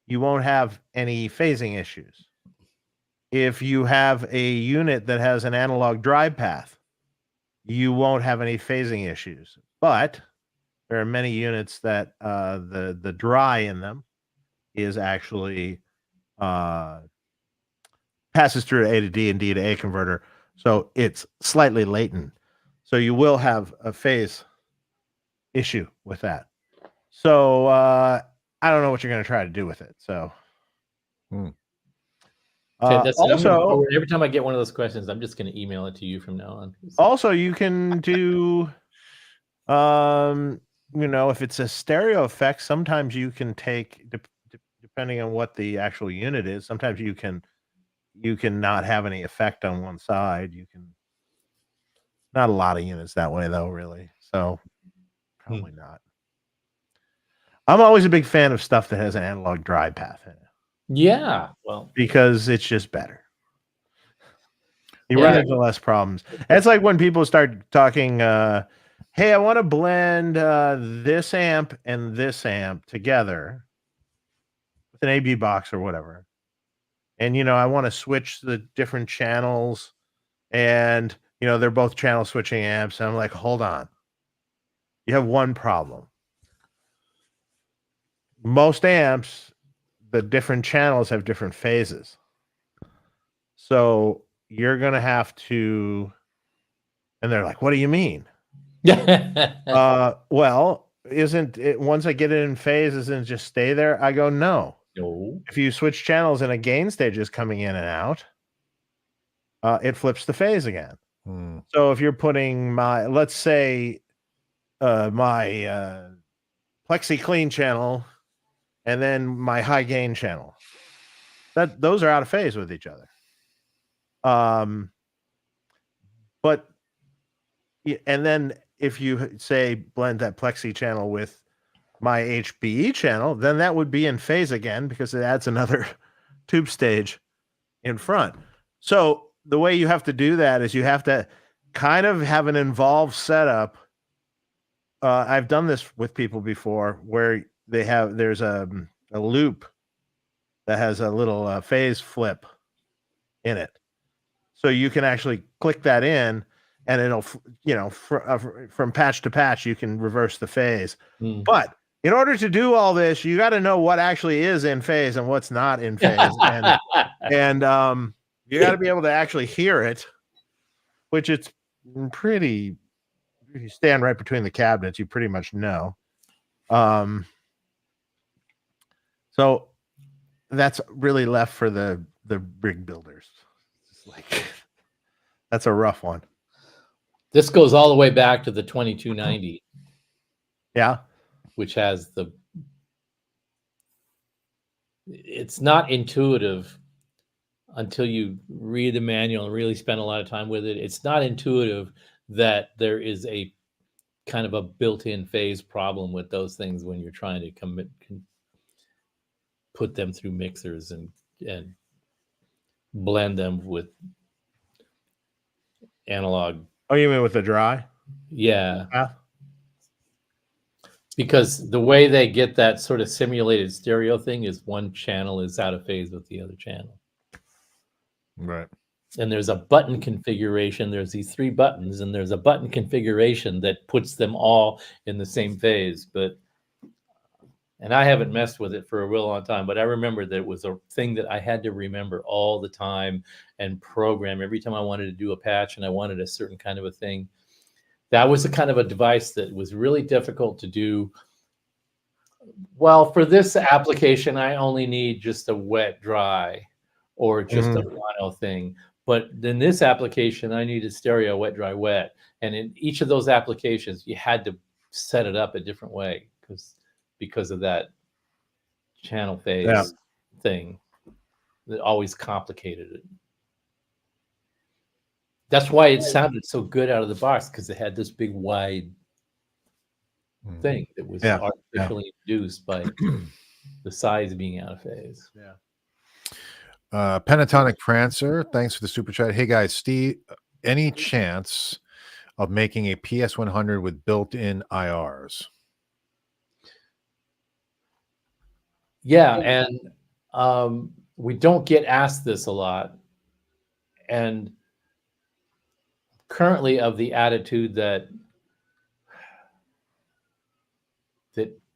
you won't have any phasing issues. If you have a unit that has an analog dry path, you won't have any phasing issues. But there are many units that the dry in them is actually passes through A to D and D to A converter, so it's slightly latent. So you will have a phase issue with that. So I don't know what you're going to try to do with it. So Okay, also, every time I get one of those questions, I'm just going to email it to you from now on. Also, you can do, if it's a stereo effect, sometimes you can take, depending on what the actual unit is, sometimes you can not have any effect on one side. You can, not a lot of units that way though, really. So probably not. I'm always a big fan of stuff that has an analog dry path in it. Yeah, well, because it's just better. You run into less problems. It's like when people start talking, hey, I want to blend this amp and this amp together with an AB box or whatever. And, I want to switch the different channels, and, they're both channel switching amps. And I'm like, hold on. You have one problem. Most amps, the different channels have different phases. So you're going to have to, and they're like, what do you mean? Well, isn't it, once I get it in phase, isn't it just stay there? I go, no. If you switch channels and a gain stage is coming in and out, it flips the phase again. So if you're putting let's say my plexi clean channel and then my high gain channel, those are out of phase with each other. But and then if you say blend that plexi channel with my HBE channel, then that would be in phase again because it adds another tube stage in front. So the way you have to do that is you have to kind of have an involved setup. I've done this with people before where there's a loop that has a little phase flip in it. So you can actually click that in, and it'll, from patch to patch, you can reverse the phase. But in order to do all this, you got to know what actually is in phase and what's not in phase. and you got to be able to actually hear it, which it's pretty, if you stand right between the cabinets, you pretty much know. So that's really left for the rig builders. It's like, that's a rough one. This goes all the way back to the 2290. Yeah. Which has it's not intuitive until you read the manual and really spend a lot of time with it. It's not intuitive that there is a kind of a built-in phase problem with those things when you're trying to put them through mixers and blend them with analog. Oh, you mean with the dry? Yeah. Because the way they get that sort of simulated stereo thing is one channel is out of phase with the other channel. Right. And there's a button configuration. There's these 3 buttons, and there's a button configuration that puts them all in the same phase. And I haven't messed with it for a real long time, but I remember that it was a thing that I had to remember all the time and program every time I wanted to do a patch and I wanted a certain kind of a thing. That was a kind of a device that was really difficult to do. Well, for this application, I only need just a wet dry or just a mono thing. But in this application, I needed stereo, wet, dry, wet. And in each of those applications, you had to set it up a different way because of that channel phase thing that always complicated it. That's why it sounded so good out of the box, because it had this big wide thing that was Yeah, artificially induced by the size being out of phase. Yeah. Pentatonic Prancer, thanks for the super chat. Hey guys, Steve, any chance of making a PS100 with built-in IRs? Yeah, and we don't get asked this a lot, and currently of the attitude that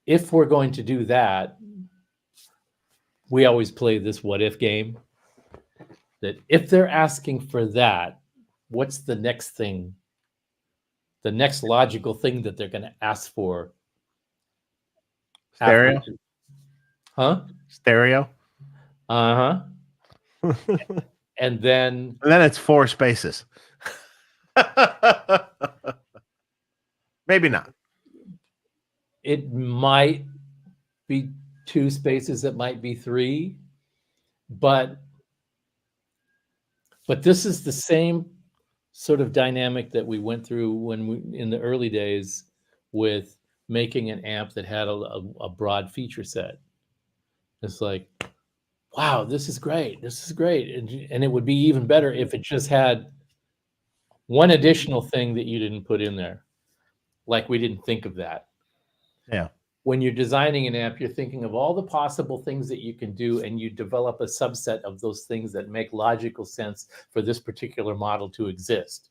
if we're going to do that, we always play this what if game. That if they're asking for that, what's the next thing? The next logical thing that they're going to ask for? Stereo. Huh? Stereo. Uh-huh. And then it's 4 spaces. Maybe not. it might be 2 spaces, it might be 3, but this is the same sort of dynamic that we went through when we in the early days with making an amp that had a broad feature set. It's like, wow, this is great, and it would be even better if it just had one additional thing that you didn't put in there, like we didn't think of that. Yeah. When you're designing an amp, you're thinking of all the possible things that you can do, and you develop a subset of those things that make logical sense for this particular model to exist.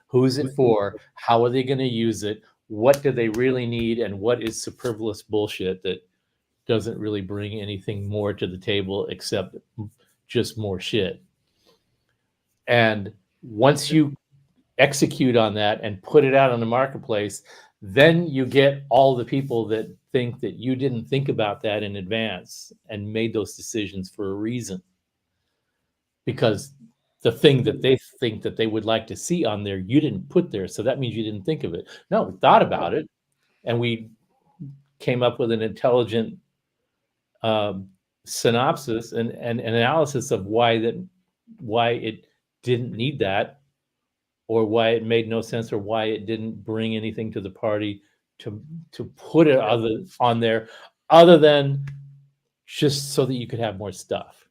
Who's it for? How are they going to use it? What do they really need? And what is superfluous bullshit that doesn't really bring anything more to the table except just more shit? And once you execute on that and put it out on the marketplace, then you get all the people that think that you didn't think about that in advance and made those decisions for a reason. Because the thing that they think that they would like to see on there, you didn't put there. So that means you didn't think of it. No, we thought about it, and we came up with an intelligent synopsis and analysis of why it didn't need that, or why it made no sense, or why it didn't bring anything to the party to put it on there, other than just so that you could have more stuff.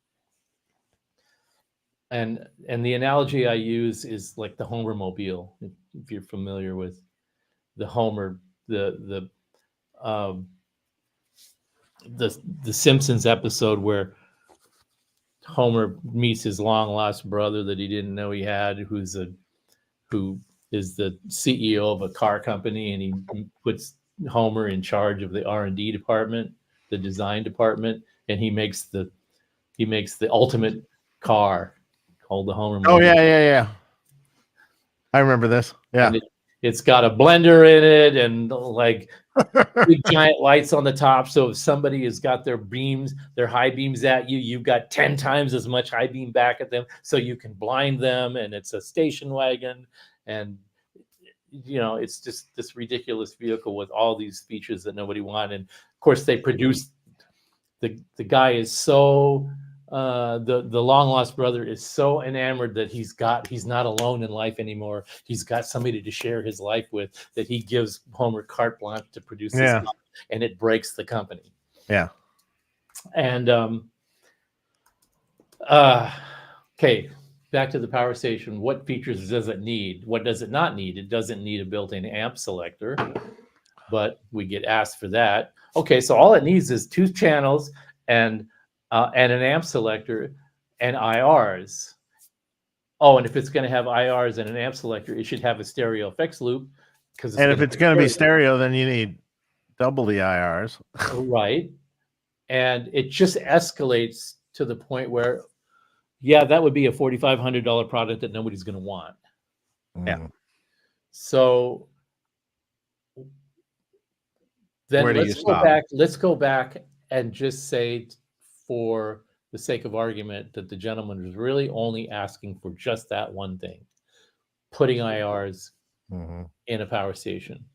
And the analogy I use is like the Homer mobile. If you're familiar with the Homer, the Simpsons episode where Homer meets his long lost brother that he didn't know he had, who is the CEO of a car company, and he puts Homer in charge of the R&D department, the design department, and he makes the ultimate car called the Homer Oh, mobile. yeah. I remember this. Yeah. And it's got a blender in it and like big giant lights on the top. So if somebody has got their high beams at you, you've got 10 times as much high beam back at them, so you can blind them. And it's a station wagon, and it's just this ridiculous vehicle with all these features that nobody wanted. And of course, they produced the guy is so the long lost brother is so enamored that he's not alone in life anymore. He's got somebody to share his life with, that he gives Homer carte blanche to produce this stuff, and it breaks the company. Yeah. And okay, back to the power station. What features does it need? What does it not need? It doesn't need a built-in amp selector, but we get asked for that. Okay, so all it needs is 2 channels and an amp selector and IRs. Oh, and if it's going to have IRs and an amp selector, it should have a stereo effects loop. And if it's going to be stereo, then you need double the IRs. Right. And it just escalates to the point where, yeah, that would be a $4,500 product that nobody's going to want. Yeah. So then Where do let's you go stop? back. Let's go back and just say, for the sake of argument, that the gentleman was really only asking for just that one thing: putting IRs in a power station.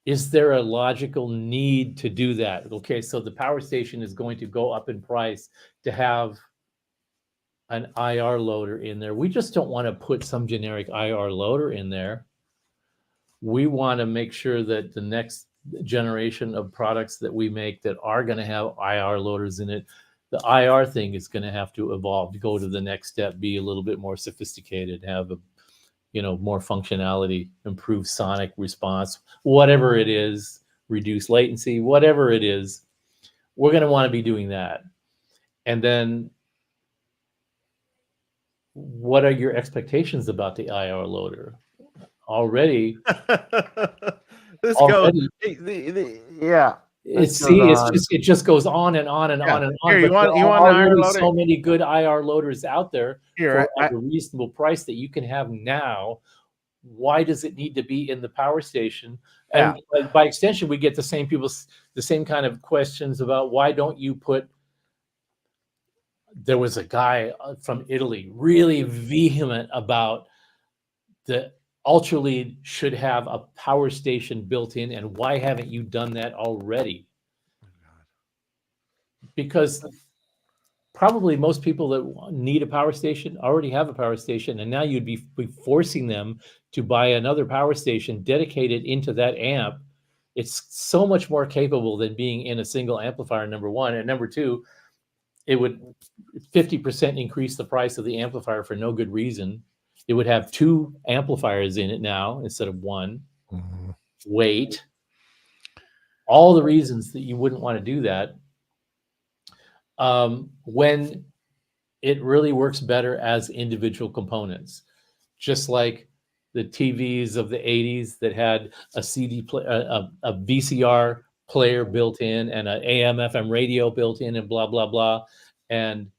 Is there a logical need to do that? Okay, so the power station is going to go up in price to have an IR loader in there. We just don't want to put some generic IR loader in there. We want to make sure that the next generation of products that we make that are going to have IR loaders in it, the IR thing is going to have to evolve to go to the next step, be a little bit more sophisticated, have a, more functionality, improve sonic response, whatever it is, reduce latency, whatever it is, we're going to want to be doing that. And then what are your expectations about the IR loader? Already, This already, goes, yeah. it just goes on and on and Yeah. on and on. Here, But there you are want an IR already loader? so many good IR loaders out there Here, for at a reasonable price that you can have now. Why does it need to be in the power station? And by extension, we get the same kind of questions about why don't you put. There was a guy from Italy really vehement about the Ultra Lead should have a power station built in, and why haven't you done that already? Because probably most people that need a power station already have a power station, and now you'd be forcing them to buy another power station dedicated into that amp. It's so much more capable than being in a single amplifier, number one. And number two, it would 50% increase the price of the amplifier for no good reason. It would have 2 amplifiers in it now instead of 1. Mm-hmm. Weight. All the reasons that you wouldn't want to do that. When it really works better as individual components, just like the TVs of the 80s that had a CD a VCR player built in and an AM FM radio built in and blah blah blah. And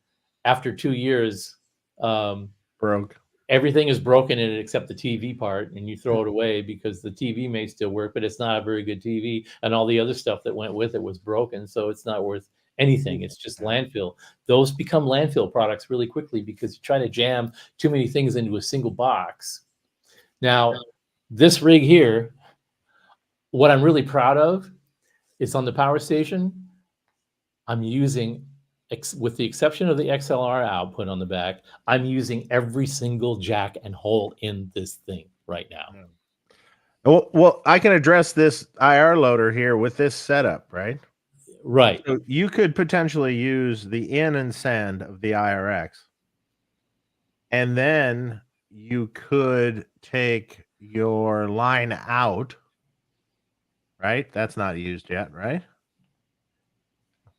after 2 years, broke. Everything is broken in it except the TV part, and you throw it away because the TV may still work, but it's not a very good TV, and all the other stuff that went with it was broken, so it's not worth anything. It's just landfill. Those become landfill products really quickly because you try to jam too many things into a single box. Now, this rig here, what I'm really proud of is on the power station, I'm using, with the exception of the XLR output on the back, I'm using every single jack and hole in this thing right now. Well, I can address this IR loader here with this setup, right? Right. So you could potentially use the in and send of the IRX, and then you could take your line out, right? That's not used yet, right?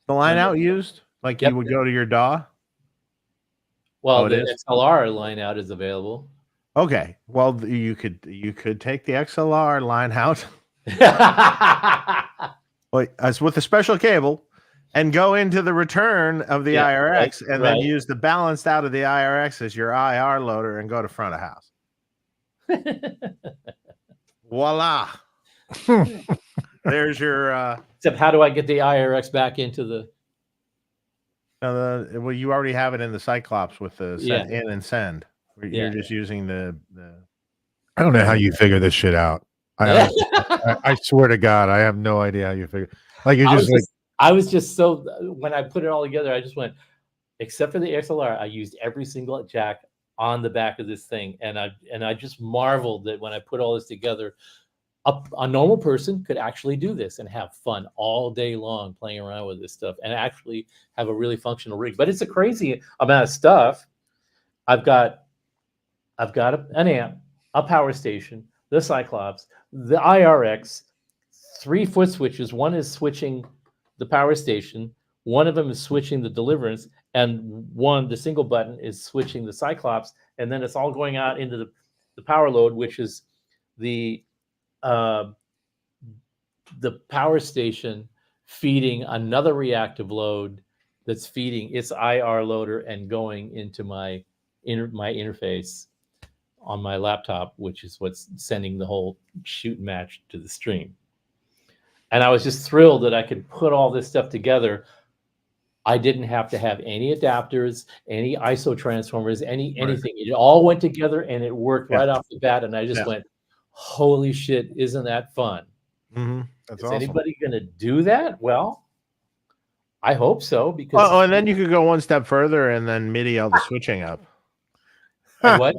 The line out used? Like you would go to your DAW? Well, the XLR line out is available. Okay. Well, you could take the XLR line out as with a special cable and go into the return of the IRX and then use the balanced out of the IRX as your IR loader and go to front of house. Voila. There's your except how do I get the IRX back into the well, you already have it in the Cyclops with the send in and send. You're just using the I don't know how you figure this shit out. I swear to God, I have no idea how you figure. Like you're just like I was just so when I put it all together, I just went, except for the XLR, I used every single jack on the back of this thing, and I just marveled that when I put all this together, a normal person could actually do this and have fun all day long playing around with this stuff and actually have a really functional rig. But it's a crazy amount of stuff. I've got an amp, a power station, the Cyclops, the IRX, 3 foot switches. One is switching the power station. One of them is switching the Deliverance, and the single button is switching the Cyclops. And then it's all going out into the power load, which is the power station feeding another reactive load that's feeding its IR loader and going into my interface on my laptop, which is what's sending the whole shoot and match to the stream. And I was just thrilled that I could put all this stuff together. I didn't have to have any adapters, any ISO transformers, anything. It all went together and it worked right off the bat. And I just went, holy shit, isn't that fun? That's awesome. Anybody going to do that? Well, I hope so, because Oh, and then you could go one step further and then MIDI all the switching up. and what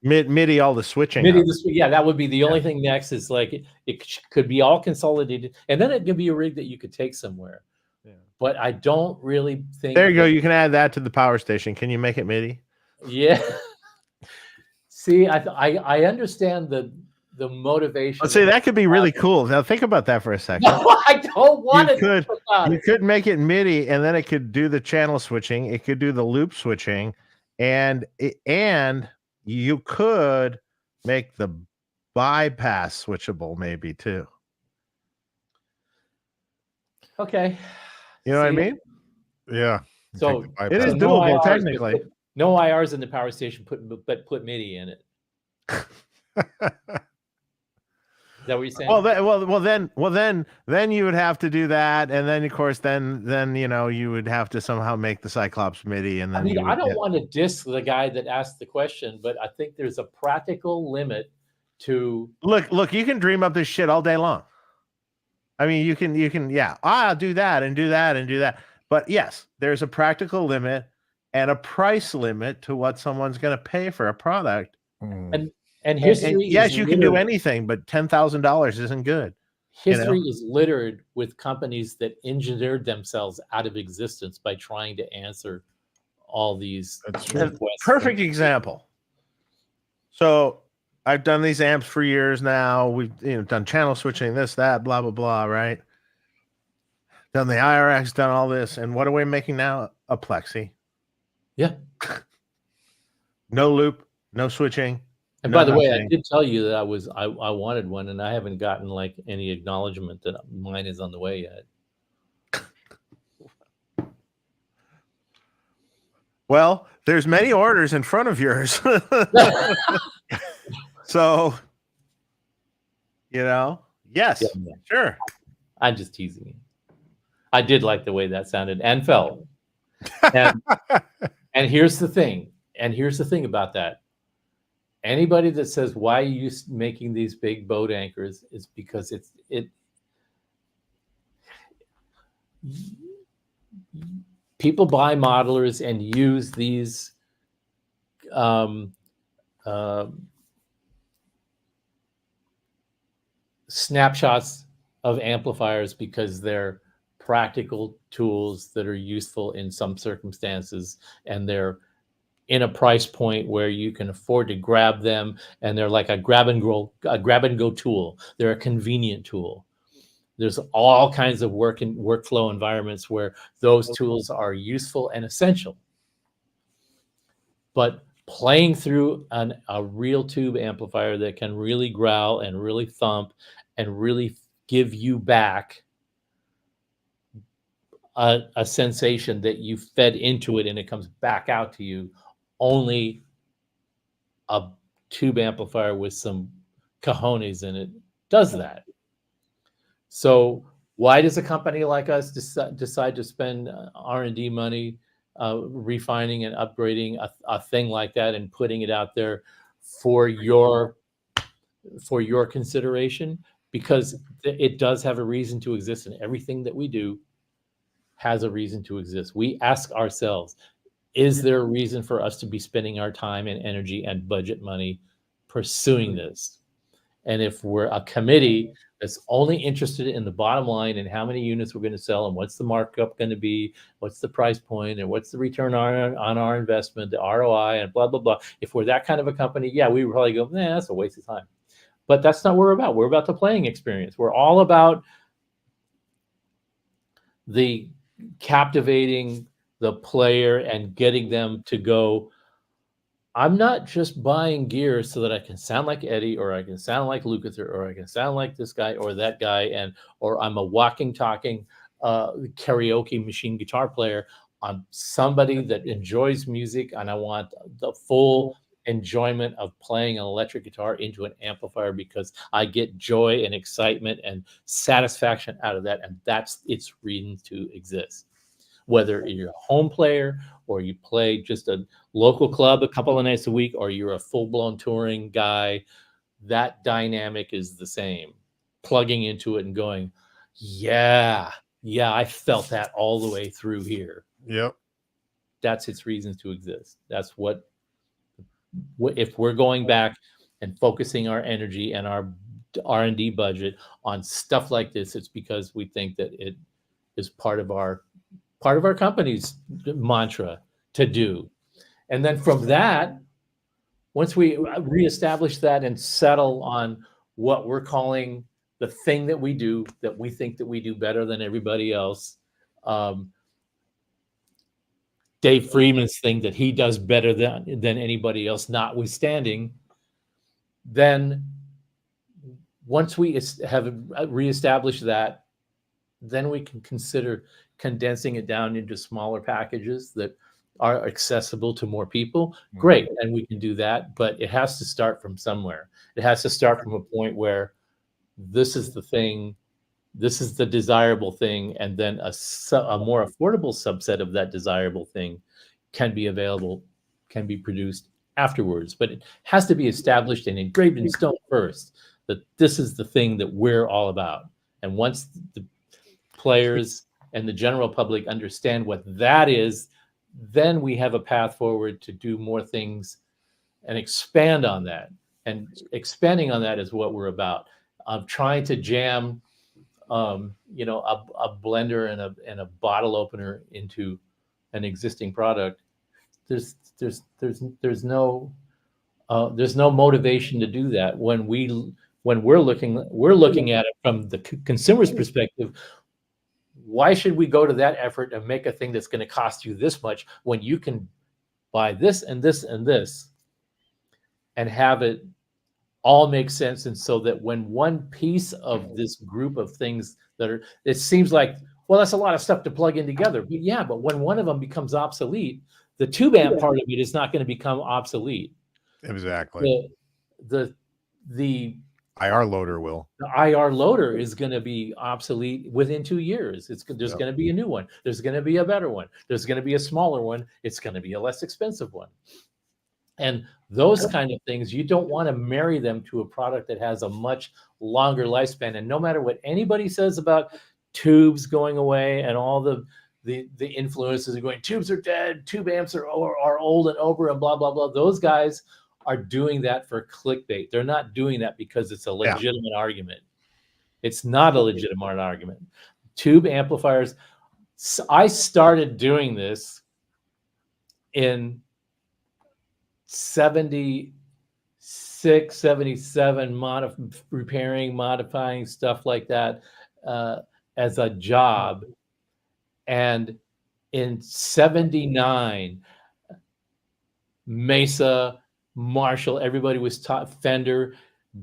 MIDI all the switching MIDI up. this yeah, that would be the only thing next is like it could be all consolidated, and then it could be a rig that you could take somewhere. Yeah. But I don't really think There you go. You can add that to the power station. Can you make it MIDI? Yeah. See, I understand the motivation. Let's say that could be really cool. Now think about that for a second. No, I don't want to You think about You it. could make it MIDI, and then it could do the channel switching. It could do the loop switching, and you could make the bypass switchable maybe too. Okay. You know what I See, mean? Yeah. So It is so doable IRs, technically. no IRs in the power station. But put MIDI in it. Is that what you're saying? Then you would have to do that, and then of course, then you would have to somehow make the Cyclops MIDI, and then I mean, you would I don't get- want to diss the guy that asked the question, but I think there's a practical limit to look. You can dream up this shit all day long. I mean, you can, yeah. I'll do that and do that and do that. But yes, there's a practical limit and a price limit to what someone's going to pay for a product. and history. And yes, is you can do littered- anything, but $10,000 isn't good. History is littered with companies that engineered themselves out of existence by trying to answer all these That's true. requests. Perfect example. So I've done these amps for years now. We've done channel switching, this, that, blah, blah, blah, right? Done the IRX, done all this. And what are we making now? A Plexi. Yeah. No loop, no switching. And no by the way, I nothing. did tell you that I wanted one, and I haven't gotten like any acknowledgement that mine is on the way yet. Well, there's many orders in front of yours. So, yes, Yeah. sure. I'm just teasing you. I did like the way that sounded and felt. And, and here's the thing. And here's the thing about that. Anybody that says, why are you making these big boat anchors, is because people buy modelers and use these snapshots of amplifiers because they're practical tools that are useful in some circumstances, and they're in a price point where you can afford to grab them, and they're like a grab and go tool. They're a convenient tool. There's all kinds of workflow environments where those tools are useful and essential. But playing through a real tube amplifier that can really growl and really thump and really give you back a sensation that you fed into it and it comes back out to you, only a tube amplifier with some cojones in it does that. So why does a company like us decide to spend R&D money refining and upgrading a thing like that and putting it out there for your consideration? Because it does have a reason to exist, and everything that we do has a reason to exist. We ask ourselves, is there a reason for us to be spending our time and energy and budget money pursuing this? And if we're a committee that's only interested in the bottom line and how many units we're going to sell and what's the markup going to be, what's the price point, and what's the return on our investment, the ROI, and blah, blah, blah. If we're that kind of a company, yeah, we would probably go, nah, that's a waste of time. But that's not what we're about. We're about the playing experience. We're all about the captivating the player and getting them to go, I'm not just buying gear so that I can sound like Eddie, or I can sound like Lukather, or I can sound like this guy or that guy, or I'm a walking, talking karaoke machine guitar player. I'm somebody that enjoys music, and I want the full enjoyment of playing an electric guitar into an amplifier because I get joy and excitement and satisfaction out of that, and that's its reason to exist. Whether you're a home player or you play just a local club a couple of nights a week, or you're a full-blown touring guy, that dynamic is the same. Plugging into it and going, yeah, yeah, I felt that all the way through here. Yep. That's its reasons to exist. That's what if we're going back and focusing our energy and our R&D budget on stuff like this, it's because we think that it is part of our company's mantra to do. And then from that, once we reestablish that and settle on what we're calling the thing that we do, that we think that we do better than everybody else, Dave Freeman's thing that he does better than anybody else, notwithstanding, then once we have reestablished that, then we can consider condensing it down into smaller packages that are accessible to more people. Great, and we can do that, but it has to start from somewhere. It has to start from a point where this is the thing, this is the desirable thing, and then a more affordable subset of that desirable thing can be available, can be produced afterwards. But it has to be established and engraved in stone first, that this is the thing that we're all about. And once the players and the general public understand what that is, then we have a path forward to do more things and expand on that. And expanding on that is what we're about. I'm trying to jam a blender and a bottle opener into an existing product. There's no motivation to do that when we're looking at it from the consumer's perspective. Why should we go to that effort and make a thing that's going to cost you this much when you can buy this and this and this and have it all make sense? And so that when one piece of this group of things it seems like, well, that's a lot of stuff to plug in together. But yeah, but when one of them becomes obsolete, the tube amp part of it is not going to become obsolete. Exactly. The IR loader will. The IR loader is going to be obsolete within 2 years. There's going to be a new one. There's going to be a better one. There's going to be a smaller one. It's going to be a less expensive one. And those kind of things, you don't want to marry them to a product that has a much longer lifespan. And no matter what anybody says about tubes going away and all the influences are going, tubes are dead, tube amps are old and over and blah, blah, blah. Those guys are doing that for clickbait. They're not doing that because it's a legitimate argument. It's not a legitimate argument. Tube amplifiers, I started doing this in 76, 77, repairing, modifying stuff like that as a job. And in 79, Mesa, Marshall, everybody was taught, Fender,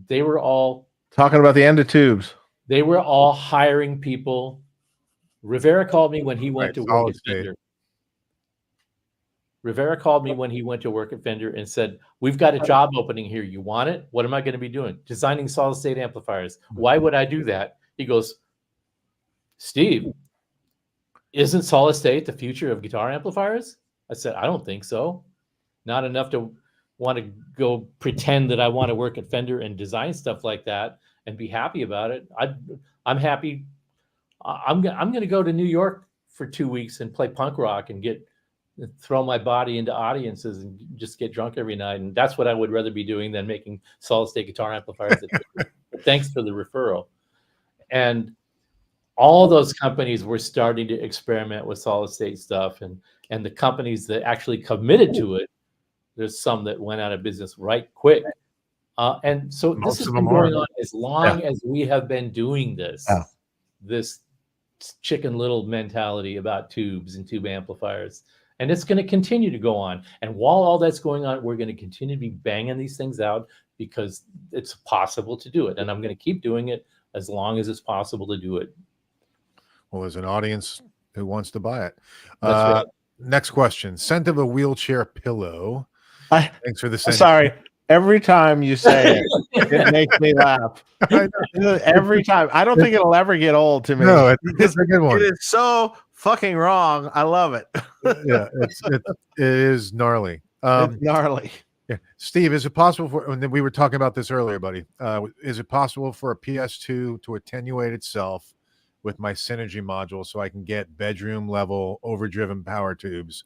they were all talking about the end of tubes. They were all hiring people. Rivera called me when he went to work at Fender. Rivera called me when he went to work at Fender and said, we've got a job opening here. You want it? What am I going to be doing? Designing solid state amplifiers. Why would I do that? He goes, Steve, isn't solid state the future of guitar amplifiers? I said, I don't think so. Not enough to want to go pretend that I want to work at Fender and design stuff like that and be happy about it. I'm happy. I'm going to go to New York for 2 weeks and play punk rock and throw my body into audiences and just get drunk every night. And that's what I would rather be doing than making solid state guitar amplifiers. Thanks for the referral. And all those companies were starting to experiment with solid state stuff, and the companies that actually committed to it, there's some that went out of business right quick. And so this has been going on as long as we have been doing this. This Chicken Little mentality about tubes and tube amplifiers. And it's going to continue to go on. And while all that's going on, we're going to continue to be banging these things out because it's possible to do it. And I'm going to keep doing it as long as it's possible to do it. Well, there's an audience who wants to buy it. That's right. Next question. Scent of a wheelchair pillow. Thanks for the send. Sorry. Every time you say it, it makes me laugh. Every time. I don't think it'll ever get old to me. No, it's a good one. It is so fucking wrong. I love it. Yeah, it is gnarly. It's gnarly. Yeah. Steve, is it possible for, and we were talking about this earlier, buddy, is it possible for a PS2 to attenuate itself with my Synergy module so I can get bedroom level overdriven power tubes,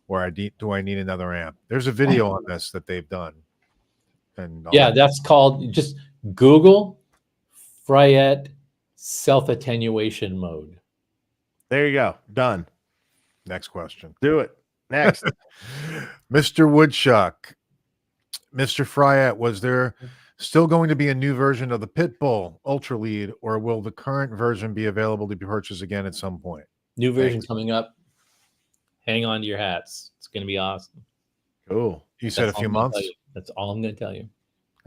or do I need another amp? There's a video on this that they've done. And Yeah, that's called, just Google Fryette self-attenuation mode. There you go. Done. Next question. Do it. Next. Mr. Woodchuck. Mr. Fryette, was there still going to be a new version of the Pitbull Ultra Lead, or will the current version be available to be purchased again at some point? New version coming up. Hang on to your hats. It's going to be awesome. Cool. You said That's a few all I'm gonna months? tell you. That's all I'm going to tell you.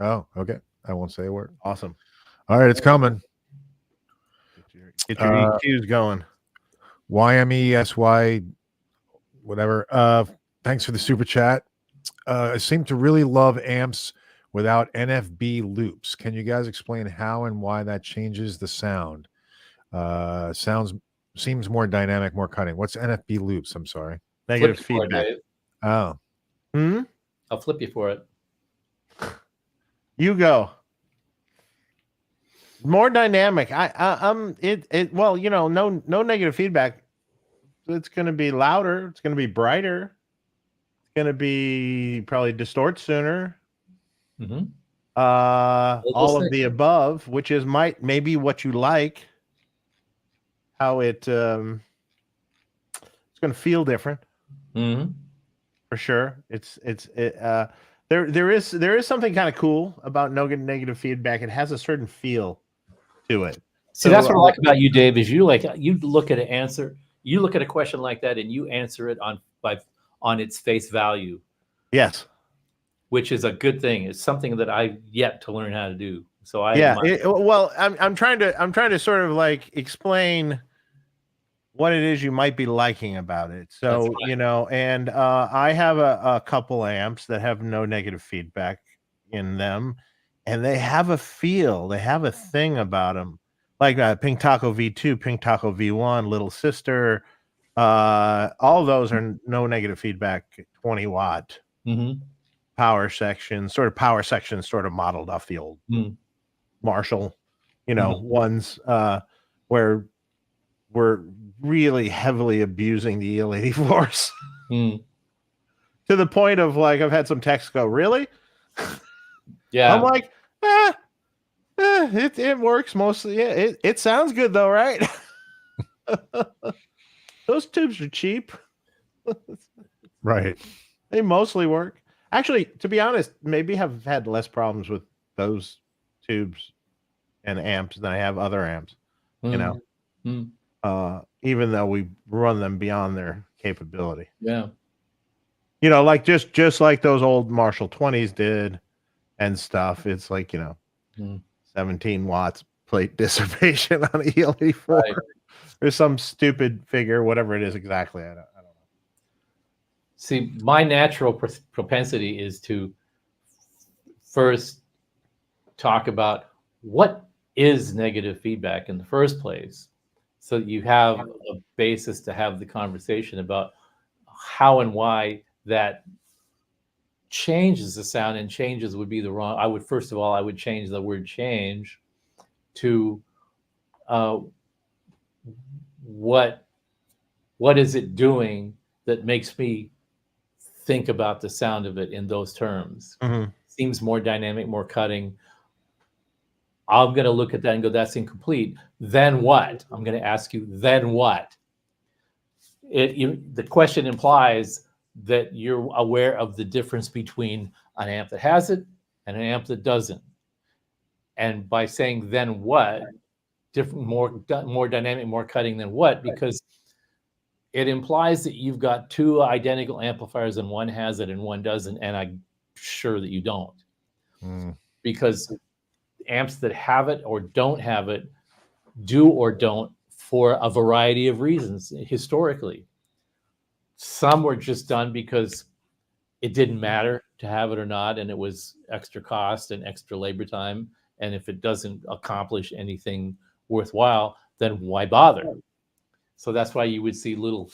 Oh, okay. I won't say a word. Awesome. All right, it's coming. Get your EQs going. YMESY, whatever. Thanks for the super chat. I seem to really love amps without NFB loops. Can you guys explain how and why that changes the sound? Seems more dynamic, more cutting. What's NFB loops? I'm sorry. Negative Flip you for it, feedback. Dave. Oh, I'll flip you for it. You go. More dynamic. Well, you know, no negative feedback. It's going to be louder. It's going to be brighter. It's going to be probably distort sooner. Mm-hmm. All of the above, which is maybe what you like. How it's going to feel different. Mm-hmm. For sure. There is something kind of cool about negative feedback. It has a certain feel to it. See, that's what I like about you, Dave, is you look at an answer, you look at a question like that and you answer it on its face value. Yes. Which is a good thing. It's something that I've yet to learn how to do. So I'm trying to sort of like explain what it is you might be liking about it. So, right. You know, and I have a couple amps that have no negative feedback in them, and they have a feel, they have a thing about them, like Pink Taco V2, Pink Taco V1, Little Sister, all those are no negative feedback, 20 watt power section, sort of modeled off the old Marshall, you know, ones where we're really heavily abusing the EL84s to the point of like, I've had some texts go, really? Yeah. I'm like, it works mostly. Yeah, it sounds good though, right? Those tubes are cheap. right. They mostly work. Actually, to be honest, maybe have had less problems with those tubes and amps than I have other amps, you know, even though we run them beyond their capability. Yeah. You know, like just like those old Marshall 20s did and stuff. It's like, you know, 17 watts plate dissipation on EL84. Right. There's some stupid figure, whatever it is exactly. I don't know. See, my natural propensity is to first talk about what is negative feedback in the first place, so that you have a basis to have the conversation about how and why that changes the sound. And changes would be the wrong. I would change the word change to what is it doing that makes me think about the sound of it in those terms. Seems more dynamic, more cutting. I'm going to look at that and go, that's incomplete. Then what? I'm going to ask you, then what? The question implies that you're aware of the difference between an amp that has it and an amp that doesn't. And by saying then what, different, more dynamic, more cutting than what, because it implies that you've got two identical amplifiers and one has it and one doesn't, and I'm sure that you don't. Because amps that have it or don't have it do or don't for a variety of reasons historically. Some were just done because it didn't matter to have it or not, and it was extra cost and extra labor time, and if it doesn't accomplish anything worthwhile, then why bother? So that's why you would see little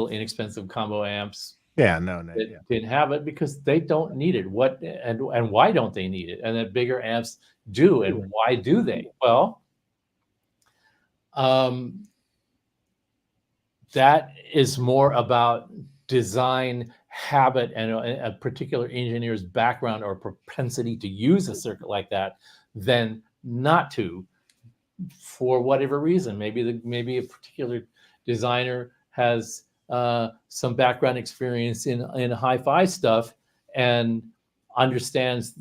inexpensive combo amps that didn't have it, because they don't need it. What and why don't they need it? And then bigger amps do, and why do they? Well, That is more about design habit and a particular engineer's background or propensity to use a circuit like that than not to, for whatever reason. Maybe a particular designer has some background experience in hi-fi stuff and understands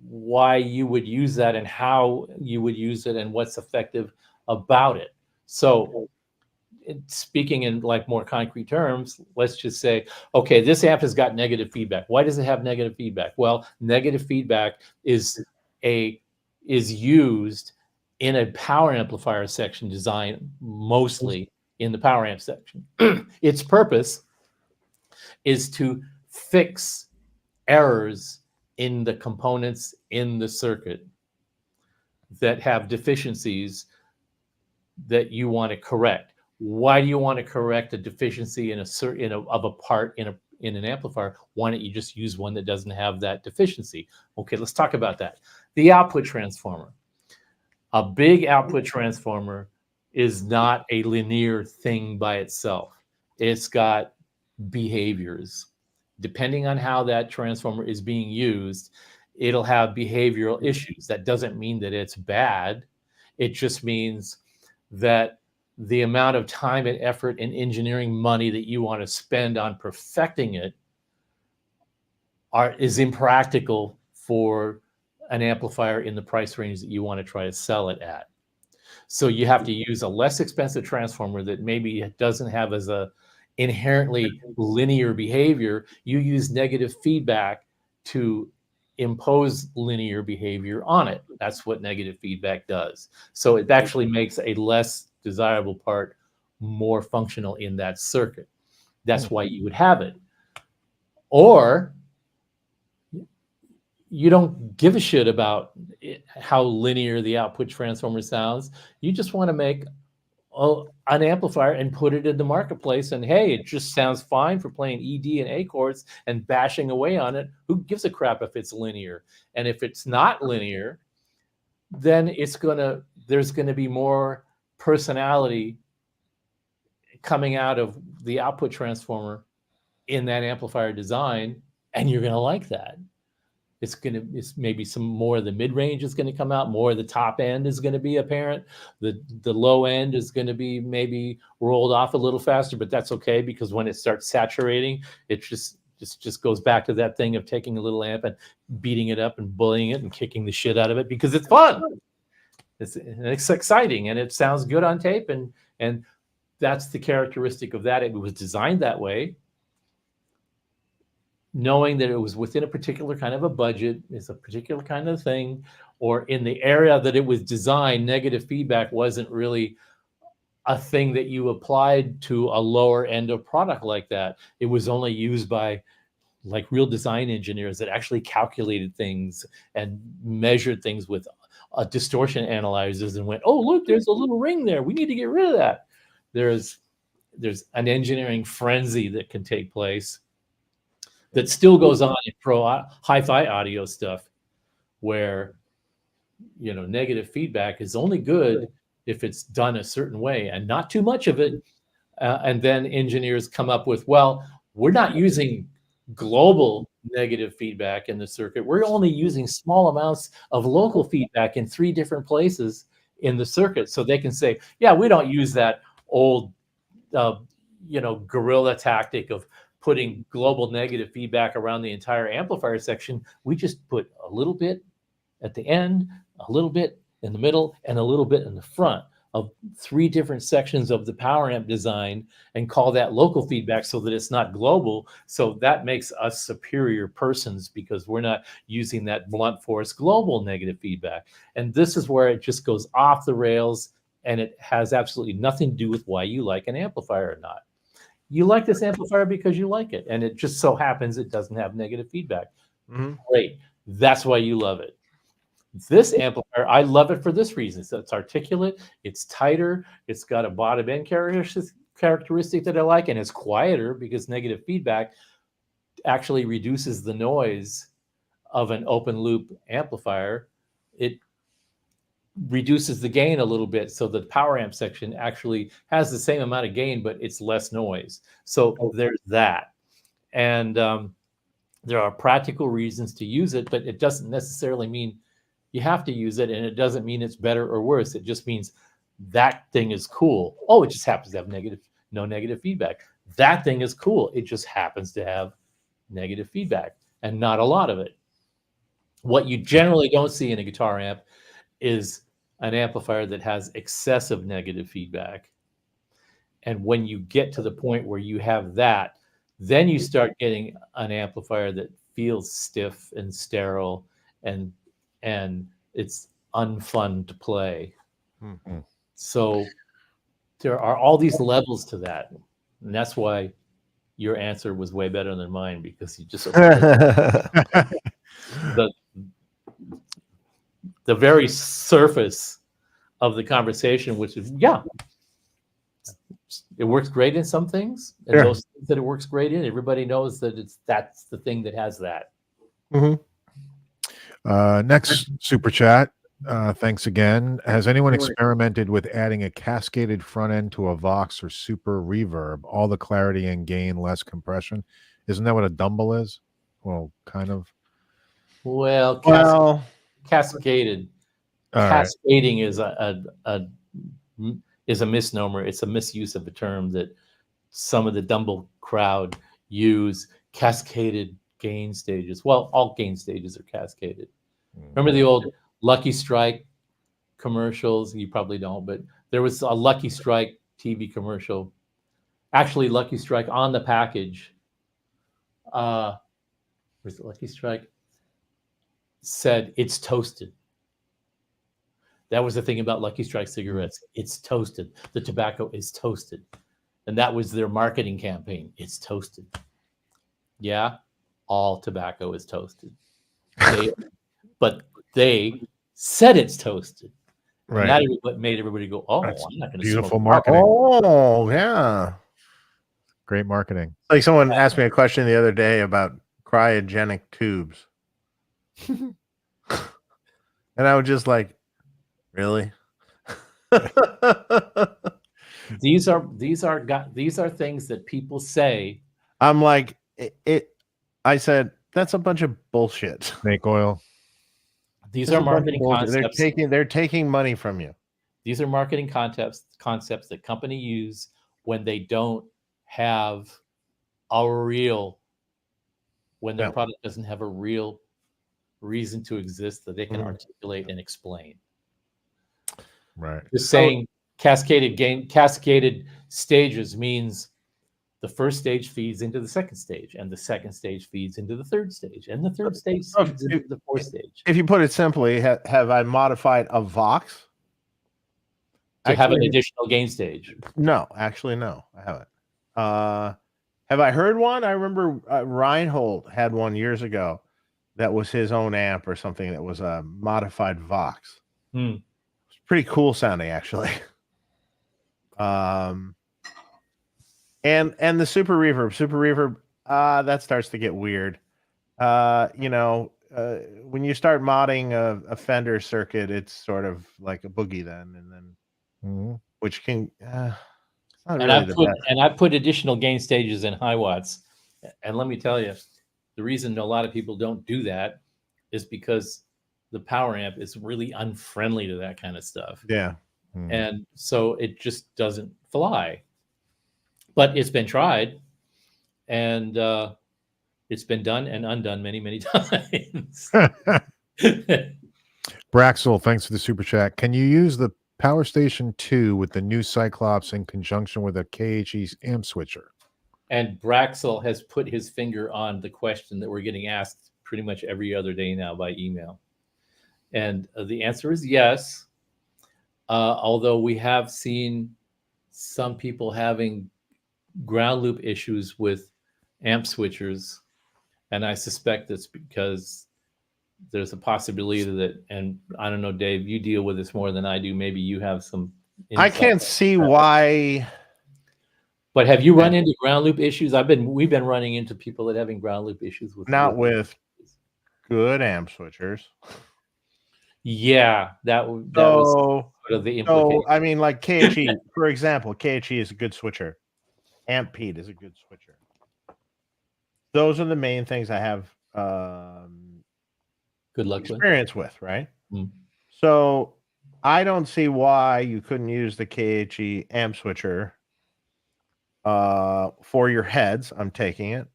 why you would use that and how you would use it and what's effective about it. So speaking in like more concrete terms, let's just say, okay, this amp has got negative feedback. Why does it have negative feedback? Well, negative feedback is used in a power amplifier section design, mostly in the power amp section. Its purpose is to fix errors in the components in the circuit that have deficiencies that you want to correct. Why do you want to correct a deficiency in a part in an amplifier? Why don't you just use one that doesn't have that deficiency? Okay, let's talk about that. The output transformer. A big output transformer is not a linear thing by itself. It's got behaviors. Depending on how that transformer is being used, it'll have behavioral issues. That doesn't mean that it's bad. It just means that the amount of time and effort and engineering money that you want to spend on perfecting it is impractical for an amplifier in the price range that you want to try to sell it at. So you have to use a less expensive transformer that maybe doesn't have as a inherently linear behavior. You use negative feedback to impose linear behavior on it. That's what negative feedback does. So it actually makes a less desirable part more functional in that circuit. That's why you would have it. Or you don't give a shit about how linear the output transformer sounds. You just want to make an amplifier and put it in the marketplace, and hey, it just sounds fine for playing ED and A chords and bashing away on it. Who gives a crap if it's linear? And if it's not linear, then there's gonna be more personality coming out of the output transformer in that amplifier design, and you're gonna like that. It's maybe some more of the mid-range is going to come out, more of the top end is going to be apparent. The low end is going to be maybe rolled off a little faster, but that's okay, because when it starts saturating, it just goes back to that thing of taking a little amp and beating it up and bullying it and kicking the shit out of it because it's fun. It's exciting and it sounds good on tape, and that's the characteristic of that. It was designed that way, knowing that it was within a particular kind of a budget, it's a particular kind of thing, or in the area that it was designed, negative feedback wasn't really a thing that you applied to a lower end of product like that. It was only used by like real design engineers that actually calculated things and measured things with distortion analyzers and went, oh, look, there's a little ring there. We need to get rid of that. There's an engineering frenzy that can take place that still goes on in hi-fi audio stuff, where negative feedback is only good if it's done a certain way and not too much of it. And then engineers come up with, well, we're not using global negative feedback in the circuit. We're only using small amounts of local feedback in 3 different places in the circuit. So they can say, yeah, we don't use that old, guerrilla tactic of putting global negative feedback around the entire amplifier section. We just put a little bit at the end, a little bit in the middle, and a little bit in the front of 3 different sections of the power amp design, and call that local feedback so that it's not global. So that makes us superior persons because we're not using that blunt force global negative feedback. And this is where it just goes off the rails, and it has absolutely nothing to do with why you like an amplifier or not. You like this amplifier because you like it, and it just so happens it doesn't have negative feedback. Mm-hmm. Great. That's why you love it. This amplifier, I love it for this reason. So it's articulate, it's tighter, it's got a bottom end characteristic that I like, and it's quieter because negative feedback actually reduces the noise of an open loop amplifier. It reduces the gain a little bit, so the power amp section actually has the same amount of gain, but it's less noise. So there's that. And there are practical reasons to use it, but it doesn't necessarily mean you have to use it, and it doesn't mean it's better or worse. It just means that thing is cool. Oh, it just happens to have no negative feedback. That thing is cool. It just happens to have negative feedback, and not a lot of it. What you generally don't see in a guitar amp is an amplifier that has excessive negative feedback. And when you get to the point where you have that, then you start getting an amplifier that feels stiff and sterile, and it's unfun to play. Mm-hmm. So there are all these levels to that. And that's why your answer was way better than mine, because you just the very surface of the conversation, which is, yeah, it works great in some things, and Sure. those things that it works great in, everybody knows that that's the thing that has that. Mm-hmm. Next super chat. Thanks again. Has anyone experimented with adding a cascaded front end to a Vox or super reverb? All the clarity and gain, less compression. Isn't that what a dumble is? Well, kind of. Well, cascaded. All right. Cascading is a misnomer. It's a misuse of a term that some of the dumble crowd use. Cascaded gain stages. Well, all gain stages are cascaded. Remember the old Lucky Strike commercials? You probably don't, but there was a Lucky Strike TV commercial. Actually, Lucky Strike on the package. Was it Lucky Strike? Said it's toasted. That was the thing about Lucky Strike cigarettes. It's toasted. The tobacco is toasted. And that was their marketing campaign. It's toasted. Yeah, all tobacco is toasted. But they said it's toasted. Right. And that is what made everybody go, oh, That's I'm not going to beautiful smoke. marketing. Oh, yeah. Great marketing. Like someone asked me a question the other day about cryogenic tubes. And I was just like, really? These are things that people say. I'm like, I said, that's a bunch of bullshit. Snake oil. These That's are a bunch of marketing bullshit. concepts. They're taking money from you. These are marketing concepts that company use when they don't have when their product doesn't have a real reason to exist that they can articulate and explain. Right. Just saying cascaded stages means the first stage feeds into the second stage, and the second stage feeds into the third stage, and the third stage feeds into the fourth stage. If you put it simply, have I modified a Vox to have an additional gain stage? No, actually, no, I haven't. Have I heard one? I remember Reinhold had one years ago that was his own amp or something that was a modified Vox. It's pretty cool sounding, actually. And the super reverb, that starts to get weird. When you start modding a Fender circuit, it's sort of like a boogie then, and then which can I put additional gain stages in high watts, and let me tell you, the reason a lot of people don't do that is because the power amp is really unfriendly to that kind of stuff. Yeah. And so it just doesn't fly. But it's been tried, and it's been done and undone many, many times. Braxel, thanks for the super chat. Can you use the Power Station 2 with the new Cyclops in conjunction with a KHE amp switcher? And Braxel has put his finger on the question that we're getting asked pretty much every other day now by email. And the answer is yes. Although we have seen some people having ground loop issues with amp switchers. And I suspect it's because there's a possibility that, and I don't know, Dave, you deal with this more than I do. Maybe you have some insight. I can't see why. But have you run into ground loop issues? We've been running into people that are having ground loop issues with not with good amp switchers. Yeah, that was So, sort of the implication. I mean, like KHE, for example, KHE is a good switcher. Amp Pete is a good switcher. Those are the main things I have Good luck with. experience with, right? Mm. So I don't see why you couldn't use the KHE amp switcher for your heads. I'm taking it,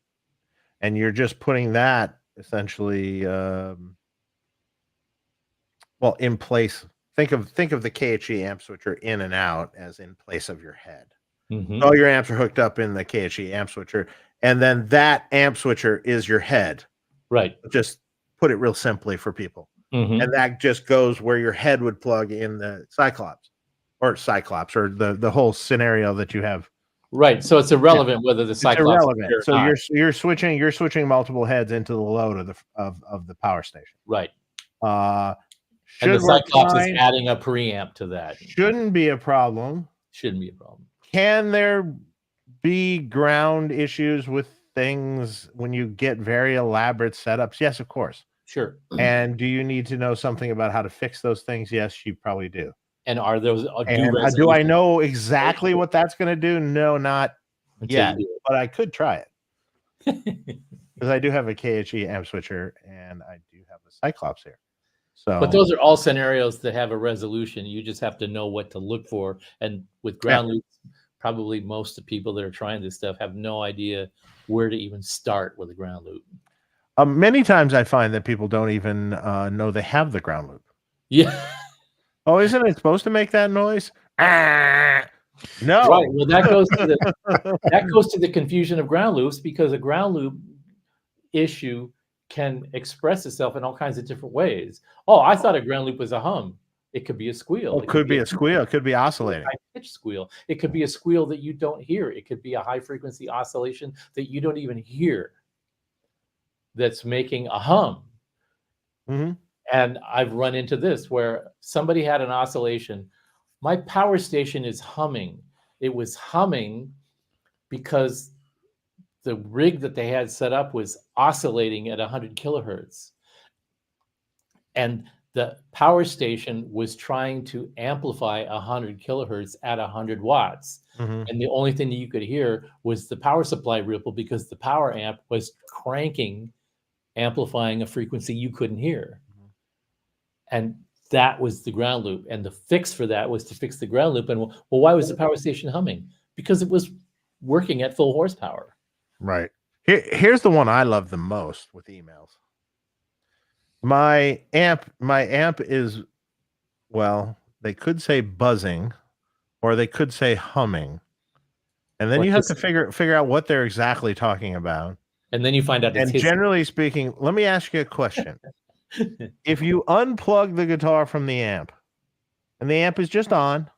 and you're just putting that essentially well in place. Think of the KHE amp switcher in and out as in place of your head. Mhm. All your amps are hooked up in the KHE amp switcher, and then that amp switcher is your head. Right. Just put it real simply for people. Mhm. And that just goes where your head would plug in the Cyclops or the whole scenario that you have. Right. So it's irrelevant whether the It's Cyclops irrelevant. or So not. you're switching multiple heads into the load of the power station. Right. And And the Cyclops is adding a preamp to that. Shouldn't be a problem. Shouldn't be a problem. Can there be ground issues with things when you get very elaborate setups? Yes, of course. Sure. And do you need to know something about how to fix those things? Yes, you probably do. And are those Do I know exactly what that's going to do? No, not yet. But I could try it because I do have a KHE amp switcher and I do have a Cyclops here. So, but those are all scenarios that have a resolution. You just have to know what to look for. And with ground loops, probably most of the people that are trying this stuff have no idea where to even start with a ground loop. Many times I find that people don't even know they have the ground loop. Yeah. Oh, isn't it supposed to make that noise? No. Right. Well, that goes to the confusion of ground loops, because a ground loop issue can express itself in all kinds of different ways. Oh, I thought a ground loop was a hum. It could be a squeal. It could be a squeal. It could be oscillating. High pitch squeal. It could be a squeal that you don't hear. It could be a high frequency oscillation that you don't even hear, that's making a hum. Mm-hmm. And I've run into this where somebody had an oscillation. My power station is humming. It was humming because the rig that they had set up was oscillating at 100 kilohertz. And the power station was trying to amplify 100 kilohertz at 100 watts. Mm-hmm. And the only thing that you could hear was the power supply ripple, because the power amp was cranking, amplifying a frequency you couldn't hear. Mm-hmm. And that was the ground loop. And the fix for that was to fix the ground loop. And well, why was the power station humming? Because it was working at full horsepower. Right. Here's the one I love the most with emails. My amp is, well, they could say buzzing or they could say humming. And then you have to figure out what they're exactly talking about. And then you find out. And generally speaking, let me ask you a question. If you unplug the guitar from the amp and the amp is just on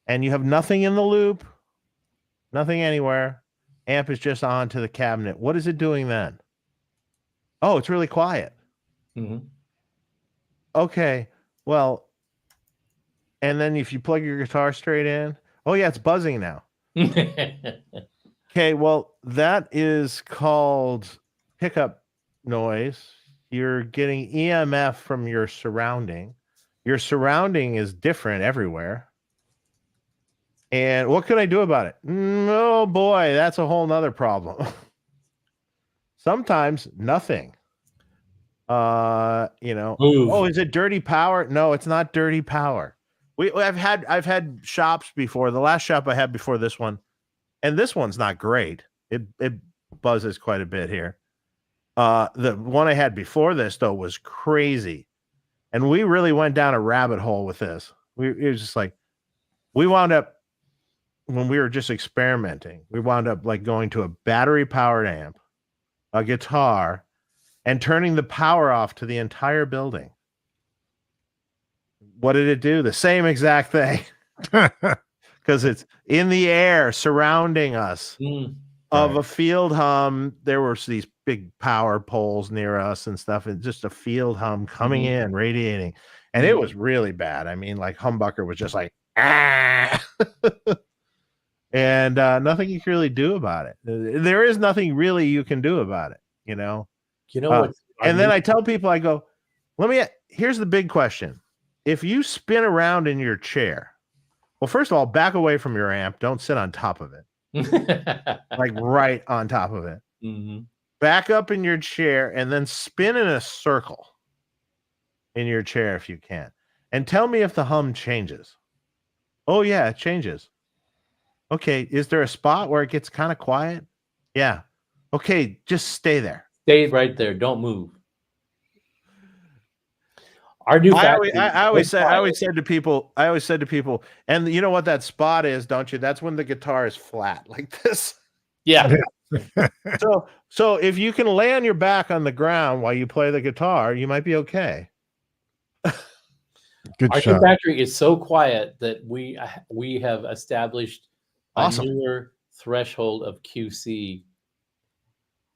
and you have nothing in the loop, nothing anywhere, amp is just on to the cabinet, what is it doing then? Oh, it's really quiet. Mm-hmm. Okay, well, and then if you plug your guitar straight in, oh yeah, it's buzzing now. Okay, well, that is called pickup noise. You're getting EMF from your surrounding. Your surrounding is different everywhere. And what could I do about it? Oh boy, that's a whole nother problem. Sometimes nothing. Oh, is it dirty power? No, it's not dirty power. I've had shops before. The last shop I had before this one, and this one's not great. It buzzes quite a bit here. The one I had before this though was crazy, and we really went down a rabbit hole with this. It was just like, we wound up, when we were just experimenting, we wound up like going to a battery powered amp, a guitar, and turning the power off to the entire building. What did it do? The same exact thing. Because it's in the air surrounding us. Of a field hum. There were these big power poles near us and stuff, and just a field hum coming in, radiating. And it was really bad. I mean, like Humbucker was just like, ah. And nothing you can really do about it. There is nothing really you can do about it, you know? You know what? And then I tell people, I go, here's the big question. If you spin around in your chair, well, first of all, back away from your amp. Don't sit on top of it. Like right on top of it. Mm-hmm. Back up in your chair and then spin in a circle in your chair if you can. And tell me if the hum changes. Oh, yeah, it changes. Okay, is there a spot where it gets kind of quiet? Yeah. Okay, just stay there. Stay right there. Don't move. Our new factory. I always said to people, and you know what that spot is, don't you? That's when the guitar is flat like this. Yeah. So if you can lay on your back on the ground while you play the guitar, you might be okay. Good Our shot. new factory is so quiet that we have established Awesome. a newer threshold of QC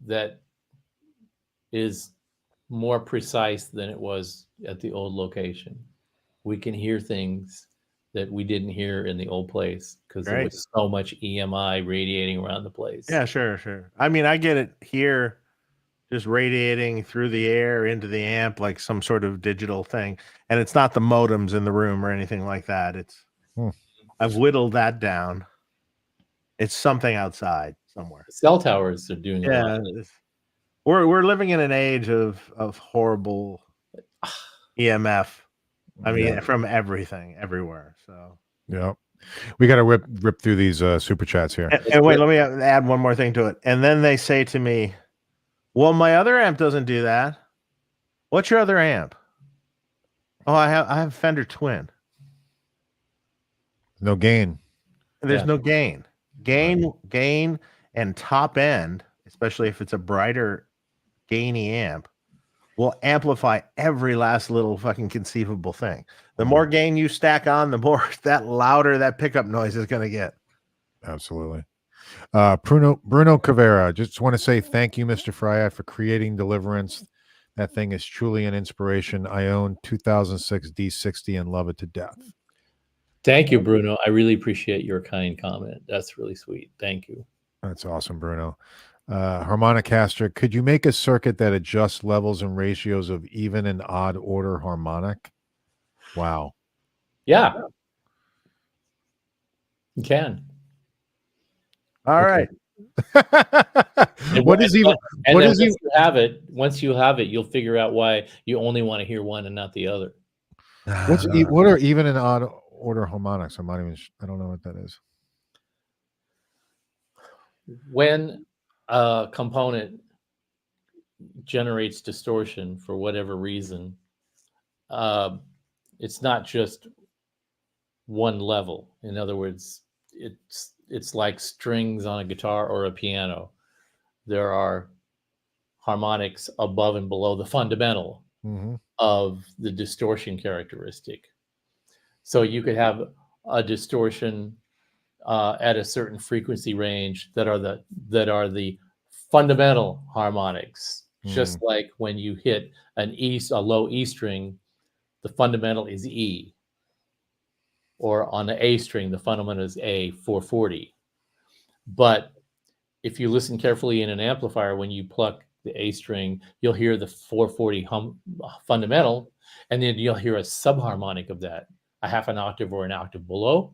that is more precise than it was at the old location. We can hear things that we didn't hear in the old place because there was so much EMI radiating around the place. Yeah, sure. I mean, I get it here, just radiating through the air into the amp like some sort of digital thing. And it's not the modems in the room or anything like that. It's I've whittled that down. It's something outside somewhere. Cell towers are doing a lot. We're living in an age of horrible EMF. I mean, from everything, everywhere. So yeah, we got to rip through these super chats here. And wait, let me add one more thing to it. And then they say to me, "Well, my other amp doesn't do that. What's your other amp?" Oh, I have Fender Twin. No gain. There's no gain. Gain, and top end, especially if it's a brighter, gainy amp, will amplify every last little fucking conceivable thing. The more gain you stack on, the more that louder that pickup noise is going to get. Absolutely. Bruno Cavera, just want to say thank you, Mr. Fryette, for creating Deliverance. That thing is truly an inspiration. I own 2006 D60 and love it to death. Thank you, Bruno. I really appreciate your kind comment. That's really sweet. Thank you. That's awesome, Bruno. Harmonicaster, could you make a circuit that adjusts levels and ratios of even and odd order harmonic? Wow. Yeah. You can. All right. What is even? And what then is once you have it, you'll figure out why you only want to hear one and not the other. What are even and odd order harmonics? I don't know what that is. When a component generates distortion for whatever reason, it's not just one level. In other words, it's like strings on a guitar or a piano. There are harmonics above and below the fundamental of the distortion characteristic. So you could have a distortion at a certain frequency range that are the fundamental harmonics. Just like when you hit a low E string, the fundamental is E. Or on the A string, the fundamental is A 440. But if you listen carefully in an amplifier, when you pluck the A string, you'll hear the 440 fundamental, and then you'll hear a subharmonic of that, a half an octave or an octave below,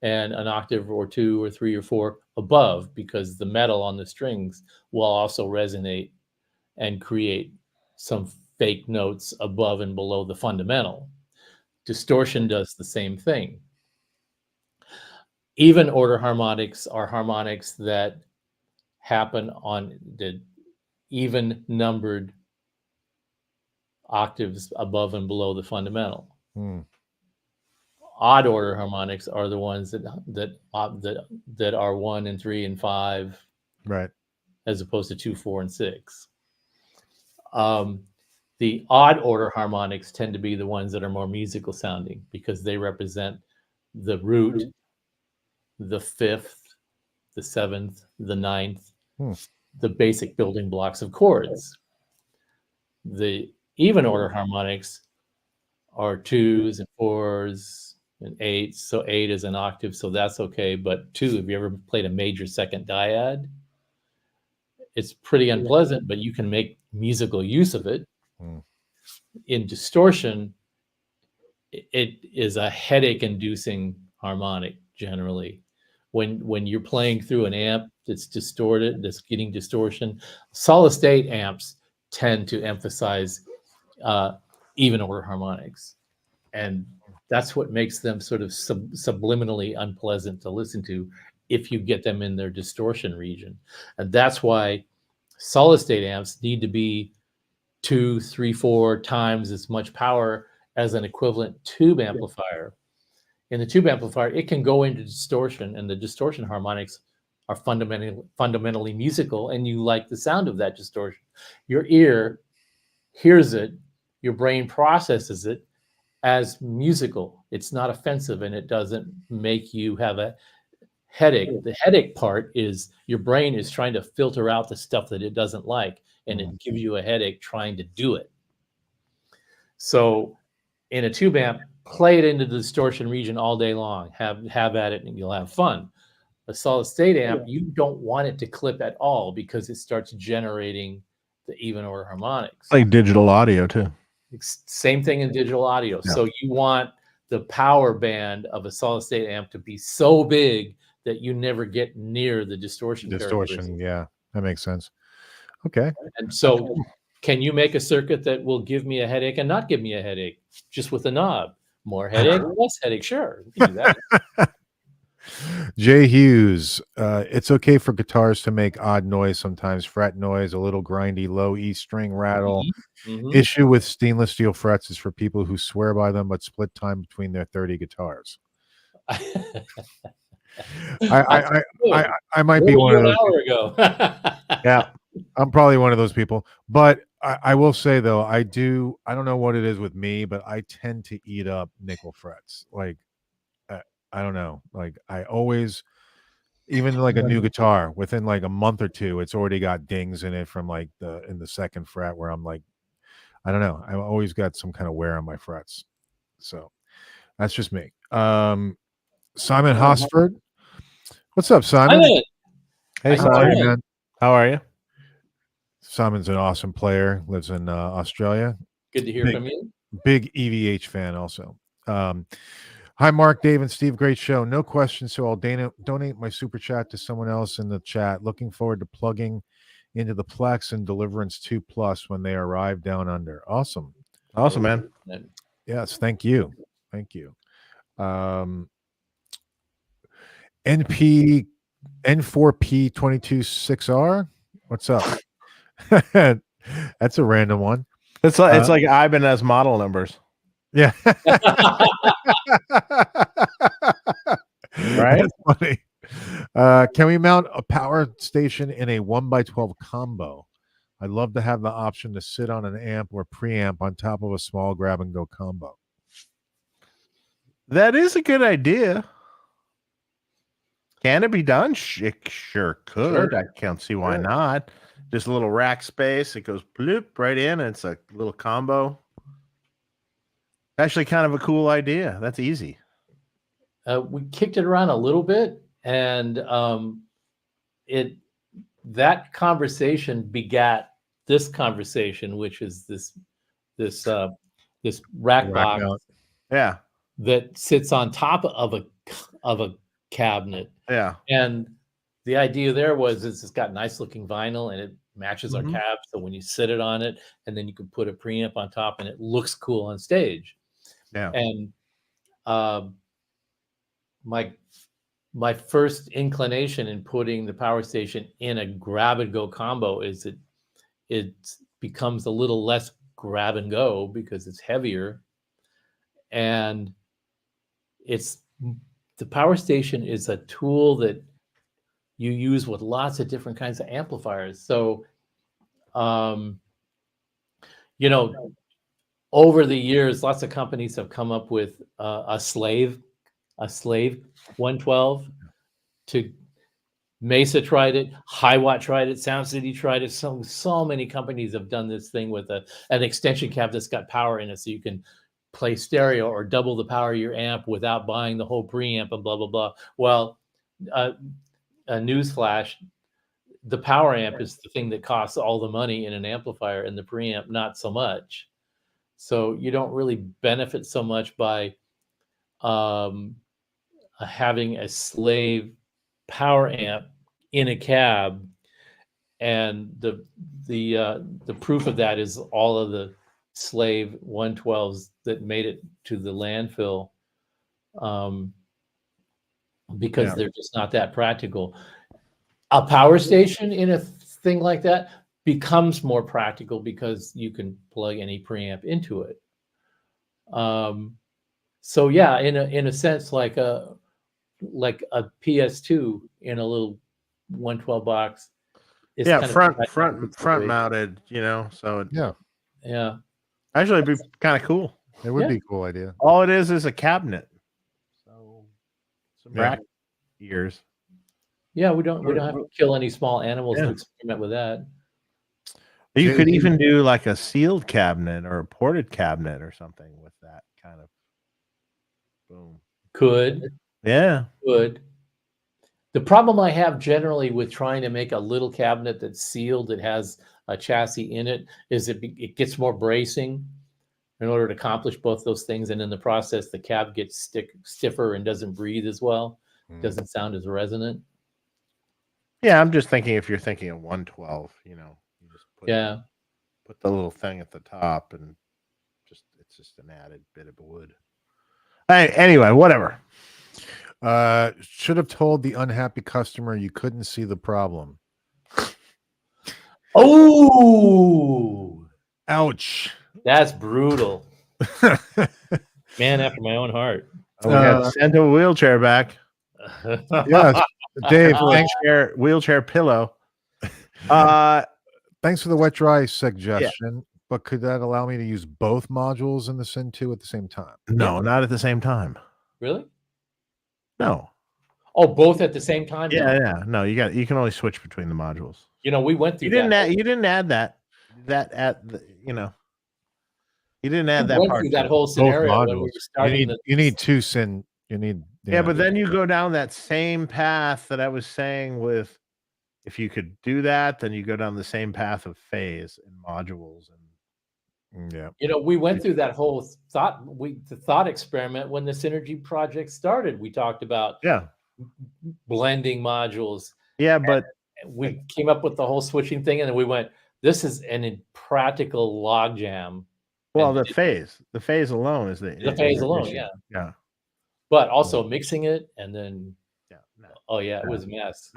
and an octave or two or three or four above, because the metal on the strings will also resonate and create some fake notes above and below the fundamental. Distortion does the same thing. Even order harmonics are harmonics that happen on the even numbered octaves above and below the fundamental. Odd order harmonics are the ones that are 1 and 3 and 5, right, as opposed to 2, 4, and 6. The odd order harmonics tend to be the ones that are more musical sounding because they represent the root, the fifth, the seventh, the ninth, the basic building blocks of chords. The even order harmonics are 2s and 4s and 8s. So 8 is an octave, so that's okay. But 2, have you ever played a major second dyad? It's pretty unpleasant, but you can make musical use of it. in distortion, it is a headache-inducing harmonic generally. When you're playing through an amp that's distorted, that's getting distortion, solid-state amps tend to emphasize even order harmonics, and that's what makes them sort of subliminally unpleasant to listen to if you get them in their distortion region. And that's why solid-state amps need to be 2, 3, 4 times as much power as an equivalent tube amplifier. In the tube amplifier, it can go into distortion, and the distortion harmonics are fundamentally musical, and you like the sound of that distortion. Your ear hears it, your brain processes it as musical. It's not offensive, and it doesn't make you have a headache. The headache part is your brain is trying to filter out the stuff that it doesn't like, and it gives you a headache trying to do it. So in a tube amp, play it into the distortion region all day long. Have at it, and you'll have fun. A solid state amp, you don't want it to clip at all because it starts generating the even order harmonics. Like digital audio too. Same thing in digital audio. Yeah. So you want the power band of a solid state amp to be so big that you never get near the distortion. Yeah, that makes sense. Okay. And so can you make a circuit that will give me a headache and not give me a headache just with a knob? More headache, less headache. Sure, you can do that. Jay Hughes, it's okay for guitars to make odd noise sometimes, fret noise, a little grindy, low E string rattle. Issue with stainless steel frets is for people who swear by them but split time between their 30 guitars. I might be one of those. An hour ago. Yeah, I'm probably one of those people. But I will say though, I don't know what it is with me, but I tend to eat up nickel frets. Like, I don't know. Like I always, even like a new guitar, within like a month or two, it's already got dings in it from like in the second fret where I'm like, I don't know. I've always got some kind of wear on my frets. So that's just me. Simon Hosford. What's up, Simon? Hey, Simon. Man. How are you? Simon's an awesome player. Lives in Australia. Good to hear from you. Big EVH fan also. Hi, Mark, Dave, and Steve. Great show. No questions, so I'll donate my super chat to someone else in the chat. Looking forward to plugging into the Plex and Deliverance 2 Plus when they arrive down under. Awesome. Awesome, man. Yes, thank you. Thank you. N4P226R. What's up? That's a random one. It's like Ibanez model numbers. Yeah. Right? That's funny. Can we mount a power station in a 1x12 combo? I'd love to have the option to sit on an amp or preamp on top of a small grab and go combo. That is a good idea. Can it be done? It sure could. Sure. I can't see why not. Just a little rack space. It goes bloop right in. And it's a little combo. Actually, kind of a cool idea. That's easy. We kicked it around a little bit, and that conversation begat this conversation, which is this rack box, mount. Yeah, that sits on top of a cabinet. Yeah, and the idea there was it's got nice looking vinyl and it matches our cab, so when you sit it on it, and then you can put a preamp on top, and it looks cool on stage. Yeah, and my first inclination in putting the power station in a grab and go combo is it becomes a little less grab and go because it's heavier, and the power station is a tool that you use with lots of different kinds of amplifiers. So, over the years, lots of companies have come up with a slave 112. Mesa tried it, Hiwatt tried it, Sound City tried it. So many companies have done this thing with an extension cab that's got power in it, so you can play stereo or double the power of your amp without buying the whole preamp and blah blah blah. Well, a newsflash: the power amp is the thing that costs all the money in an amplifier, and the preamp not so much. So you don't really benefit so much by having a slave power amp in a cab, and the proof of that is all of the slave 112s that made it to the landfill, because Yeah. they're just not that practical. A power station in a thing like that becomes more practical because you can plug any preamp into it. So yeah, in a sense, like a PS2 in a little 112 box is Yeah, kind of front mounted, you know. So it Yeah. Yeah. actually it'd be kind of cool. It would Yeah. be a cool idea. All it is a cabinet. So some Yeah. bracket ears. Yeah, we don't have to kill any small animals Yeah. to experiment with that. You Jay, could you- even do like a sealed cabinet or a ported cabinet or something with that kind of boom. Could. Yeah. The problem I have generally with trying to make a little cabinet that's sealed, that has a chassis in it, is it gets more bracing in order to accomplish both those things. And in the process, the cab gets stiffer and doesn't breathe as well, doesn't sound as resonant. Yeah, I'm just thinking if you're thinking of 112, you know, you just put the little thing at the top and it's just an added bit of wood. Anyway, whatever. Should have told the unhappy customer you couldn't see the problem. Oh, Ouch. that's brutal. Man after my own heart. We got sent a wheelchair back. Yes. Dave, thanks, Wheelchair pillow. thanks for the wet dry suggestion. But could that allow me to use both modules in the Syn 2 at the same time? No, not at the same time. Really? No. Oh, both at the same time? Yeah, yeah. No, you can only switch between the modules. You know, we went through You didn't add that at the, you know. You didn't add that went part. through that whole scenario when we were modules. starting. You need two Syn. You need Yeah, but then you go down that same path that I was saying with, if you could do that, then you go down the same path of phase and modules and yeah. You know, we went through that whole the thought experiment when the Synergy project started. We talked about blending modules. Yeah, but we came up with the whole switching thing, and then we went, this is an impractical logjam. Well, the phase alone is the phase alone, issue. yeah. But also mixing it, and then it was a mess.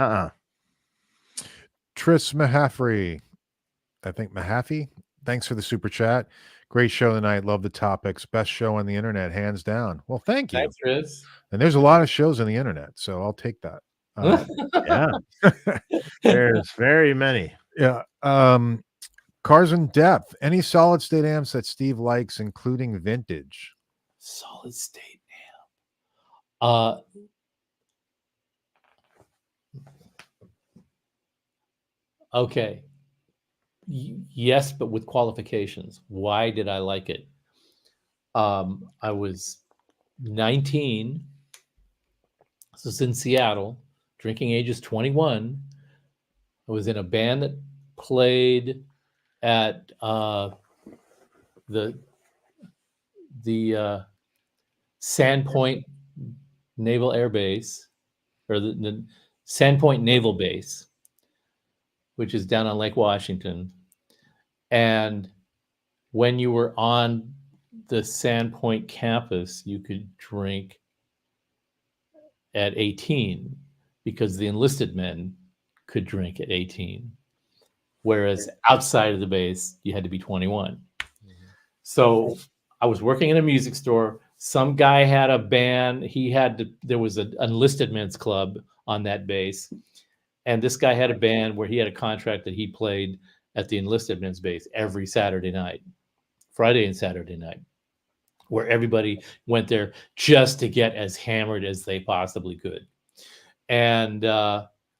Tris Mahaffrey, I think Mahaffey. Thanks for the super chat. Great show tonight. Love the topics. Best show on the internet, hands down. Well, thank you. Thanks, Tris. And there's a lot of shows on the internet, so I'll take that. There's very many. Yeah. Cars in depth. Any solid state amps that Steve likes, including vintage? Solid state amp. Okay. Yes, but with qualifications. Why did I like it? I was 19. This was in Seattle. Drinking age is 21. I was in a band that played at the Sandpoint Naval Air Base, or the Sandpoint Naval Base, which is down on Lake Washington. And when you were on the Sandpoint campus, you could drink at 18 because the enlisted men could drink at 18. Whereas outside of the base, you had to be 21. So I was working in a music store. Some guy had a band. There was an enlisted men's club on that base. And this guy had a band where he had a contract that he played at the enlisted men's base every Saturday night, Friday and Saturday night, where everybody went there just to get as hammered as they possibly could. And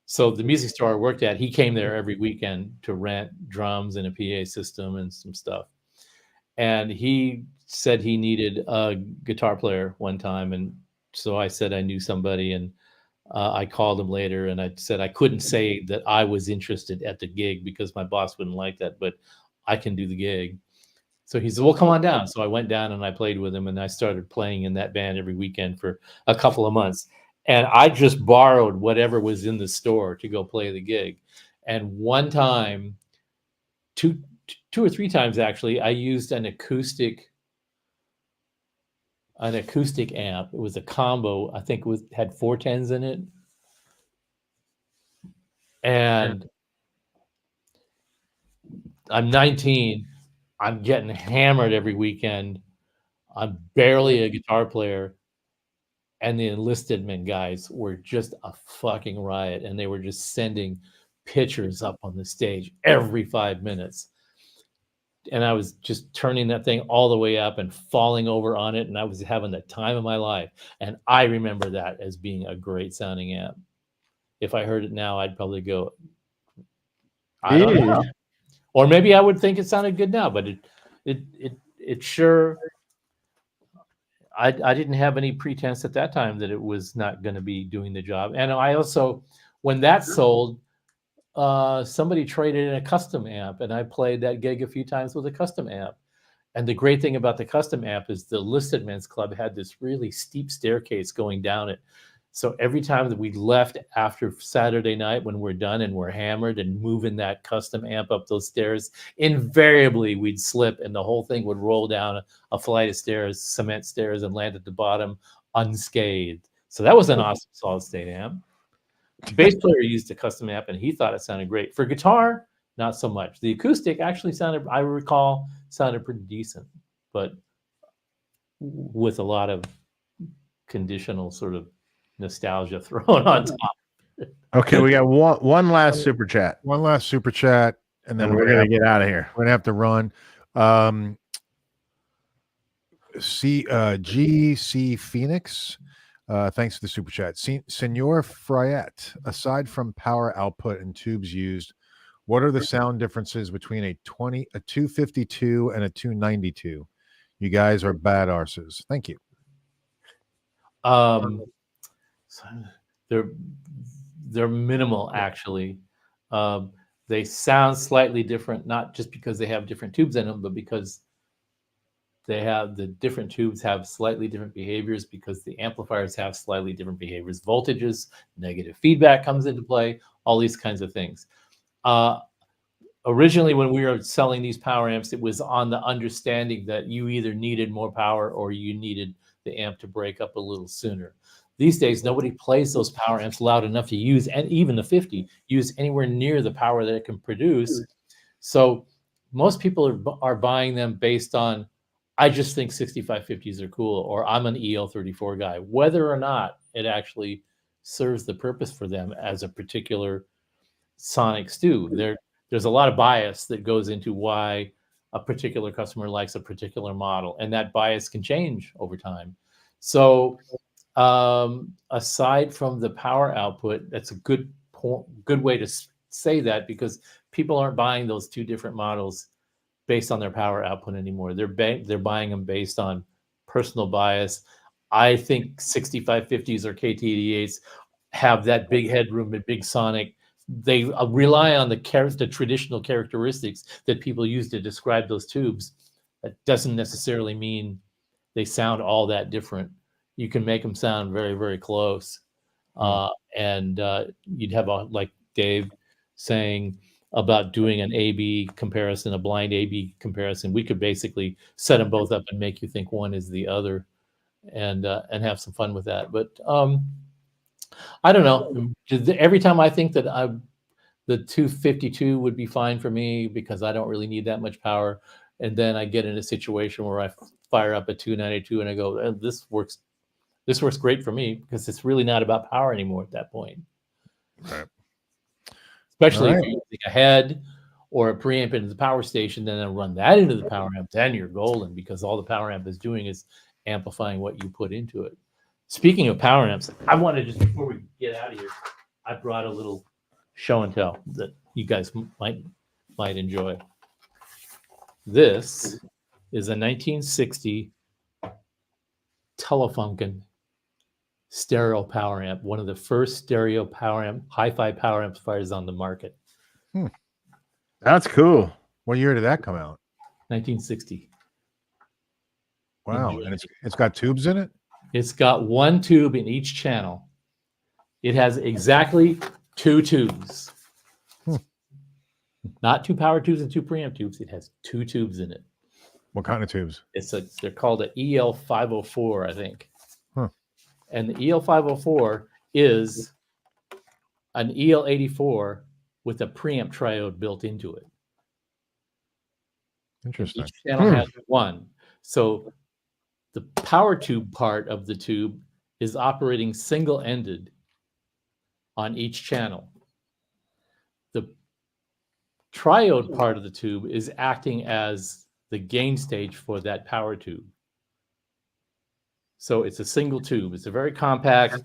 so the music store I worked at, he came there every weekend to rent drums and a PA system and some stuff. And he said he needed a guitar player one time. And so I said I knew somebody, and I called him later, and I said I couldn't say that I was interested at the gig because my boss wouldn't like that, but I can do the gig. So he said, well, come on down. So I went down and I played with him, and I started playing in that band every weekend for a couple of months. And I just borrowed whatever was in the store to go play the gig. And one time, two or three times actually, I used an acoustic amp. It was a combo. I think it had 410s in it. And I'm 19. I'm getting hammered every weekend. I'm barely a guitar player. And the enlisted men guys were just a fucking riot. And they were just sending pictures up on the stage every 5 minutes. And I was just turning that thing all the way up and falling over on it. And I was having the time of my life. And I remember that as being a great sounding amp. If I heard it now, I'd probably go, I don't know. Or maybe I would think it sounded good now, but it sure, I didn't have any pretense at that time that it was not going to be doing the job. And I also, when that sold, somebody traded in a custom amp, and I played that gig a few times with a custom amp. And the great thing about the custom amp is the Listed Men's Club had this really steep staircase going down it. So every time that we left after Saturday night, when we're done and we're hammered and moving that custom amp up those stairs, invariably we'd slip and the whole thing would roll down a flight of stairs, cement stairs, and land at the bottom unscathed. So that was an awesome solid state amp. The bass player used a custom amp and he thought it sounded great. For guitar, not so much. The acoustic actually sounded, I recall, sounded pretty decent, but with a lot of conditional sort of nostalgia thrown on top. Okay, we got one last super chat. One last super chat, and then we're gonna get out of here. We're gonna have to run. GC Phoenix, thanks for the super chat. Senor Fryette, aside from power output and tubes used, what are the sound differences between a 252 and a 292? You guys are bad arses. Thank you. They're minimal, actually. They sound slightly different, not just because they have different tubes in them, but because the different tubes have slightly different behaviors, because the amplifiers have slightly different behaviors. Voltages, negative feedback comes into play, all these kinds of things. Originally, when we were selling these power amps, it was on the understanding that you either needed more power or you needed the amp to break up a little sooner. These days, nobody plays those power amps loud enough to use, and even the 50, use anywhere near the power that it can produce. So most people are buying them based on, I just think 6550s are cool, or I'm an EL34 guy, whether or not it actually serves the purpose for them as a particular sonic stew. There's a lot of bias that goes into why a particular customer likes a particular model, and that bias can change over time. So aside from the power output, that's a good way to say that, because people aren't buying those two different models based on their power output anymore. They're buying them based on personal bias. I think 6550s or KT88s have that big headroom and big sonic. They rely on the traditional characteristics that people use to describe those tubes. That doesn't necessarily mean they sound all that different. You can make them sound very, very close. And you'd have, like Dave saying about doing an A-B comparison, a blind A-B comparison. We could basically set them both up and make you think one is the other, and have some fun with that. But I don't know. Every time I think that the 252 would be fine for me because I don't really need that much power, and then I get in a situation where I fire up a 292 and I go, this works great for me, because it's really not about power anymore at that point. Right. Especially if you're using a head or a preamp into the power station, then I run that into the power amp, then you're golden, because all the power amp is doing is amplifying what you put into it. Speaking of power amps, I want to just, before we get out of here, I brought a little show and tell that you guys might enjoy. This is a 1960 Telefunken stereo power amp, one of the first stereo power amp, hi-fi power amplifiers on the market. That's cool. What year did that come out? 1960. Wow. And it's got tubes in it? It's got one tube in each channel. It has exactly 2 tubes. Not 2 power tubes and 2 preamp tubes. It has 2 tubes in it. What kind of tubes? They're called an EL504, I think. Huh. And the EL504 is an EL84 with a preamp triode built into it. Interesting. Each channel has one. So the power tube part of the tube is operating single-ended on each channel. The triode part of the tube is acting as the gain stage for that power tube. So it's a single tube. It's a very compact.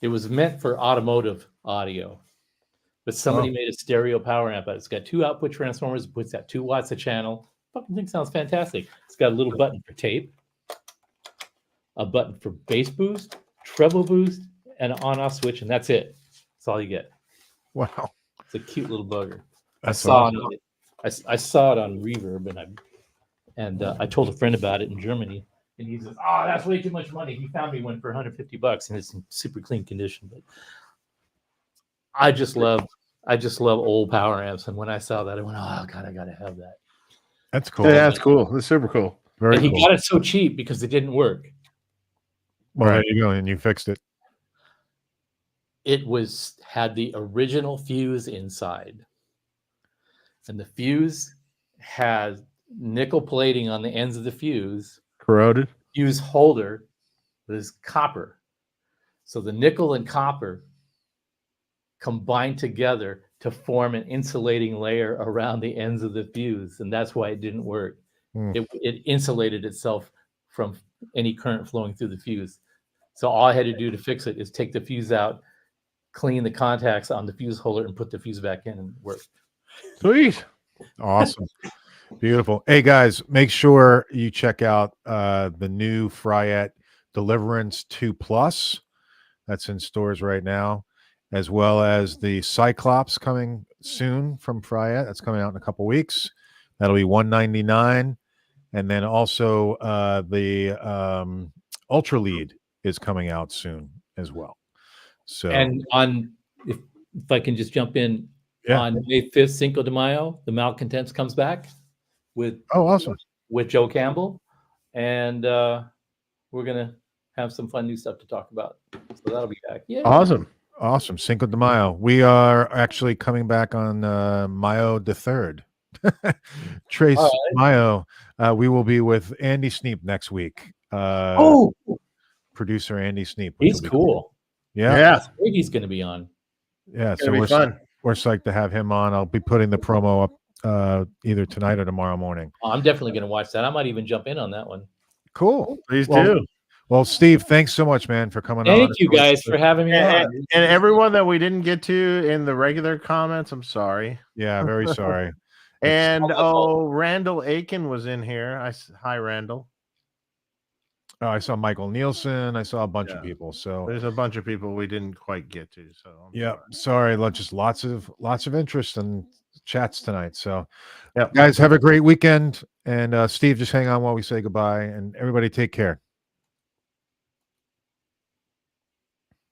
It was meant for automotive audio, but somebody made a stereo power amp. It's got 2 output transformers. It puts out 2 watts a channel. Fucking thing sounds fantastic. It's got a little button for tape, a button for bass boost, treble boost, and an on-off switch, and that's it. That's all you get. Wow. It's a cute little bugger. That's awesome. I awesome. saw it on Reverb, and I told a friend about it in Germany, and he says, "Oh, that's way too much money." He found me one for $150, and it's in super clean condition. But I just love old power amps, and when I saw that, I went, "Oh God, I gotta have that." That's cool. Yeah, that's cool. That's super cool. Very And he cool. got it so cheap because it didn't work. Well, Right. there you go. And you fixed it. It had the original fuse inside, and the fuse had nickel plating on the ends of the fuse. Corroded. Fuse holder was copper, so the nickel and copper combined together to form an insulating layer around the ends of the fuse, and that's why it didn't work. It insulated itself from any current flowing through the fuse. So all I had to do to fix it is take the fuse out, clean the contacts on the fuse holder, and put the fuse back in, and it worked. Sweet. Awesome. Beautiful. Hey guys, make sure you check out the new Fryette Deliverance 2 Plus. That's in stores right now, as well as the Cyclops coming soon from Fryette. That's coming out in a couple weeks. That'll be $199. And then also the Ultra Lead is coming out soon as well. So, And if I can just jump in, Yeah. on May 5th, Cinco de Mayo, the Malcontents comes back with awesome. with Joe Campbell, and we're gonna have some fun new stuff to talk about. So that'll be back. Yeah. Awesome. Cinco de Mayo. We are actually coming back on Mayo the 3rd. Trace Mayo. We will be with Andy Sneap next week. Producer Andy Sneap. He's cool. Yeah. He's going to be on. Yeah. So It'll be fun. We're psyched to have him on. I'll be putting the promo up either tonight or tomorrow morning. I'm definitely going to watch that. I might even jump in on that one. Cool. Please do. Well, Steve, thanks so much, man, for coming on. Thank you guys for having me on. And everyone that we didn't get to in the regular comments, I'm sorry. Yeah, very sorry. And Randall Aiken was in here. Hi, Randall. Oh, I saw Michael Nielsen. I saw a bunch of people. So there's a bunch of people we didn't quite get to. So sorry. Just lots of interest and chats tonight. So guys, have a great weekend. And Steve, just hang on while we say goodbye. And everybody take care.